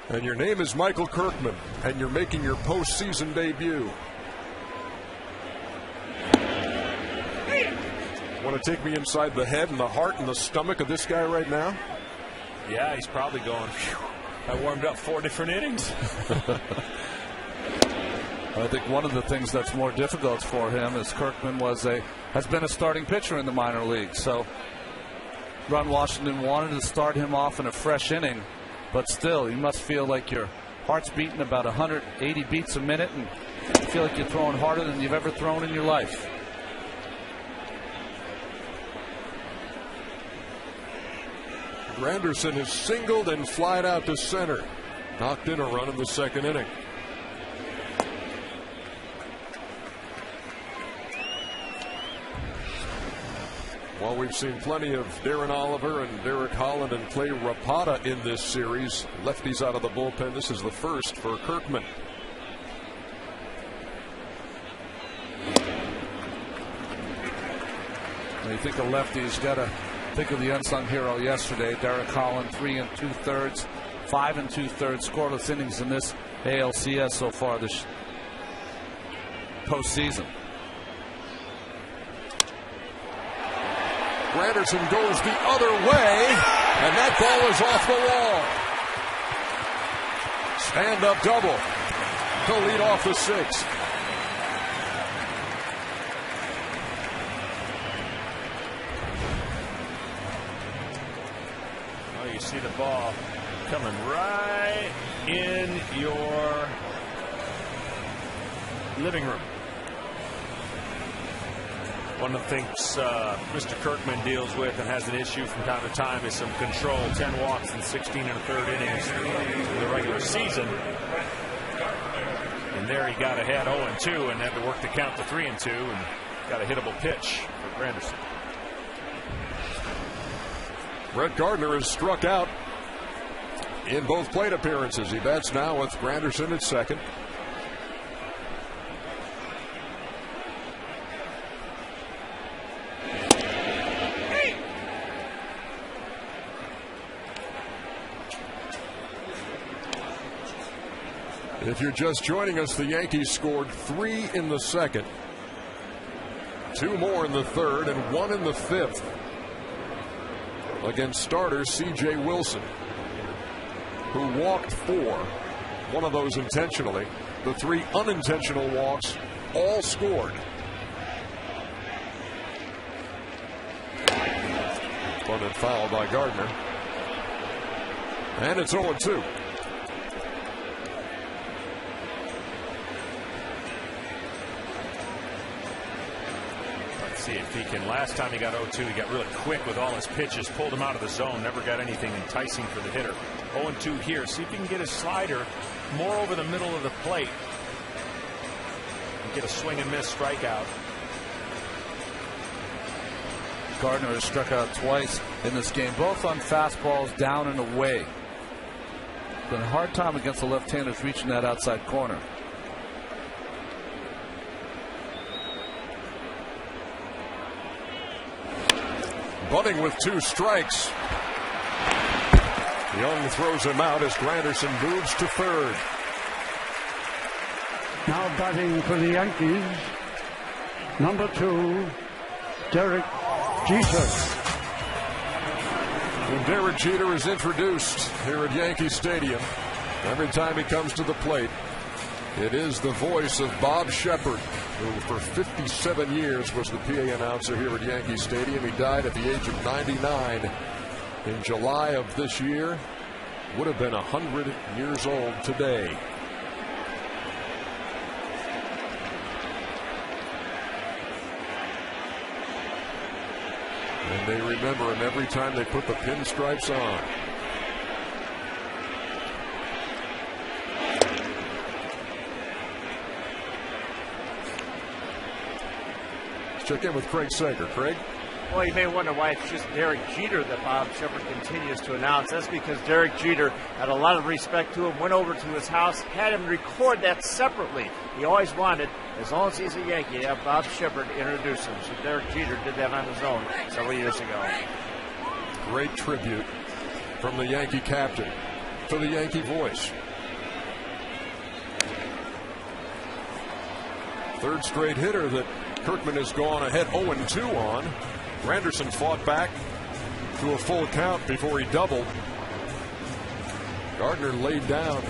A: And your name is Michael Kirkman, and you're making your postseason debut. Want to take me inside the head and the heart and the stomach of this guy right now?
H: Yeah, he's probably going, phew, I warmed up 4 different innings.
F: I think one of the things that's more difficult for him is Kirkman has been a starting pitcher in the minor leagues. So Ron Washington wanted to start him off in a fresh inning, but still, you must feel like your heart's beating about 180 beats a minute, and you feel like you're throwing harder than you've ever thrown in your life.
A: Granderson is singled and flied out to center. Knocked in a run in the second inning. While we've seen plenty of Darren Oliver and Derek Holland and Clay Rapata in this series, lefties out of the bullpen, this is the first for Kirkman.
F: When you think of lefties, got to think of the unsung hero yesterday, Derek Holland, 3 2/3, 5 2/3 scoreless innings in this ALCS so far this postseason.
A: Granderson goes the other way, and that ball is off the wall. Stand-up double to lead off the 6th.
H: Oh, you see the ball coming right in your living room. One of the things Mr. Kirkman deals with and has an issue from time to time is some control. 10 walks in 16 1/3 innings in the regular season. And there he got ahead 0-2 and had to work the count to 3-2 and got a hittable pitch for Granderson.
A: Brett Gardner is struck out in both plate appearances. He bats now with Granderson at second. If you're just joining us, the Yankees scored 3 in the second, 2 more in the third, and 1 in the 5th against starter C.J. Wilson, who walked 4, one of those intentionally. The 3 unintentional walks all scored. But then fouled by Gardner. And it's 0-2.
H: See if he can. Last time he got 0-2, he got really quick with all his pitches, pulled him out of the zone, never got anything enticing for the hitter. 0-2 here. See if he can get his slider more over the middle of the plate and get a swing and miss strikeout.
F: Gardner has struck out twice in this game, both on fastballs down and away. Been a hard time against the left-handers reaching that outside corner.
A: Bunting with 2 strikes. Young throws him out as Granderson moves to third.
I: Now batting for the Yankees, number 2, Derek Jeter.
A: When Derek Jeter is introduced here at Yankee Stadium, every time he comes to the plate, it is the voice of Bob Shepard, who for 57 years was the PA announcer here at Yankee Stadium. He died at the age of 99 in July of this year. Would have been 100 years old today. And they remember him every time they put the pinstripes on. Check in with Craig Sager. Craig?
D: Well, you may wonder why it's just Derek Jeter that Bob Shepard continues to announce. That's because Derek Jeter had a lot of respect to him, went over to his house, had him record that separately. He always wanted, as long as he's a Yankee, to have Bob Shepard introduce him. So Derek Jeter did that on his own several years ago.
A: Great tribute from the Yankee captain. for the Yankee voice. Third straight hitter that Kirkman has gone ahead 0-2 on. Granderson fought back to a full count before he doubled. Gardner laid down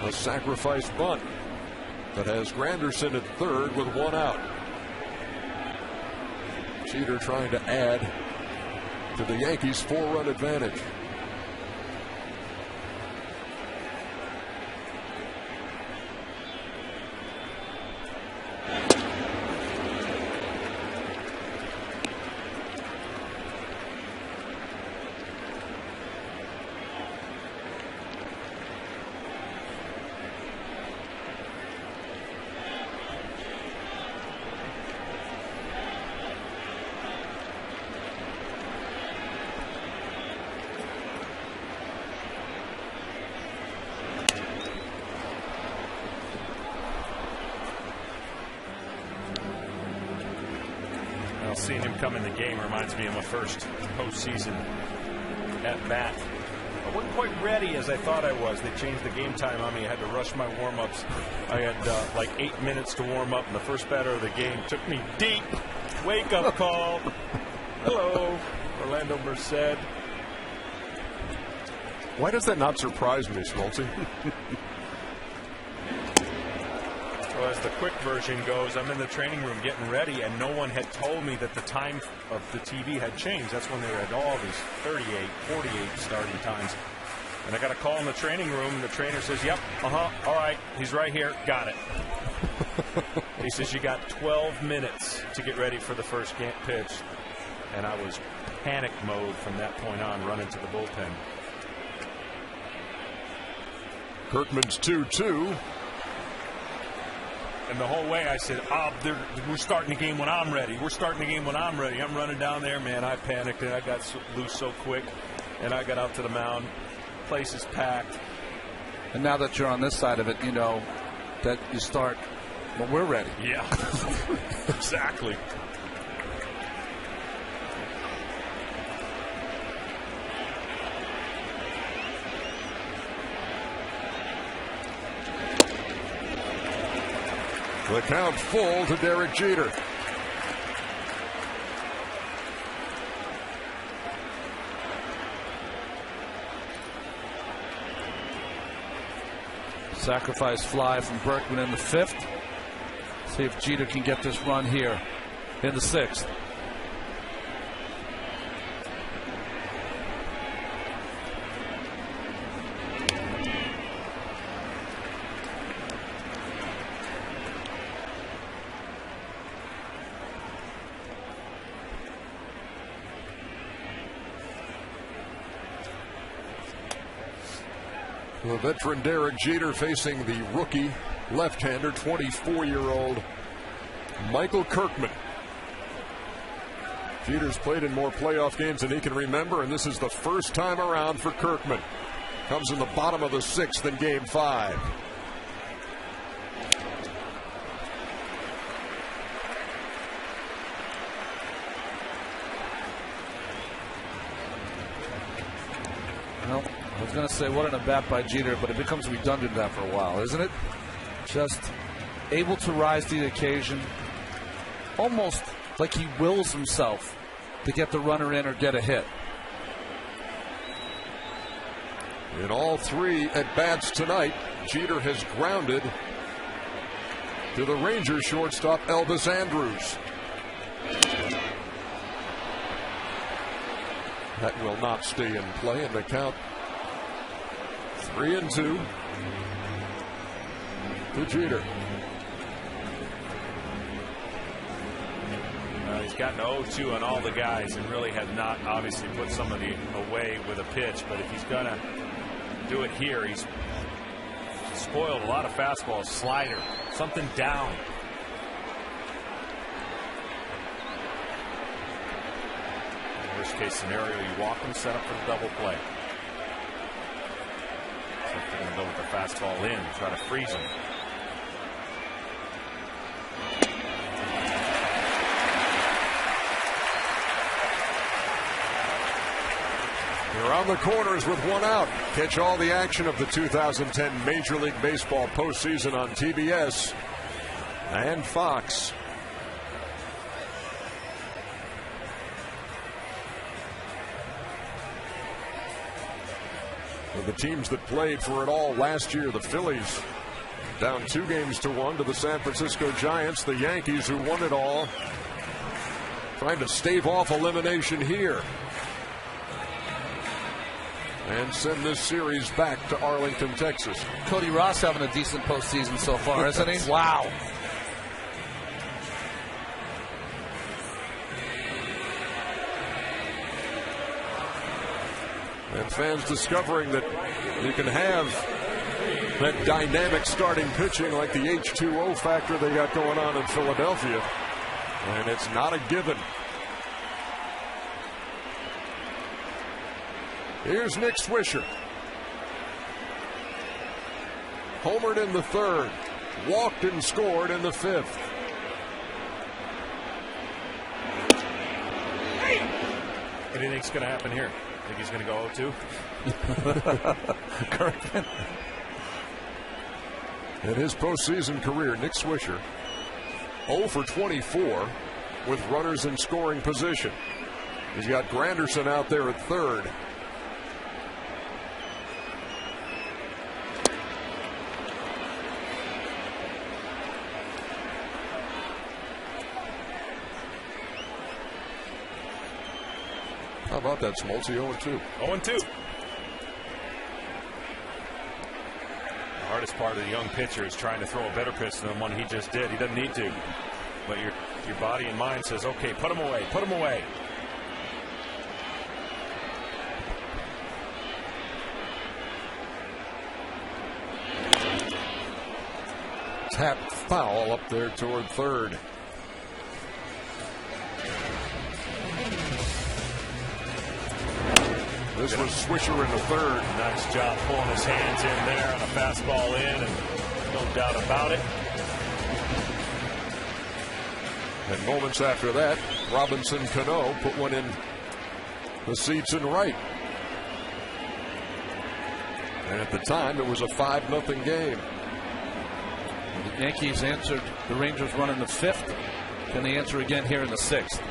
A: a sacrifice bunt that has Granderson at third with one out. Jeter trying to add to the Yankees' 4-run advantage.
H: Seeing him come in the game reminds me of my first postseason at bat. I wasn't quite ready as I thought I was. They changed the game time on me. I had to rush my warm-ups. I had like 8 minutes to warm up, and the first batter of the game took me deep. Wake-up call. Hello, Orlando Merced.
A: Why does that not surprise me, Smoltzy?
H: Well, as the quick version goes, I'm in the training room getting ready, and no one had told me that the time of the TV had changed. That's when they had all these 38, 48 starting times. And I got a call in the training room, and the trainer says, yep, all right, he's right here, got it. He says, you got 12 minutes to get ready for the first pitch. And I was panic mode from that point on, running to the bullpen.
A: Kirkman's 2-2.
H: And the whole way I said, we're starting the game when I'm ready. We're starting the game when I'm ready. I'm running down there, man. I panicked, and I got loose so quick. And I got out to the mound. Place is packed.
F: And now that you're on this side of it, you know that you start when we're ready.
H: Yeah, exactly.
A: The count full to Derek Jeter.
F: Sacrifice fly from Berkman in the 5th. See if Jeter can get this run here in the 6th.
A: The veteran Derek Jeter facing the rookie left-hander, 24-year-old Michael Kirkman. Jeter's played in more playoff games than he can remember, and this is the first time around for Kirkman. Comes in the bottom of the 6th in Game 5.
F: Well, I was going to say, what an at-bat by Jeter, but it becomes redundant that for a while, isn't it? Just able to rise to the occasion, almost like he wills himself to get the runner in or get a hit.
A: In all 3 at-bats tonight, Jeter has grounded to the Rangers shortstop Elvis Andrus. That will not stay in play, and the count 3-2 to Jeter.
H: He's gotten 0-2 on all the guys and really has not obviously put somebody away with a pitch. But if he's going to do it here, he's spoiled a lot of fastballs, slider, something down. Worst case scenario, you walk him, set up for the double play. So if they're going to go with the fastball in, try to freeze him.
A: Around the corners with one out. Catch all the action of the 2010 Major League Baseball postseason on TBS and Fox. For the teams that played for it all last year, the Phillies down 2-1 to the San Francisco Giants. The Yankees, who won it all, trying to stave off elimination here and send this series back to Arlington, Texas.
F: Cody Ross having a decent postseason so far, isn't he? Wow.
A: And fans discovering that you can have that dynamic starting pitching like the H2O factor they got going on in Philadelphia. And it's not a given. Here's Nick Swisher. Homered in the third. Walked and scored in the fifth.
H: What do you think's going to happen here? Think he's going to go 0-2?
F: Kirkman.
A: In his postseason career, Nick Swisher 0 for 24 with runners in scoring position. He's got Granderson out there at third. How about that, Smoltz? 0-2.
H: 0-2. The hardest part of the young pitcher is trying to throw a better pitch than the one he just did. He doesn't need to. But your body and mind says, okay, put him away, put him away.
A: Tapped foul up there toward third. This was Swisher in the third.
H: Nice job pulling his hands in there on a fastball in, and no doubt about it.
A: And moments after that, Robinson Cano put one in the seats in right. And at the time, it was a 5-0 game.
F: The Yankees answered the Rangers run in the fifth. Can they answer again here in the sixth?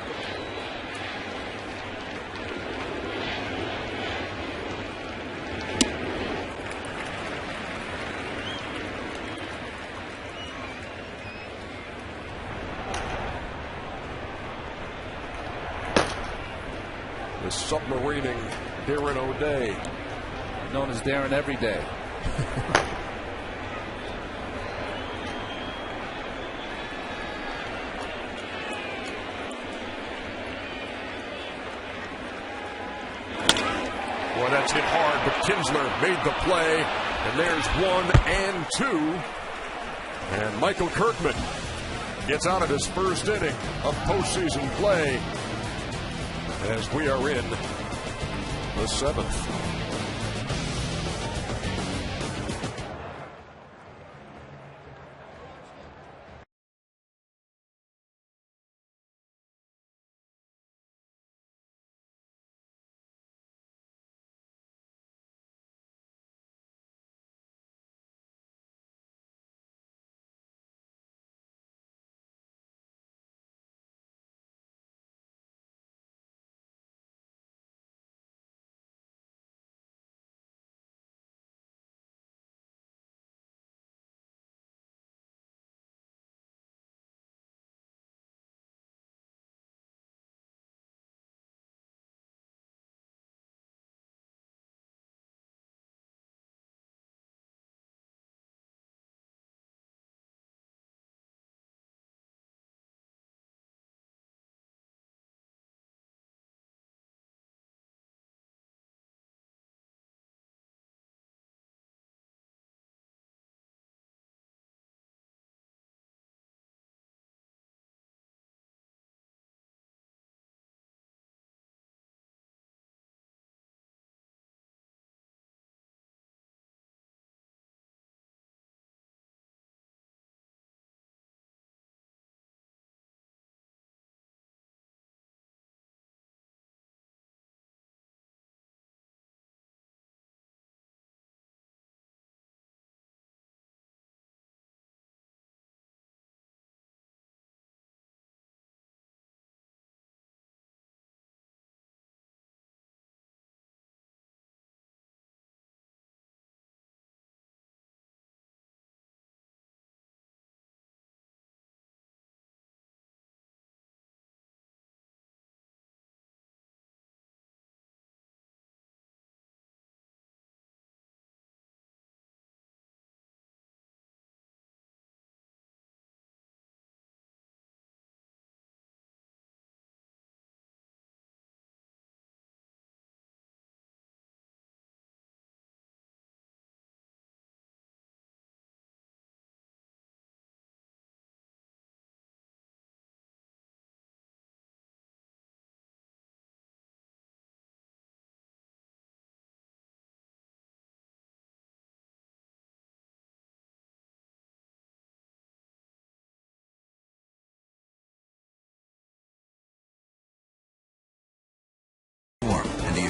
A: The submarining Darren O'Day.
F: Known as Darren every day.
A: Boy, that's hit hard, but Kinsler made the play. And there's 1 and 2. And Michael Kirkman gets out of his first inning of postseason play as we are in the 7th.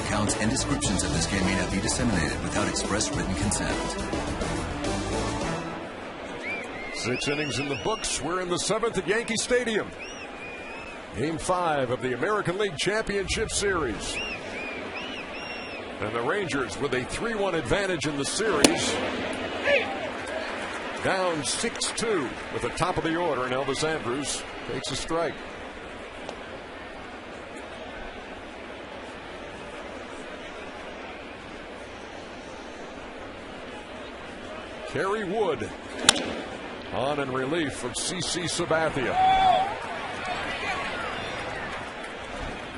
J: accounts and descriptions of this game may not be disseminated without express written consent.
A: 6 innings in the books. We're in the 7th at Yankee Stadium. Game 5 of the American League Championship Series. And the Rangers with a 3-1 advantage in the series. Down 6-2 with the top of the order, and Elvis Andrus takes a strike. Kerry Wood on in relief of C.C. Sabathia.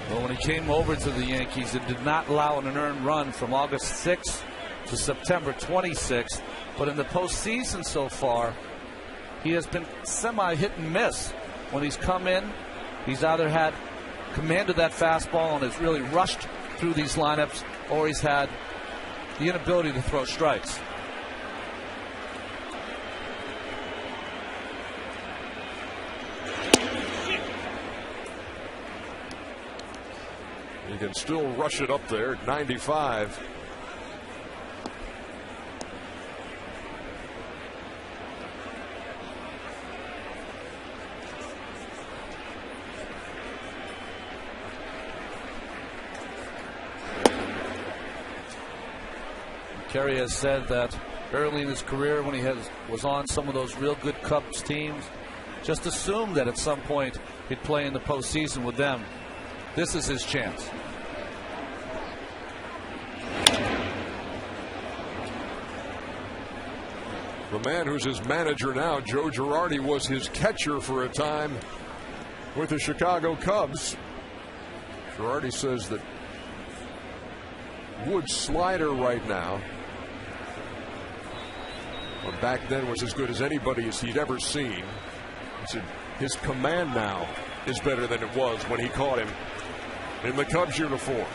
F: Well, when he came over to the Yankees, it did not allow an earned run from August 6th to September 26th. But in the postseason so far, he has been semi-hit and miss. When he's come in, he's either had commanded that fastball and has really rushed through these lineups, or he's had the inability to throw strikes.
A: He can still rush it up there at 95.
F: Kerry has said that early in his career, when he was on some of those real good Cubs teams, just assumed that at some point he'd play in the postseason with them. This is his chance.
A: The man who's his manager now, Joe Girardi, was his catcher for a time with the Chicago Cubs. Girardi says that Wood's slider right now, well, back then, was as good as anybody as he'd ever seen. He said his command now is better than it was when he caught him in the Cubs uniform.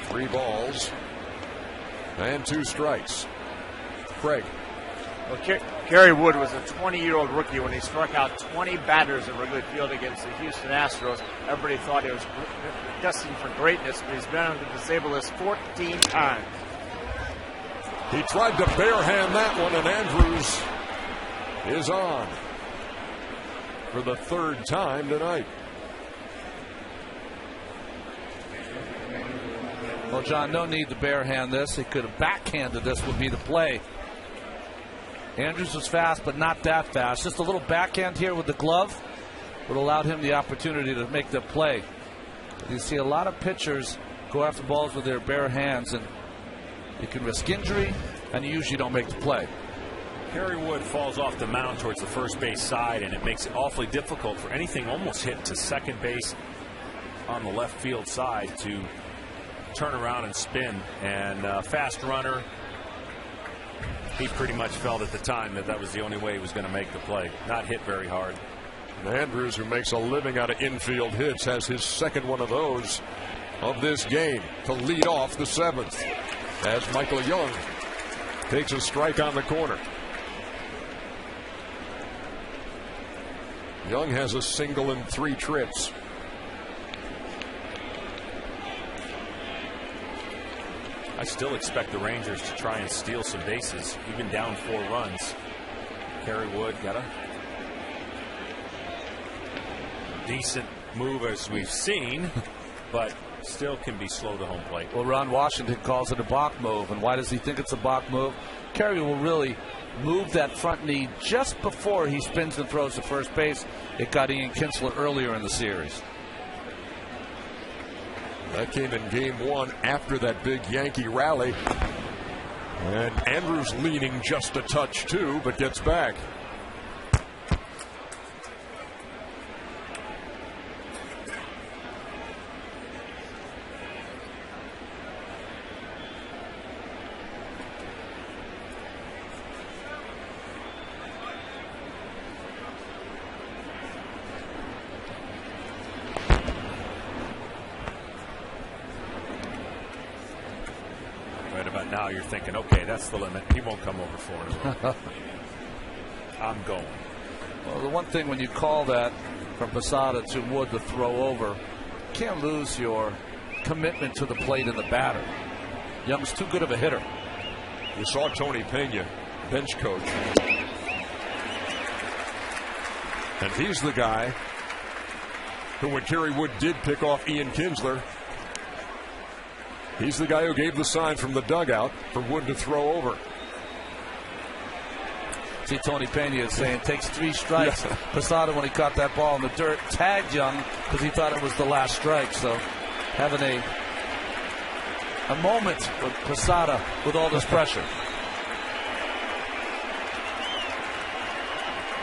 A: 3 balls and 2 strikes. Craig.
D: Well, Kerry Wood was a 20-year-old rookie when he struck out 20 batters in Wrigley Field against the Houston Astros. Everybody thought he was destined for greatness, but he's been able to disable this 14 times.
A: He tried to barehand that one, and Andrus is on for the 3rd time tonight.
F: Well, John, no need to barehand this. He could have backhanded this would be the play. Andrus was fast, but not that fast. Just a little backhand here with the glove would allow him the opportunity to make the play. You see a lot of pitchers go after balls with their bare hands, and you can risk injury, and you usually don't make the play.
H: Kerry Wood falls off the mound towards the first base side, and it makes it awfully difficult for anything almost hit to second base on the left field side to turn around and spin. And fast runner, he pretty much felt at the time that was the only way he was going to make the play. Not hit very hard.
A: And Andrus, who makes a living out of infield hits, has his 2nd one of those of this game to lead off the 7th as Michael Young takes a strike on the corner. Young has a single in 3 trips.
H: I still expect the Rangers to try and steal some bases, even down 4 runs. Kerry Wood got a decent move as we've seen, but still can be slow to home plate.
F: Well, Ron Washington calls it a balk move, and why does he think it's a balk move? Kerry will really move that front knee just before he spins and throws to first base. It got Ian Kinsler earlier in the series.
A: That came in game 1 after that big Yankee rally. And Andrus leaning just a touch too, but gets back.
H: Now you're thinking, okay, that's the limit. He won't come over for it. I'm going.
F: Well, the one thing when you call that from Posada to Wood to throw over. Can't lose your commitment to the plate and the batter. Young's too good of a hitter.
A: You saw Tony Pena, bench coach. And he's the guy who, when Kerry Wood did pick off Ian Kinsler, he's the guy who gave the sign from the dugout for Wood to throw over.
F: See, Tony Pena is saying takes 3 strikes. Yeah. Posada, when he caught that ball in the dirt, tagged Young because he thought it was the last strike. So having a moment with Posada with all this pressure.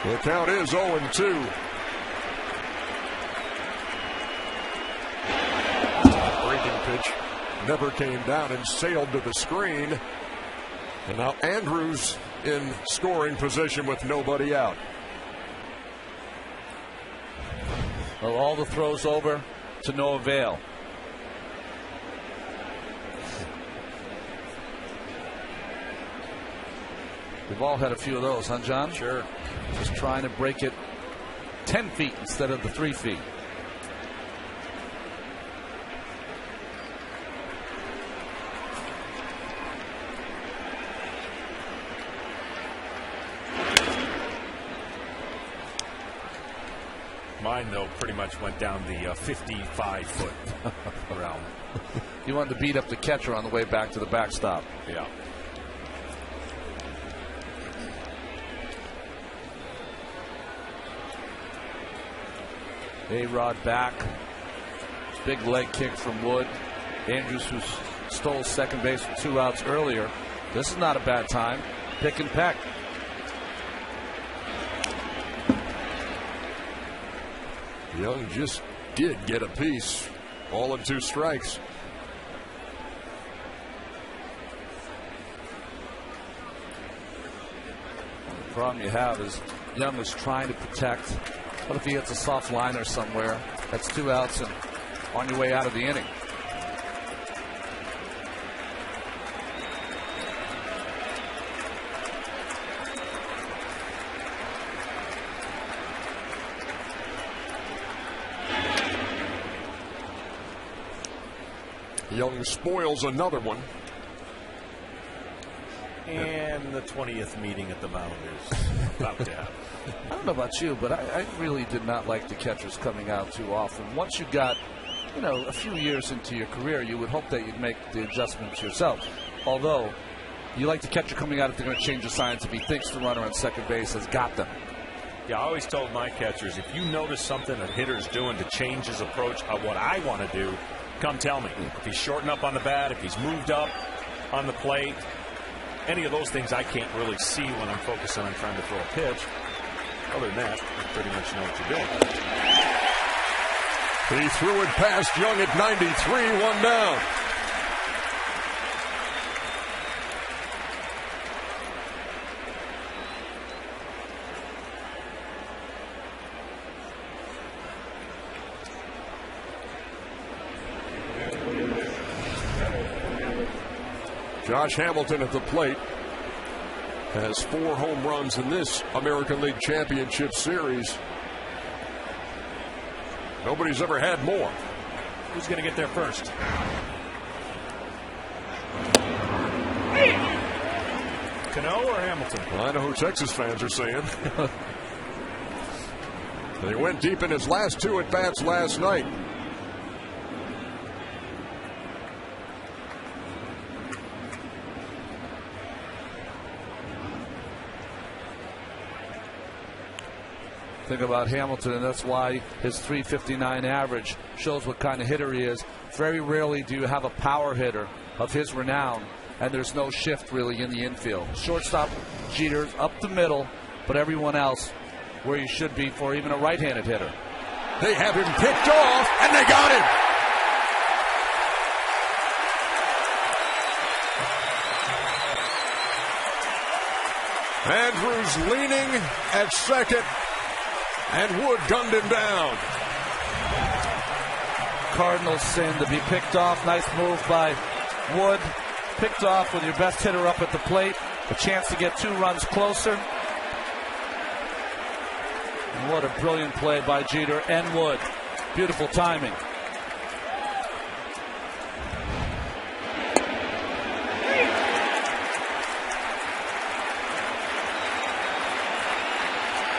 A: The count is 0-2. Breaking pitch never came down and sailed to the screen. And now Andrews in scoring position with nobody out.
F: Well, all the throws over to no avail. We've all had a few of those, huh, John?
H: Sure.
F: Just trying to break it 10 feet instead of the 3 feet.
H: Mine, though, pretty much went down the 55-foot realm.
F: You wanted to beat up the catcher on the way back to the backstop.
H: Yeah.
F: A-Rod back. Big leg kick from Wood. Andrews, who stole second base with 2 outs earlier. This is not a bad time. Pick and peck.
A: Young just did get a piece. All in 2 strikes.
F: The problem you have is Young is trying to protect. What if he hits a soft liner somewhere? That's 2 outs and on your way out of the inning.
A: Young spoils another one.
H: And the 20th meeting at the mound is about to happen.
F: I don't know about you, but I really did not like the catchers coming out too often. Once you got, a few years into your career, you would hope that you'd make the adjustments yourself. Although, you like the catcher coming out if they're going to change the signs if he thinks the runner on second base has got them.
H: Yeah, I always told my catchers, if you notice something a hitter's doing to change his approach of what I want to do, come tell me. If he's shorting up on the bat, if he's moved up on the plate, any of those things I can't really see when I'm focusing on trying to throw a pitch. Other than that, you pretty much know what you're doing.
A: He threw it past Young at 93, 1 down. Josh Hamilton at the plate has 4 home runs in this American League Championship Series. Nobody's ever had more.
B: Who's going to get there first? Cano or Hamilton?
A: Well, I know who Texas fans are saying. They went deep in his last 2 at-bats last night.
F: Think about Hamilton, and that's why his .359 average shows what kind of hitter he is. Very rarely do you have a power hitter of his renown, and there's no shift really in the infield. Shortstop Jeter's up the middle, but everyone else where you should be for even a right-handed hitter.
A: They have him picked off, and they got him. Andrews leaning at second. And Wood gunned him down.
F: Cardinals sin to be picked off. Nice move by Wood. Picked off with your best hitter up at the plate. A chance to get 2 runs closer. What a brilliant play by Jeter and Wood. Beautiful timing.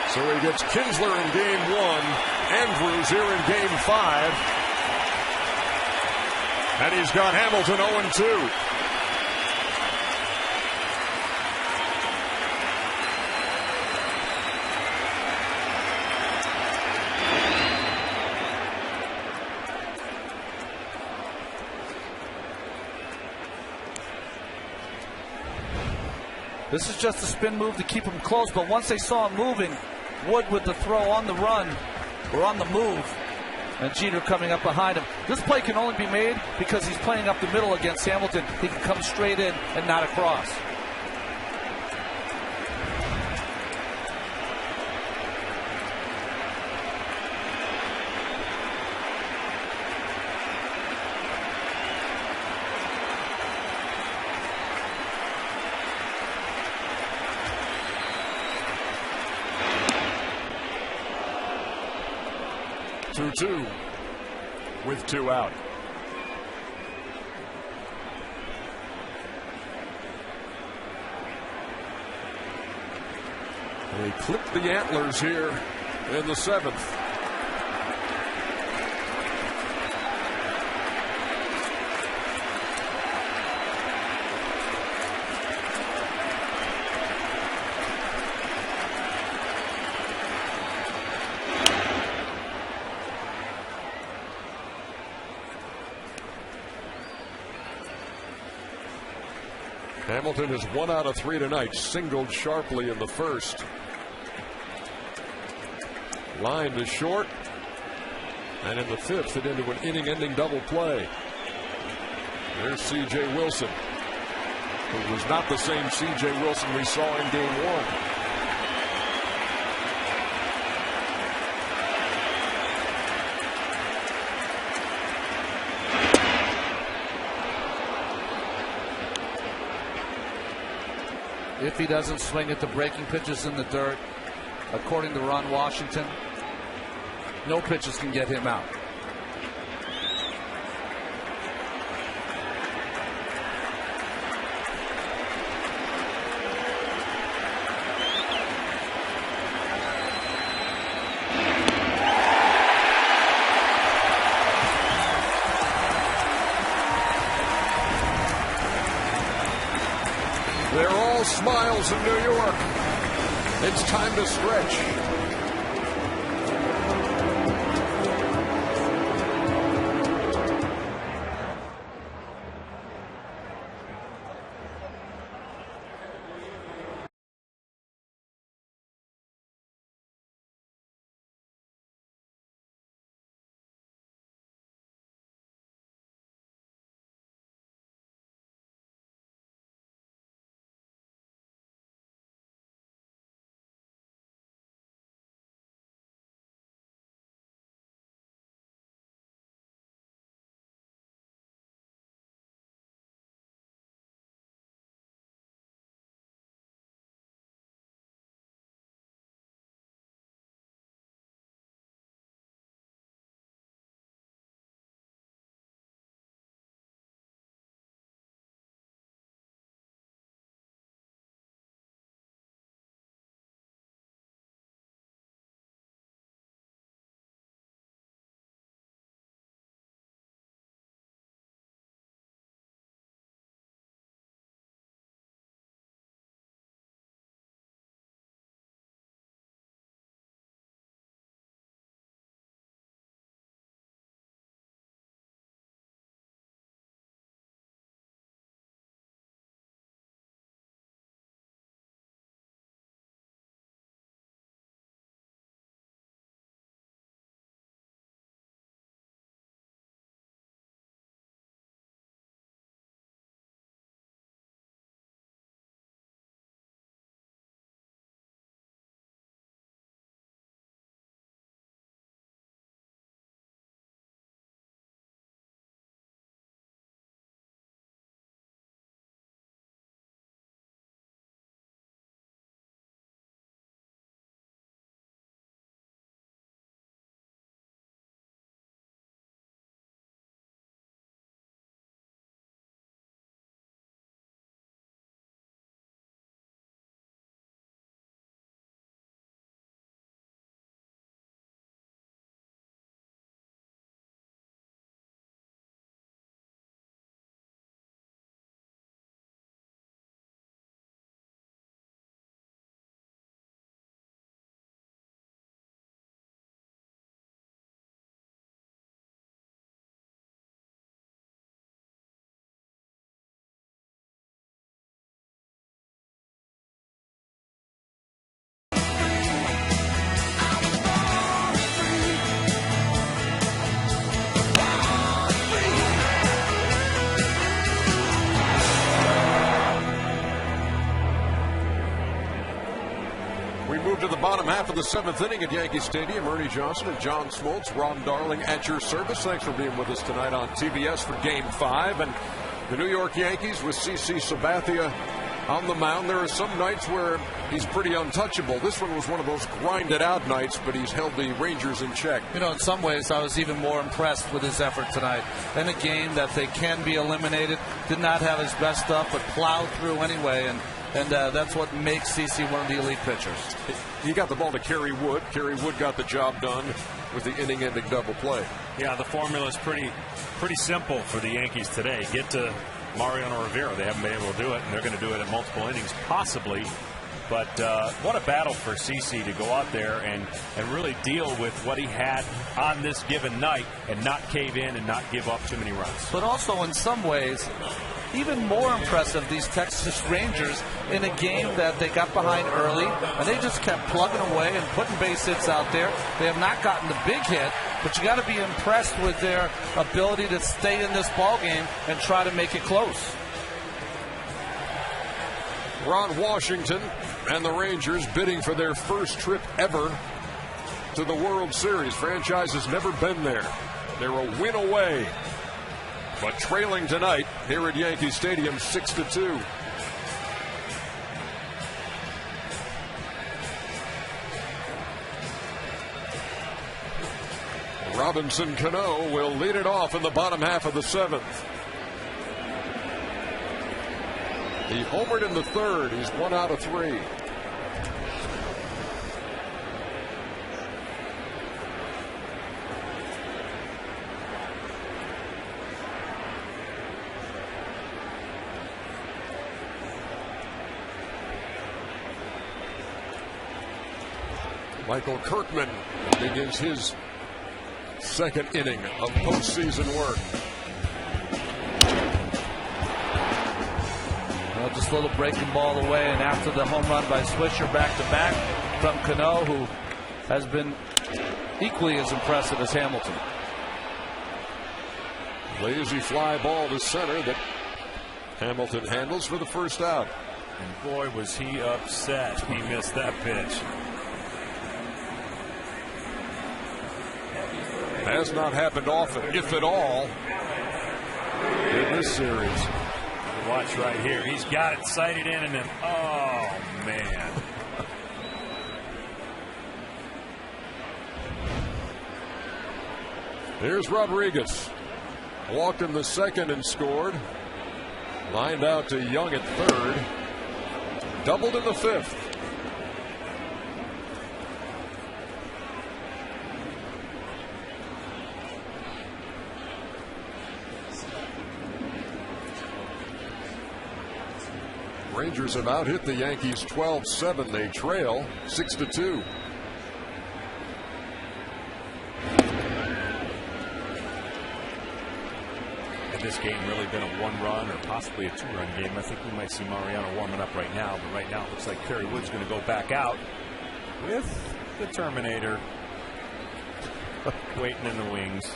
A: So he gets Kinsler in game 1, Andrews here in game 5. And he's got Hamilton 0-2.
F: This is just a spin move to keep him close, but once they saw him moving, Wood with the throw on the run, or on the move, and Jeter coming up behind him. This play can only be made because he's playing up the middle against Hamilton. He can come straight in and not across.
A: Two with 2 out. They clipped the antlers here in the 7th. Hamilton has 1 out of 3 tonight, singled sharply in the first. Line to short, and in the 5th it into an inning-ending double play. There's C.J. Wilson, who was not the same C.J. Wilson we saw in game 1.
F: If he doesn't swing at the breaking pitches in the dirt, according to Ron Washington, no pitches can get him out.
A: They're all smiles in New York. It's time to stretch. We move to the bottom half of the 7th inning at Yankee Stadium. Ernie Johnson and John Smoltz, Ron Darling at your service. Thanks for being with us tonight on TBS for Game 5. And the New York Yankees with CC Sabathia on the mound. There are some nights where he's pretty untouchable. This one was one of those grinded out nights, but he's held the Rangers in check.
F: You know, in some ways, I was even more impressed with his effort tonight. In a game that they can be eliminated, did not have his best stuff, but plowed through anyway, and that's what makes CC one of the elite pitchers.
A: He got the ball to Kerry Wood. Kerry Wood got the job done with the inning-ending double play.
H: Yeah, the formula is pretty simple for the Yankees today. Get to Mariano Rivera. They haven't been able to do it, and they're going to do it in multiple innings, possibly. But what a battle for CC to go out there and really deal with what he had on this given night and not cave in and not give up too many runs.
F: But also, in some ways, even more impressive, these Texas Rangers in a game that they got behind early, and they just kept plugging away and putting base hits out there. They have not gotten the big hit, but you got to be impressed with their ability to stay in this ball game and try to make it close.
A: Ron Washington and the Rangers bidding for their first trip ever to the World Series. Franchise has never been there. They're a win away, but trailing tonight here at Yankee Stadium 6-2. Robinson Cano will lead it off in the bottom half of the 7th. He homered in the 3rd. He's 1 out of 3. Michael Kirkman begins his 2nd inning of postseason work.
F: Well, just a little breaking ball away, and after the home run by Swisher back-to-back from Cano, who has been equally as impressive as Hamilton.
A: Lazy fly ball to center that Hamilton handles for the first out.
H: And boy, was he upset he missed that pitch.
A: Has not happened often, if at all, in this series.
H: Watch right here. He's got it sighted in, and then, oh, man.
A: Here's Rodriguez. Walked in the 2nd and scored. Lined out to Young at 3rd. Doubled in the 5th. Rangers have out-hit the Yankees 12-7. They trail 6-2.
H: Had this game really been a 1-run or possibly a 2-run game, I think we might see Mariano warming up right now. But right now it looks like Kerry Wood's going to go back out with the Terminator waiting in the wings.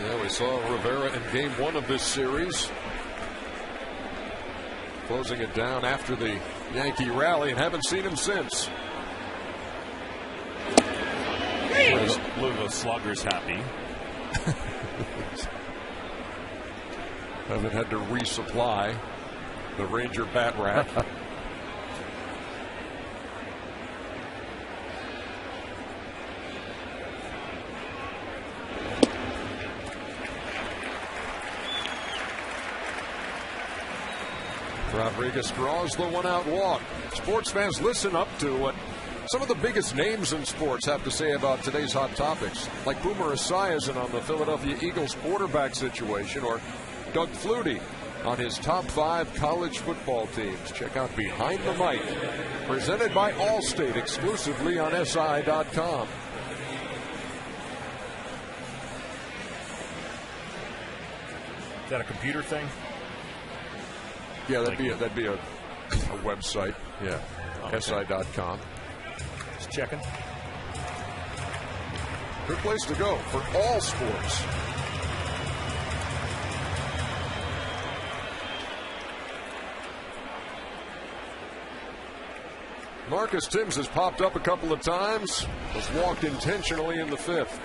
A: Yeah, we saw Rivera in game 1 of this series, closing it down after the Yankee rally, and haven't seen him since.
H: Louisville Sluggers happy.
A: Haven't had to resupply the Ranger bat rack. Rodriguez draws the 1-out walk. Sports fans, listen up to what some of the biggest names in sports have to say about today's hot topics, like Boomer Esiason on the Philadelphia Eagles quarterback situation, or Doug Flutie on his top 5 college football teams. Check out Behind the Mic, presented by Allstate, exclusively on SI.com.
H: Is that a computer thing?
A: Yeah, that'd be a website. Yeah, okay. SI.com.
H: Just checking.
A: Good place to go for all sports. Marcus Timms has popped up a couple of times, was walked intentionally in the 5th.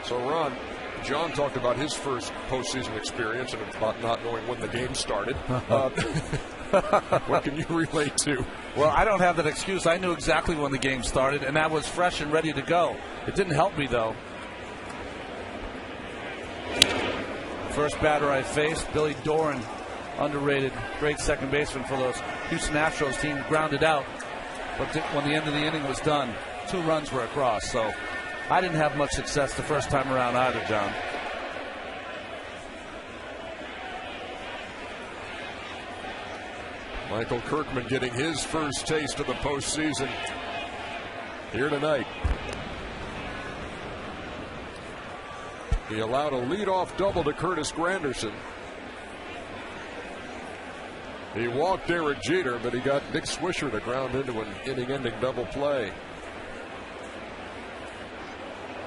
A: So, Ron, John talked about his first postseason experience and about not knowing when the game started. What can you relate to?
F: Well, I don't have that excuse. I knew exactly when the game started, and I was fresh and ready to go. It didn't help me, though. First batter I faced, Billy Doran, underrated, great second baseman for those Houston Astros team, grounded out. But when the end of the inning was done, 2 runs were across, so I didn't have much success the first time around either, John.
A: Michael Kirkman getting his first taste of the postseason here tonight. He allowed a leadoff double to Curtis Granderson. He walked Derek Jeter, but he got Nick Swisher to ground into an inning-ending double play.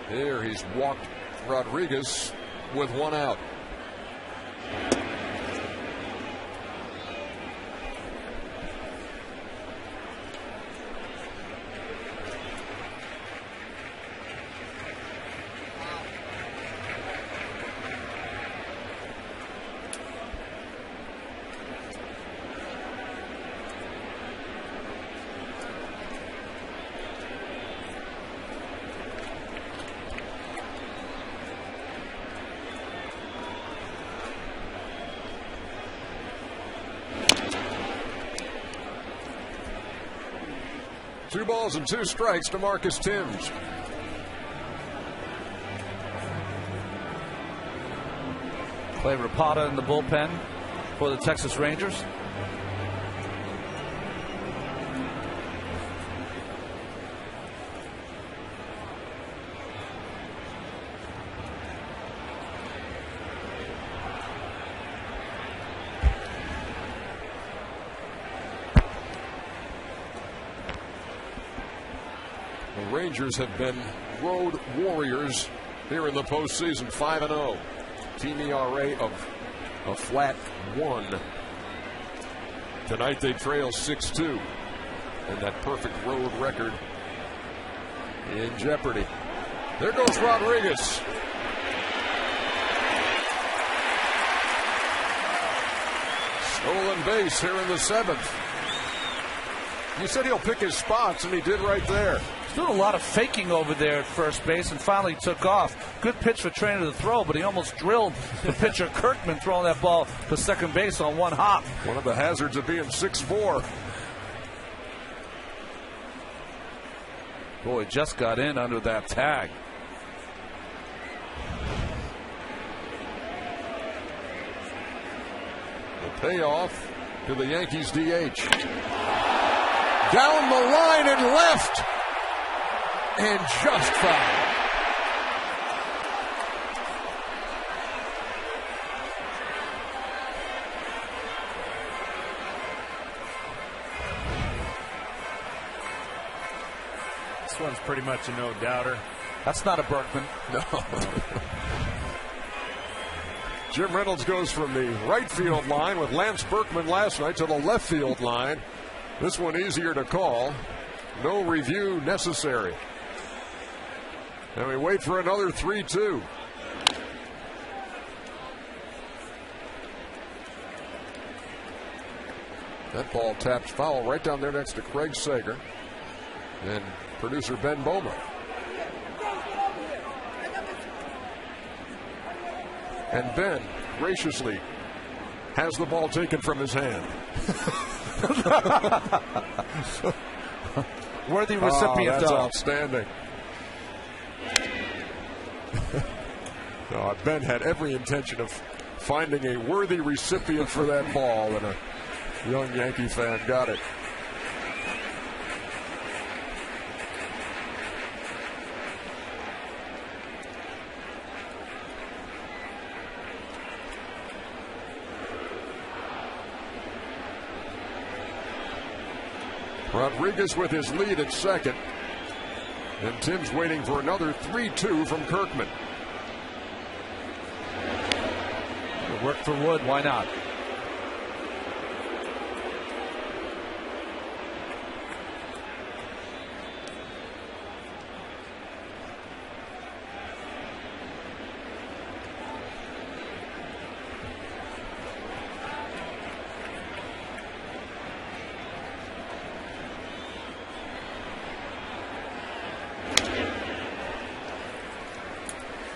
A: Here he's walked Rodriguez with 1 out. Two balls and 2 strikes to Marcus Timms.
F: Play Rapata in the bullpen for the Texas Rangers.
A: Rangers have been road warriors here in the postseason, 5-0. Team ERA of a flat 1. Tonight they trail 6-2, and that perfect road record in jeopardy. There goes Rodriguez. Stolen base here in the 7th. You said he'll pick his spots, and he did right there.
F: Doing a lot of faking over there at first base and finally took off. Good pitch for Trainer to throw, but he almost drilled the pitcher Kirkman throwing that ball to second base on 1 hop.
A: One of the hazards of being 6'4".
F: Boy, just got in under that tag.
A: The payoff to the Yankees DH. Down the line and left. And just foul.
H: This one's pretty much a no-doubter.
F: That's not a Berkman.
A: No. Jim Reynolds goes from the right field line with Lance Berkman last night to the left field line. This one easier to call. No review necessary. And we wait for another 3-2. That ball taps foul right down there next to Craig Sager and producer Ben Bowman. And Ben graciously has the ball taken from his hand.
F: Worthy recipient.
A: That's outstanding. No, Ben had every intention of finding a worthy recipient for that ball, and a young Yankee fan got it. Rodriguez with his lead at second. And Tim's waiting for another 3-2 from Kirkman.
F: Work for Wood, why not?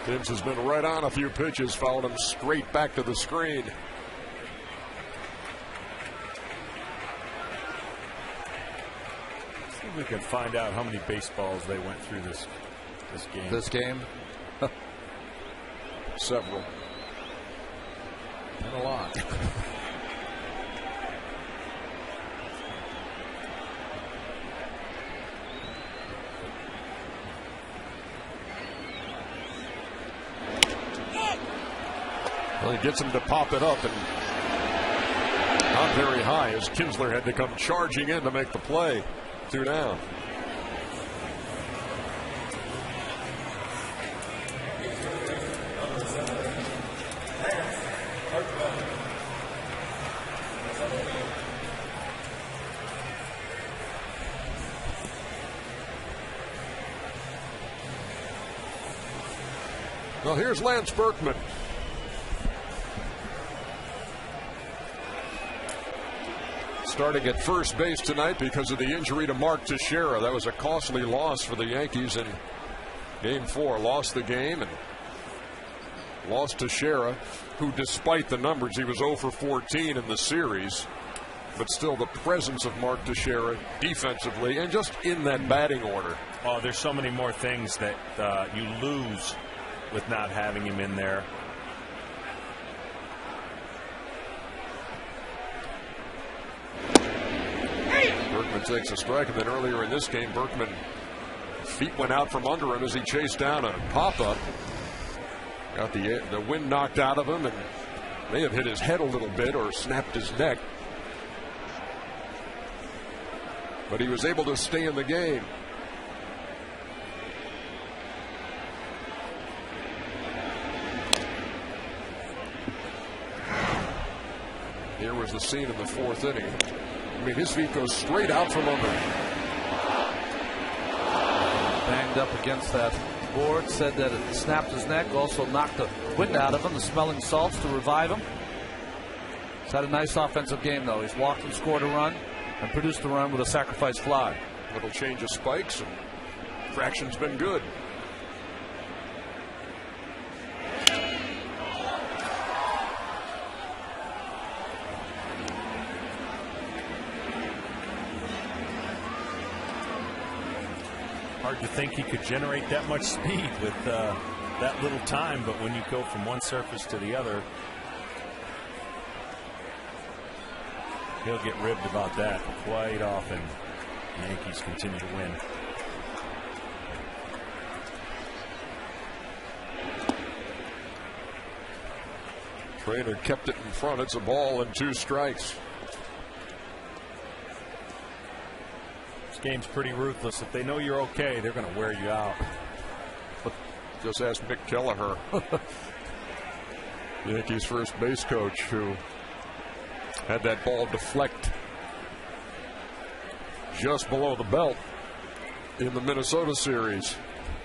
A: Timms has been right on a few pitches, fouled him straight back to the screen.
H: See if we can find out how many baseballs they went through this game.
F: This game?
A: Several.
F: And a lot.
A: Well, he gets him to pop it up, and not very high as Kinsler had to come charging in to make the play. 2 down. Well, here's Lance Berkman. Starting at first base tonight because of the injury to Mark Teixeira. That was a costly loss for the Yankees in Game 4. Lost the game and lost Teixeira, who, despite the numbers, he was 0 for 14 in the series. But still, the presence of Mark Teixeira defensively and just in that batting order.
H: Oh, there's so many more things that you lose with not having him in there.
A: Berkman takes a strike, and then earlier in this game, Berkman feet went out from under him as he chased down a pop-up. Got the wind knocked out of him and may have hit his head a little bit or snapped his neck. But he was able to stay in the game. Here was the scene in the 4th inning. I mean, his feet go straight out from under.
F: Banged up against that board. Said that it snapped his neck. Also knocked the wind out of him. The smelling salts to revive him. He's had a nice offensive game, though. He's walked and scored a run and produced a run with a sacrifice fly.
A: Little change of spikes, and traction's been good.
H: Hard to think he could generate that much speed with that little time, but when you go from one surface to the other, he'll get ribbed about that quite often. The Yankees continue to win.
A: Trainer kept it in front. It's a ball and 2 strikes.
H: Game's pretty ruthless. If they know you're okay, they're going to wear you out.
A: Just ask Mick Kelleher, Yankees first base coach, who had that ball deflect just below the belt in the Minnesota series.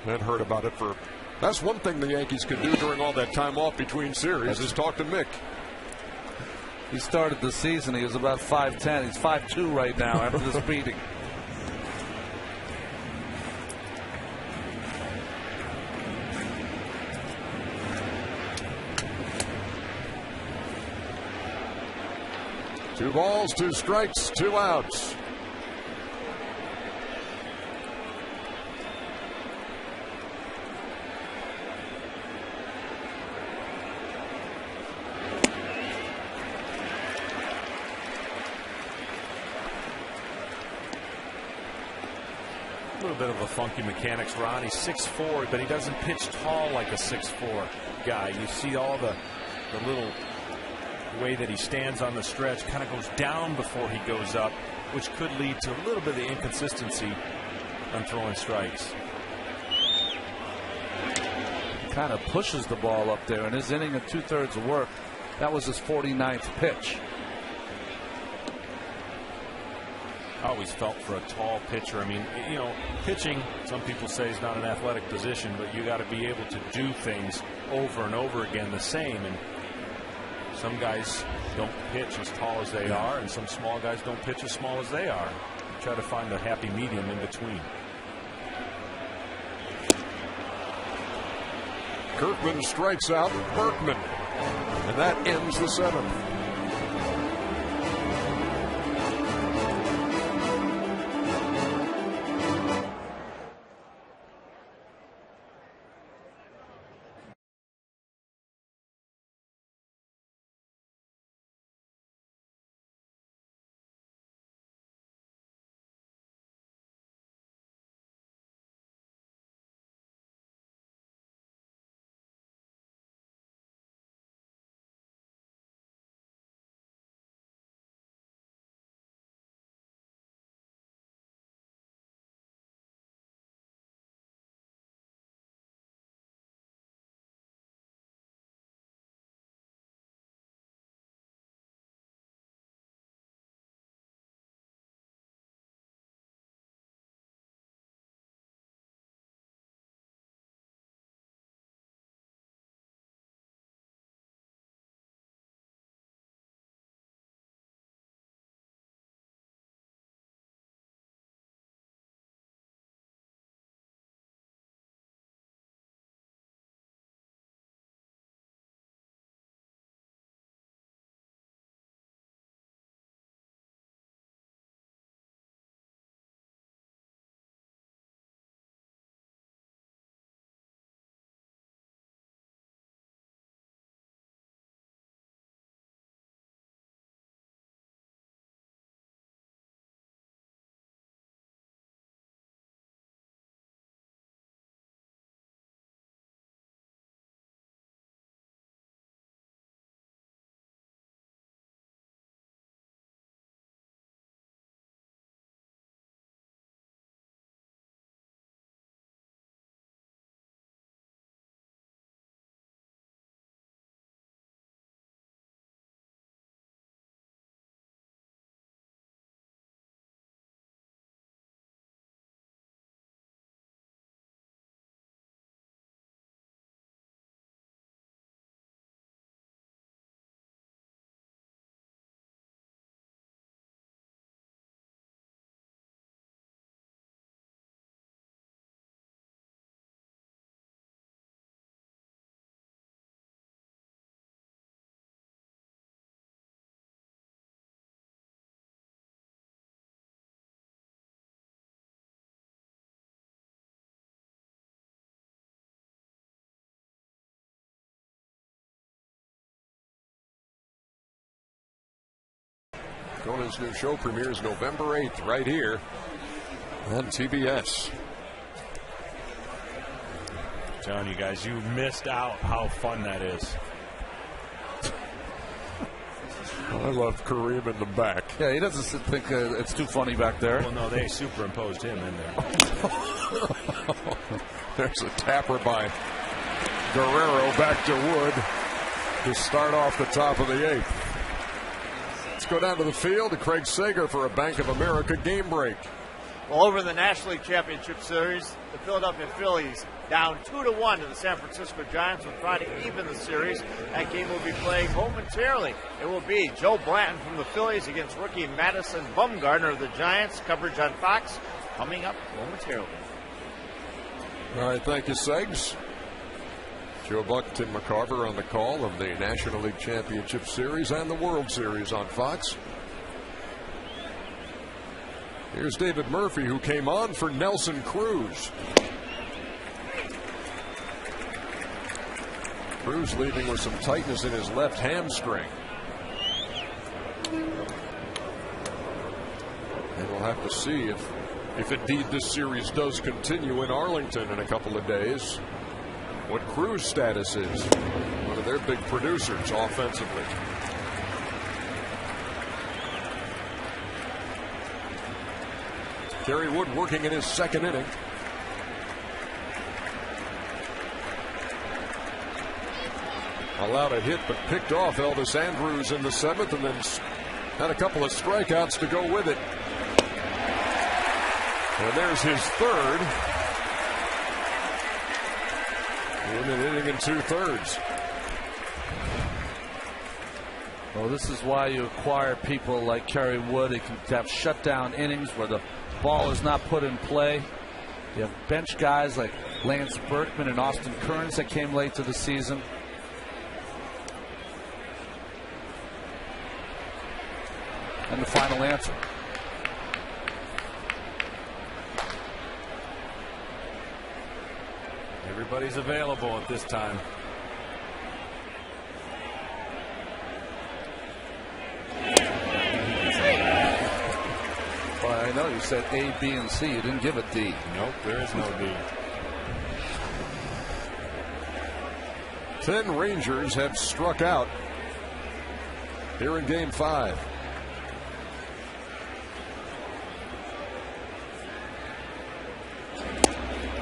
A: And heard about it for. That's one thing the Yankees could do during all that time off between series is talk to Mick.
F: He started the season. He was about 5'10". He's 5'2" right now after this beating.
A: Two balls, 2 strikes, 2 outs.
H: A little bit of a funky mechanics, Ron. He's 6'4", but he doesn't pitch tall like a 6'4" guy. You see all the little way that he stands on the stretch, kind of goes down before he goes up, which could lead to a little bit of the inconsistency on throwing strikes.
F: kind of pushes the ball up there. In his inning of 2/3 of work, that was his 49th pitch.
H: I always felt for a tall pitcher. I mean, you know, pitching, some people say, is not an athletic position, but you got to be able to do things over and over again the same. And some guys don't pitch as tall as they are, and some small guys don't pitch as small as they are. Try to find a happy medium in between.
A: Kirkman strikes out Berkman, and that ends the 7th. Conan's new show premieres November 8th right here on TBS.
H: I'm telling you guys, you missed out how fun that is.
A: I love Kareem in the back.
F: Yeah, he doesn't think it's too funny back there.
H: Well, no, they superimposed him in there.
A: There's a tapper by Guerrero back to Wood to start off the top of the 8th. Let's go down to the field to Craig Sager for a Bank of America game break.
D: Well, over the National League Championship Series, the Philadelphia Phillies down 2-1 to the San Francisco Giants will try to even the series. That game will be playing momentarily. It will be Joe Blanton from the Phillies against rookie Madison Bumgarner of the Giants. Coverage on Fox coming up momentarily.
A: All right, thank you, Segs. Joe Buck, Tim McCarver on the call of the National League Championship Series and the World Series on Fox. Here's David Murphy, who came on for Nelson Cruz. Cruz leaving with some tightness in his left hamstring. And we'll have to see if indeed this series does continue in Arlington in a couple of days, what Cruz status is. One of their big producers offensively. Kerry Wood working in his 2nd inning. allowed a hit but picked off Elvis Andrus in the 7th, and then had a couple of strikeouts to go with it. And there's his 3rd in an inning and 2/3.
F: Well, this is why you acquire people like Kerry Wood. They can have shutdown innings where the ball is not put in play. You have bench guys like Lance Berkman and Austin Kearns that came late to the season. And the final answer.
H: Everybody's available at this time.
F: Well, I know you said A, B, and C. You didn't give a D.
H: Nope, there is no D.
A: 10 Rangers have struck out here in Game 5.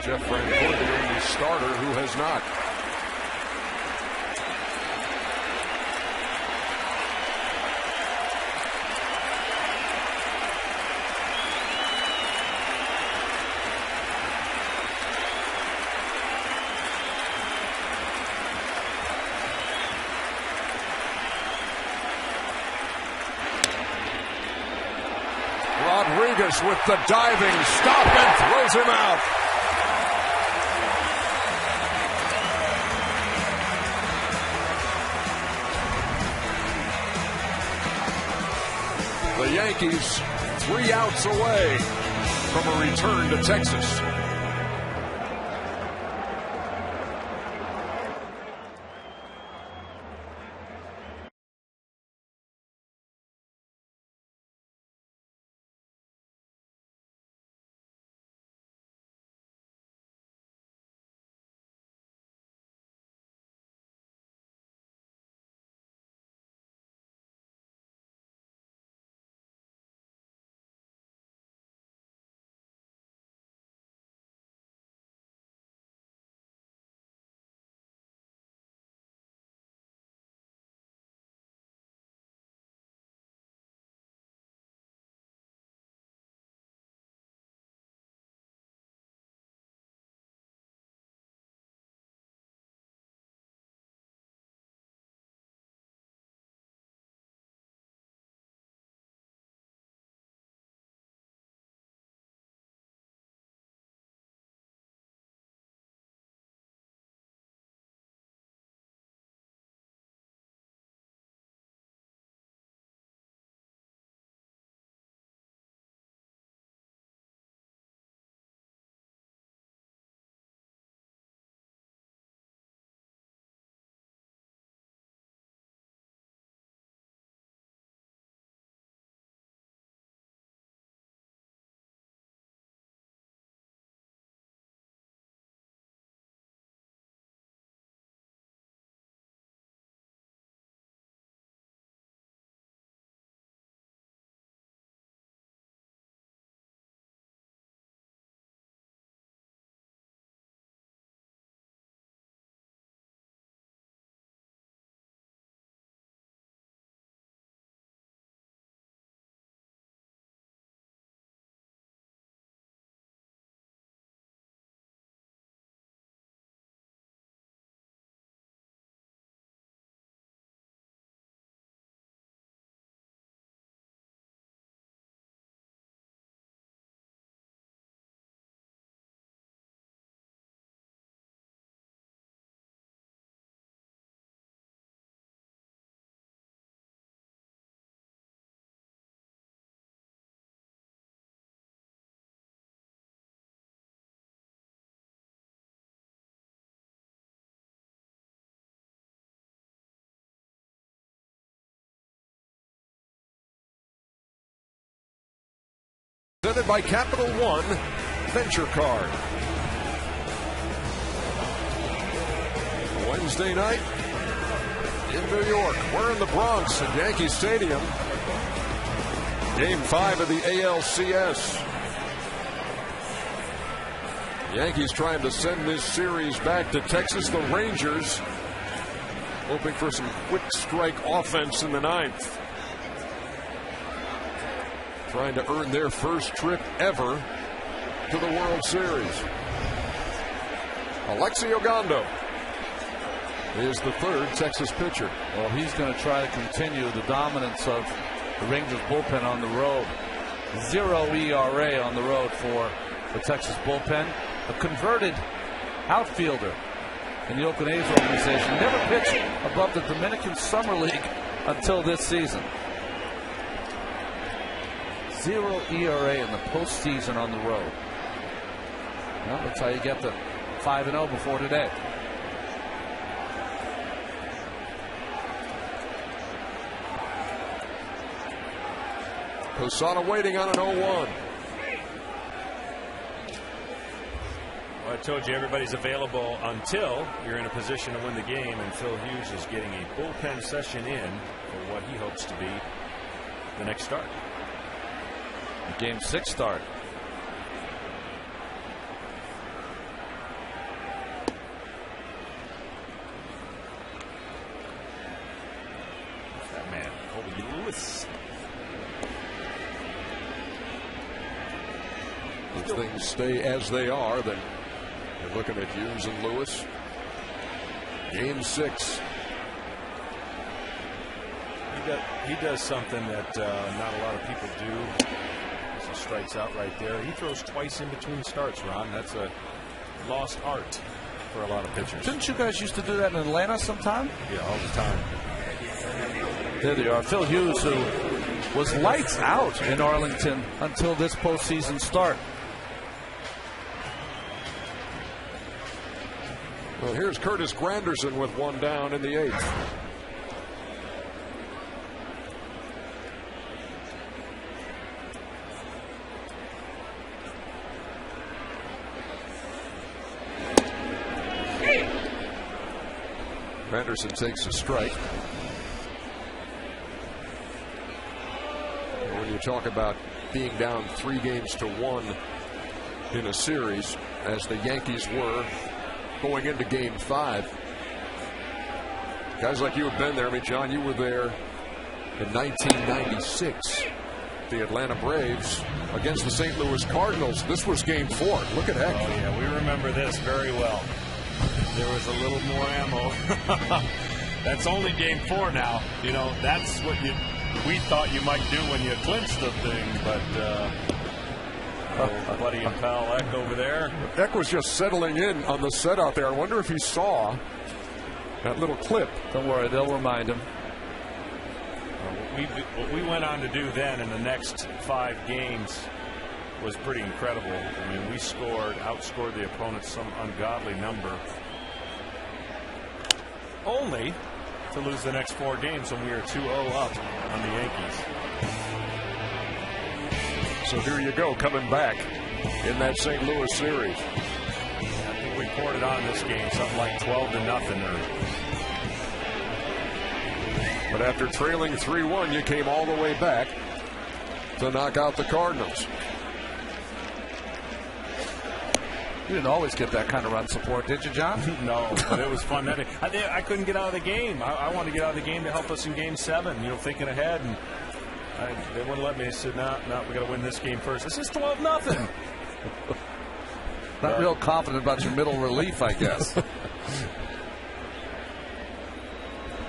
A: Jeff Francoeur, the only starter who has not. Rodriguez with the diving stop and throws him out. The Yankees 3 outs away from a return to Texas. Presented by Capital One Venture Card. Wednesday night in New York. We're in the Bronx at Yankee Stadium. Game 5 of the ALCS. Yankees trying to send this series back to Texas. The Rangers hoping for some quick strike offense in the ninth. Trying to earn their first trip ever to the World Series. Alexi Ogando is the third Texas pitcher.
F: Well, he's going to try to continue the dominance of the Rangers bullpen on the road. 0 ERA on the road for the Texas bullpen. A converted outfielder in the Oakland A's organization. Never pitched above the Dominican Summer League until this season. 0 ERA in the postseason on the road. Well, that's how you get the 5-0 before today.
A: Posada waiting on an 0-1.
H: Well, I told you everybody's available until you're in a position to win the game, and Phil Hughes is getting a bullpen session in for what he hopes to be the next start.
F: Game 6 start.
H: What's that man? Colby Lewis.
A: If things stay as they are, then you're looking at Hughes and Lewis. Game 6.
H: He does something that not a lot of people do. He strikes out right there. He throws twice in between starts, Ron. That's a lost art for a lot of pitchers.
F: Didn't you guys used to do that in Atlanta sometime?
H: Yeah, all the time.
F: There they are. Phil Hughes, who was lights out in Arlington until this postseason start.
A: Well, here's Curtis Granderson with one down in the 8th. Granderson takes a strike. When you talk about being down 3-1 in a series, as the Yankees were going into Game 5, guys like you have been there. I mean, John, you were there in 1996. The Atlanta Braves against the St. Louis Cardinals. This was Game 4. Look at heck.
H: Oh, yeah, we remember this very well. There was a little more ammo. That's only Game 4 now. You know, that's what we thought you might do when you clinched the thing, but buddy and pal Eck over there.
A: Eck was just settling in on the set out there. I wonder if he saw that little clip.
F: Don't worry, they'll remind him.
H: What we went on to do then in the next 5 games was pretty incredible. I mean, we outscored the opponent some ungodly number, only to lose the next 4 games when we were 2-0 up on the Yankees.
A: So here you go, coming back in that St. Louis series.
H: I think we poured it on this game, something like 12-0.
A: But after trailing 3-1, you came all the way back to knock out the Cardinals.
F: You didn't always get that kind of run support, did you, John?
H: No, but it was fun. I couldn't get out of the game. I wanted to get out of the game to help us in Game 7, thinking ahead. And they wouldn't let me. I said, no, we got to win this game first. This is 12-0.
F: Not real confident about your middle relief, I guess.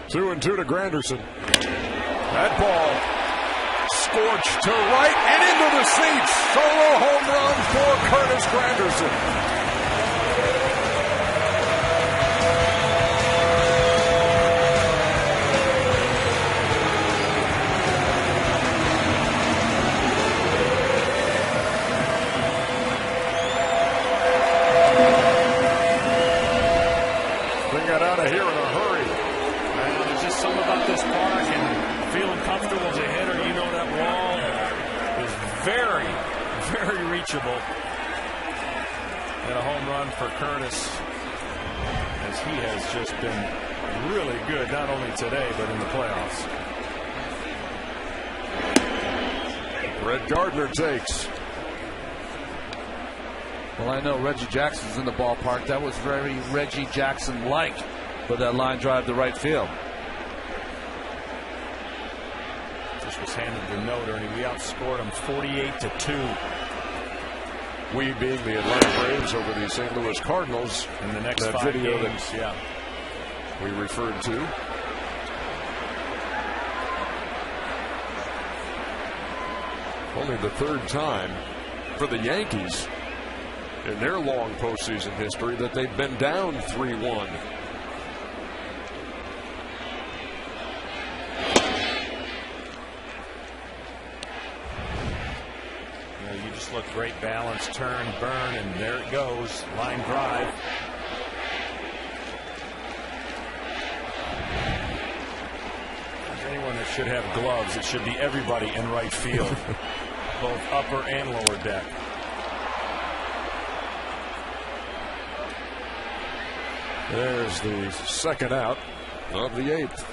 A: 2-2 to Granderson. That ball scorched to right and into the seats. Solo home run for Curtis Granderson. They got out of here in a hurry.
H: Man, there's just something about this park and feeling comfortable as a hitter. That wall is very, very reachable. And a home run for Curtis, as he has just been really good, not only today, but in the playoffs.
A: Brett Gardner takes.
F: Well, I know Reggie Jackson's in the ballpark. That was very Reggie Jackson-like with that line drive to right field.
H: Just was handed the note, Ernie. We outscored them 48-2.
A: We being the Atlanta Braves over the St. Louis Cardinals
H: in the next 5
A: video
H: games.
A: that we referred to. Only the third time for the Yankees in their long postseason history that they've been down 3-1.
H: You just look great balance, turn, burn, and there it goes. Line drive. If there's anyone that should have gloves, it should be everybody in right field, both upper and lower deck.
A: There's the second out of the 8th.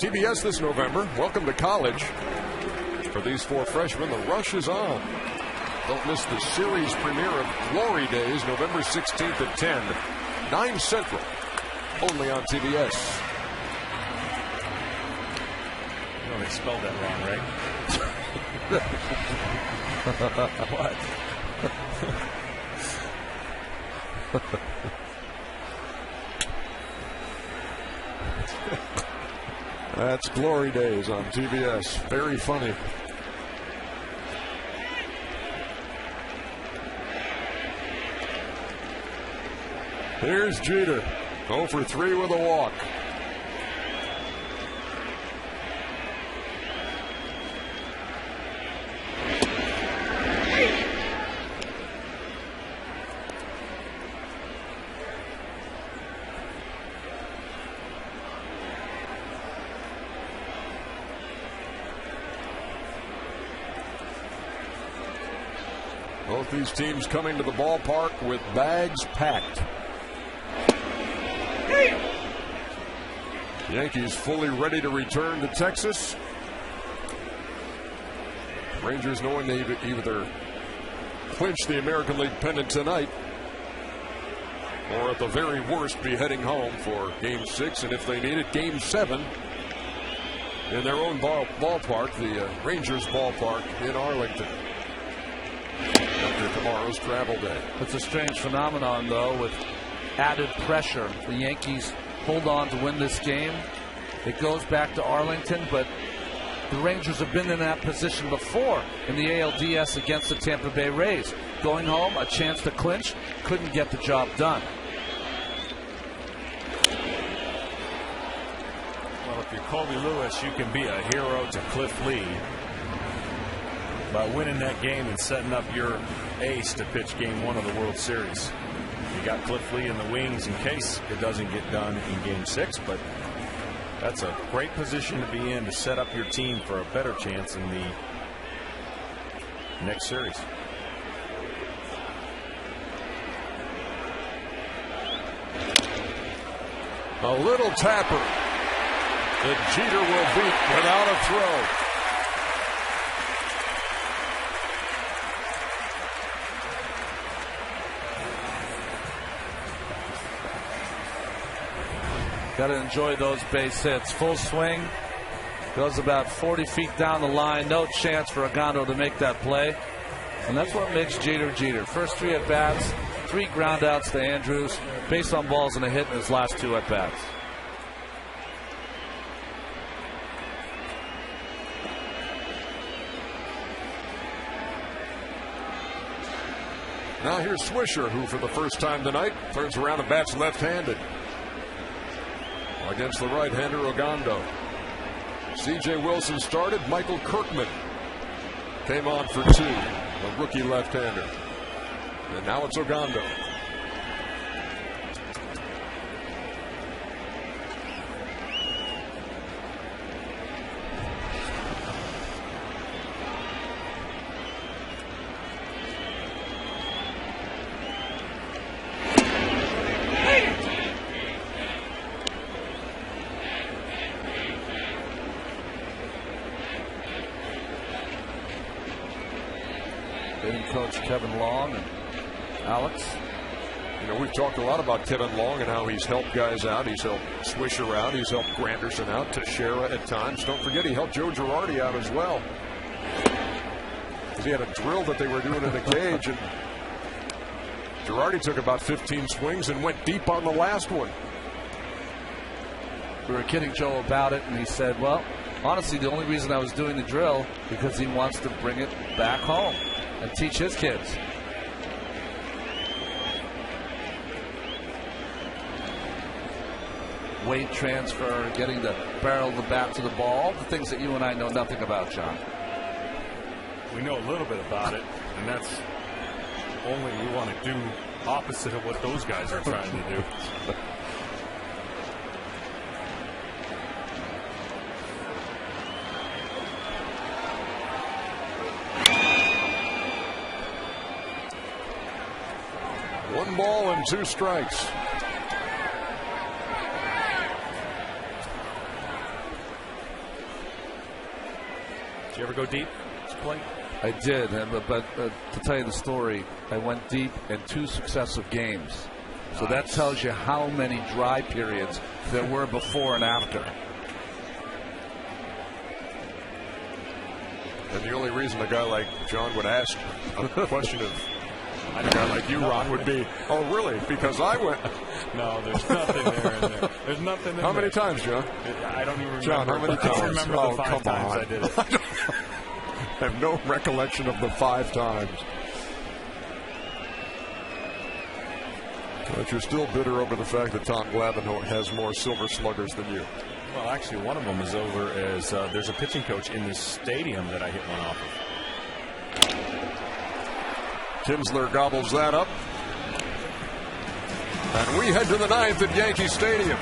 A: TBS this November. Welcome to college. For these 4 freshmen, the rush is on. Don't miss the series premiere of Glory Days, November 16th at 10, 9 Central, only on TBS.
H: You know they spelled that wrong, right?
A: What? That's Glory Days on TBS. Very funny. Here's Jeter. 0 for 3 with a walk. Both these teams coming to the ballpark with bags packed. Yankees fully ready to return to Texas. Rangers knowing they either clinch the American League pennant tonight or at the very worst be heading home for Game 6, and if they need it, Game 7 in their own ballpark, the Rangers ballpark in Arlington, after tomorrow's travel day.
F: It's a strange phenomenon, though, with added pressure. The Yankees hold on to win this game. It goes back to Arlington, but the Rangers have been in that position before in the ALDS against the Tampa Bay Rays. Going home, a chance to clinch, couldn't get the job done.
H: Well, if you're Colby Lewis, you can be a hero to Cliff Lee by winning that game and setting up your ace to pitch Game 1 of the World Series. You got Cliff Lee in the wings in case it doesn't get done in Game 6, but that's a great position to be in to set up your team for a better chance in the next series.
A: A little tapper that Jeter will beat without a throw.
F: Got to enjoy those base hits. Full swing. Goes about 40 feet down the line. No chance for Ogando to make that play. And that's what makes Jeter Jeter. First 3 at-bats, 3 groundouts to Andrews. Base on balls and a hit in his last 2 at-bats.
A: Now here's Swisher, who for the first time tonight turns around and bats left-handed against the right-hander Ogando. C.J. Wilson started. Michael Kirkman came on for 2, a rookie left-hander. And now it's Ogando.
F: Hitting coach Kevin Long and Alex.
A: You know, we've talked a lot about Kevin Long and how he's helped guys out. He's helped Swisher out. He's helped Granderson out, Teixeira at times. Don't forget he helped Joe Girardi out as well. He had a drill that they were doing in the cage, and Girardi took about 15 swings and went deep on the last one.
F: We were kidding Joe about it, and he said, well, honestly, the only reason I was doing the drill because he wants to bring it back home and teach his kids. Weight transfer, getting the barrel of the bat to the ball, all the things that you and I know nothing about, John.
H: We know a little bit about it, and that's only we want to do opposite of what those guys are trying to do.
A: One ball and 2 strikes.
H: Did you ever go deep? Play?
F: I did, but to tell you the story, I went deep in 2 successive games. So that tells you how many dry periods there were before and after.
A: And the only reason a guy like John would ask a question of a guy like you, Ron, would be, oh, really? Because I went.
H: No, there's nothing there in there. There's nothing in there.
A: How many times, John?
H: I don't even remember.
A: John, how many times?
H: I don't remember the 5 times I did it.
A: I have no recollection of the 5 times. But you're still bitter over the fact that Tom Glavine has more silver sluggers than you.
H: Well, actually, one of them is over as there's a pitching coach in this stadium that I hit one off of.
A: Kinsler gobbles that up. And we head to the 9th at Yankee Stadium.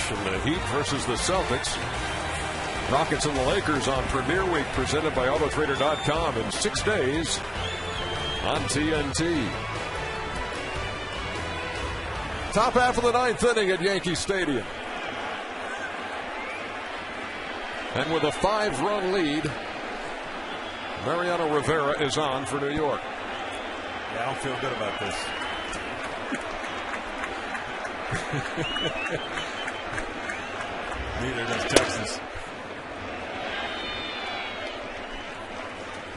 A: And the Heat versus the Celtics. Rockets and the Lakers on Premier Week, presented by Autotrader.com in 6 days on TNT. Top half of the 9th inning at Yankee Stadium. And with a 5-run lead, Mariano Rivera is on for New York.
H: Yeah, I don't feel good about this. Neither does Texas.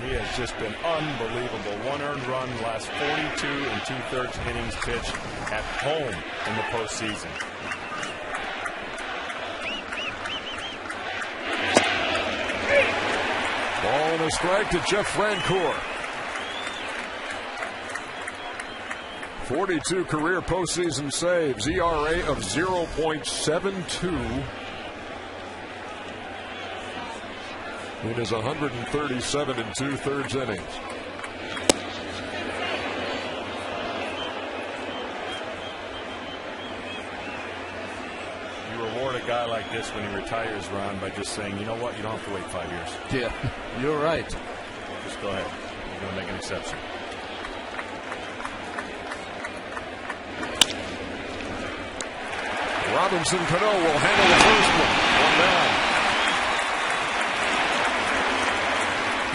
H: He has just been unbelievable. 1 earned run, last 42 and 2/3 innings pitched at home in the postseason.
A: Ball and a strike to Jeff Francoeur. 42 career postseason saves, ERA of 0.72. In his 137 and 2/3 innings.
H: You reward a guy like this when he retires, Ron, by just saying, you know what, you don't have to wait 5 years.
F: Yeah, you're right.
H: Just go ahead. You're going to make an exception.
A: Robinson Cano will handle the first one. 1 down.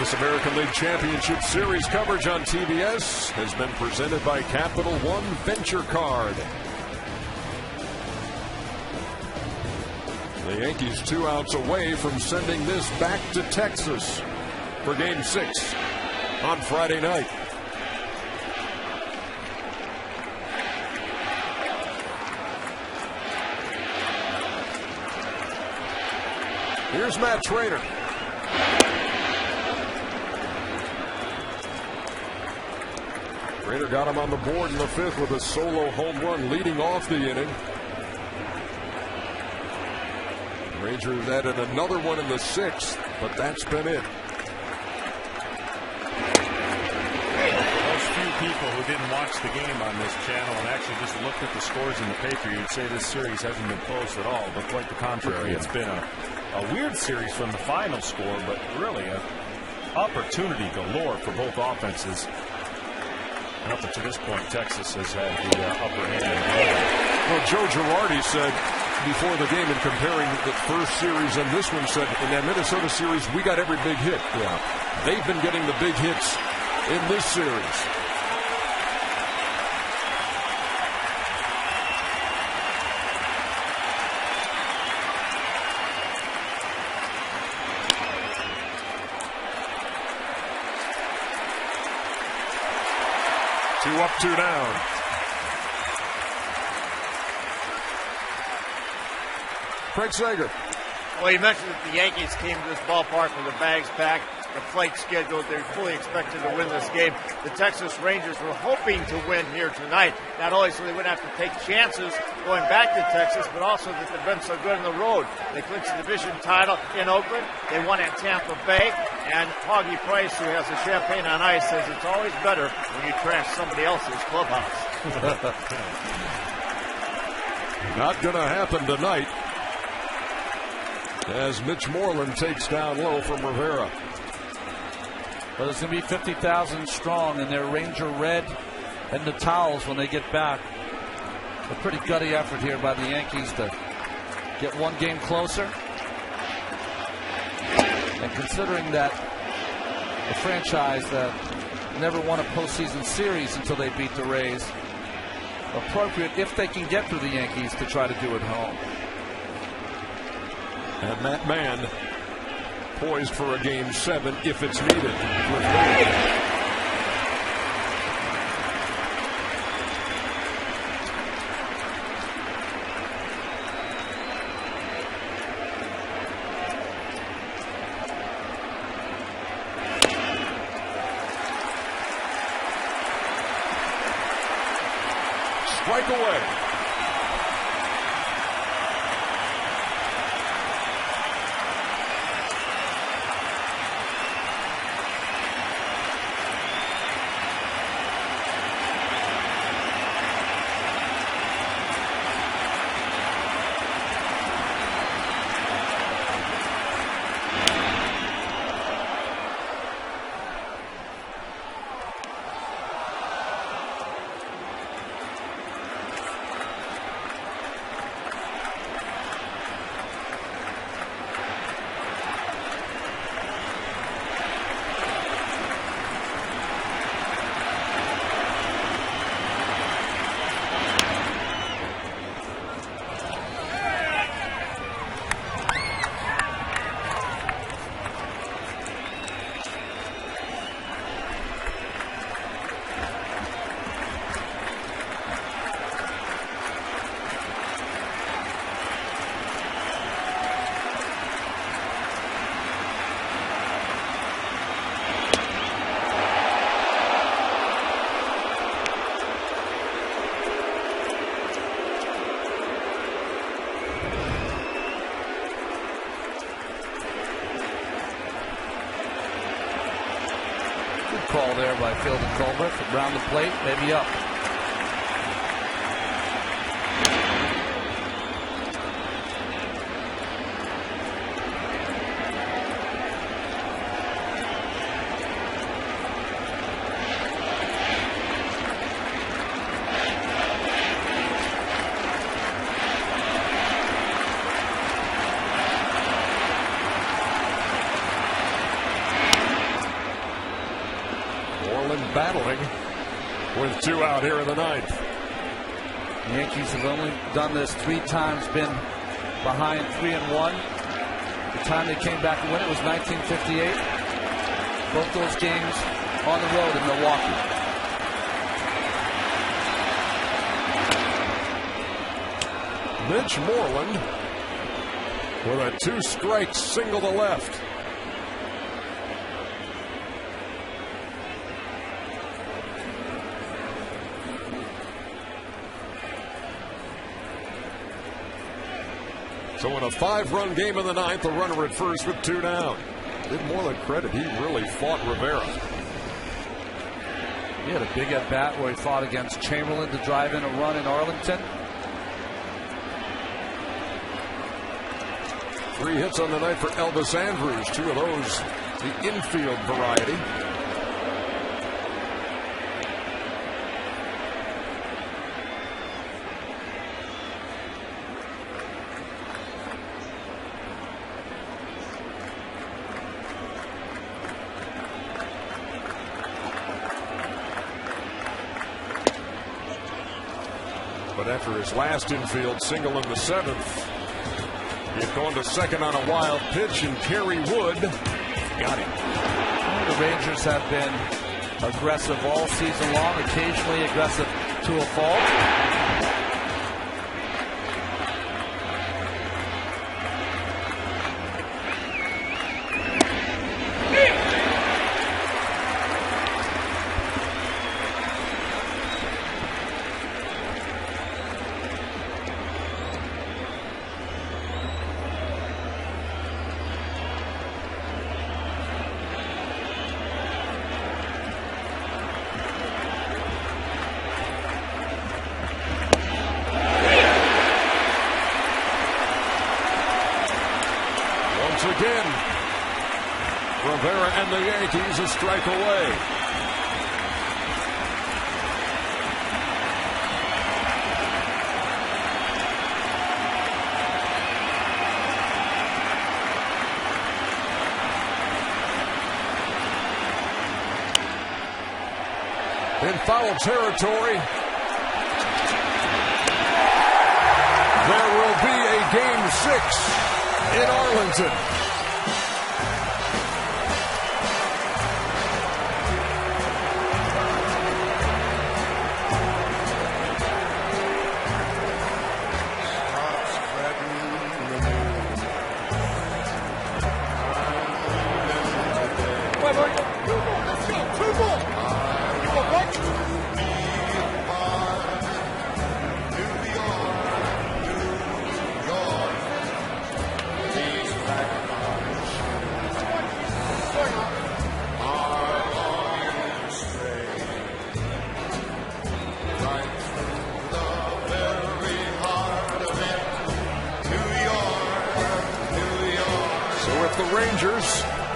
A: This American League Championship Series coverage on TBS has been presented by Capital One Venture Card. The Yankees 2 outs away from sending this back to Texas for Game 6 on Friday night. Here's Matt Trainer. Trainer got him on the board in the 5th with a solo home run leading off the inning. Rangers added another one in the 6th, but that's been it.
H: Most few people who didn't watch the game on this channel and actually just looked at the scores in the paper, you'd say this series hasn't been close at all, but quite the contrary. It's been a weird series from the final score, but really an opportunity galore for both offenses. And up to this point, Texas has had the upper hand.
A: Well, Joe Girardi said before the game in comparing the first series and this one, said in that Minnesota series, we got every big hit. Yeah. They've been getting the big hits in this series. Two up, two down. Craig Sager.
D: Well, you mentioned that the Yankees came to this ballpark with their bags packed, the flight scheduled. They fully expected to win this game. The Texas Rangers were hoping to win here tonight, not only so they wouldn't have to take chances going back to Texas, but also that they've been so good on the road. They clinched the division title in Oakland. They won at Tampa Bay. And Hoggy Price, who has the champagne on ice, says it's always better when you trash somebody else's clubhouse.
A: Not going to happen tonight, as Mitch Moreland takes down low from Rivera.
F: Well, there's going to be 50,000 strong in their Ranger red and the towels when they get back. A pretty gutty effort here by the Yankees to get one game closer. And considering that the franchise that never won a postseason series until they beat the Rays, appropriate if they can get through the Yankees to try to do it home.
A: And that man poised for a Game 7 if it's needed. Strike away.
F: ball there by Field and Colbert. Around the plate, maybe up.
A: Battling with 2 out here in the 9th.
F: The Yankees have only done this 3 times, been behind 3-1. The time they came back to win it was 1958. Both those games on the road in Milwaukee.
A: Mitch Moreland with a 2-strike single to left. So in a 5-run game in the 9th, a runner at first with 2 down. Give Moreland credit. He really fought Rivera.
F: He had a big at-bat where he fought against Chamberlain to drive in a run in Arlington.
A: 3 hits on the night for Elvis Andrus. 2 of those, the infield variety. But after his last infield single in the 7th, he had gone to second on a wild pitch, and Kerry Wood got him.
F: The Rangers have been aggressive all season long, occasionally aggressive to a fault.
A: Again, Rivera and the Yankees a strike away. In foul territory, there will be a Game 6 in Arlington.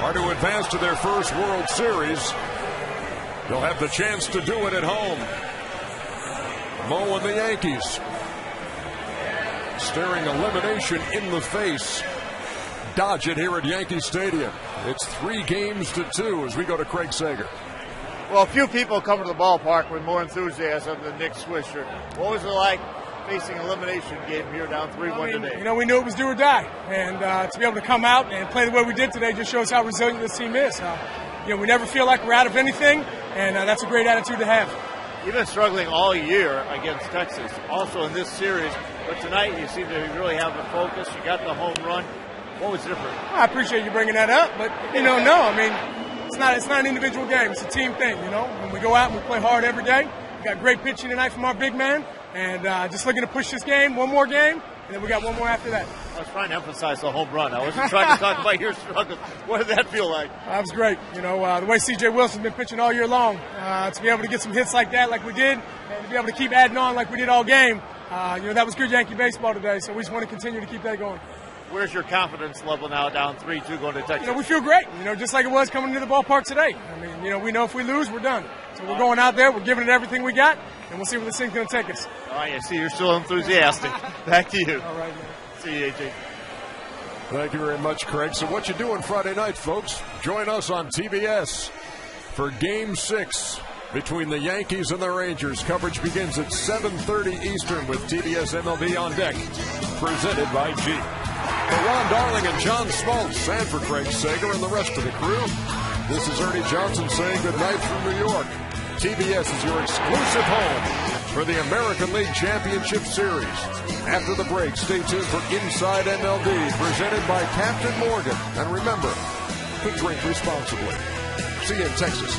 A: Are to advance to their first World Series. They'll have the chance to do it at home. Mo and the Yankees staring elimination in the face. Dodge it here at Yankee Stadium. It's 3-2 as we go to Craig Sager.
D: Well, few people come to the ballpark with more enthusiasm than Nick Swisher. What was it like facing elimination game here down 3-1 today?
K: You know, we knew it was do or die, and to be able to come out and play the way we did today just shows how resilient this team is. You know, we never feel like we're out of anything, and that's a great attitude to have.
D: You've been struggling all year against Texas, also in this series, but tonight you seem to really have the focus. You got the home run. What was different?
K: I appreciate you bringing that up, but no. I mean, it's not an individual game. It's a team thing. You know, when we go out and we play hard every day, We got great pitching tonight from our big man, and just looking to push this game, one more game, and then we got one more after that.
D: I was trying to emphasize the home run. I wasn't trying to talk about your struggles. What did that feel like?
K: That was great. You know, the way C.J. Wilson's been pitching all year long, to be able to get some hits like that, like we did, and to be able to keep adding on like we did all game, that was good Yankee baseball today, so we just want to continue to keep that going.
D: Where's your confidence level now, down 3-2 going to Texas?
K: You know, we feel great, just like it was coming into the ballpark today. I mean, we know if we lose, we're done. So we're going out there, we're giving it everything we got, and we'll see where this thing's going to take us.
D: All right, I see you're still enthusiastic. Back to you.
K: All right, man.
D: See you, AJ.
A: Thank you very much, Craig. So what you doing Friday night, folks? Join us on TBS for Game 6 between the Yankees and the Rangers. Coverage begins at 7:30 Eastern with TBS MLB on deck. Presented by G. For Ron Darling and John Smoltz, and for Craig Sager and the rest of the crew, this is Ernie Johnson saying good night from New York. TBS is your exclusive home for the American League Championship Series. After the break, stay tuned for Inside MLB, presented by Captain Morgan. And remember, to drink responsibly. See you in Texas.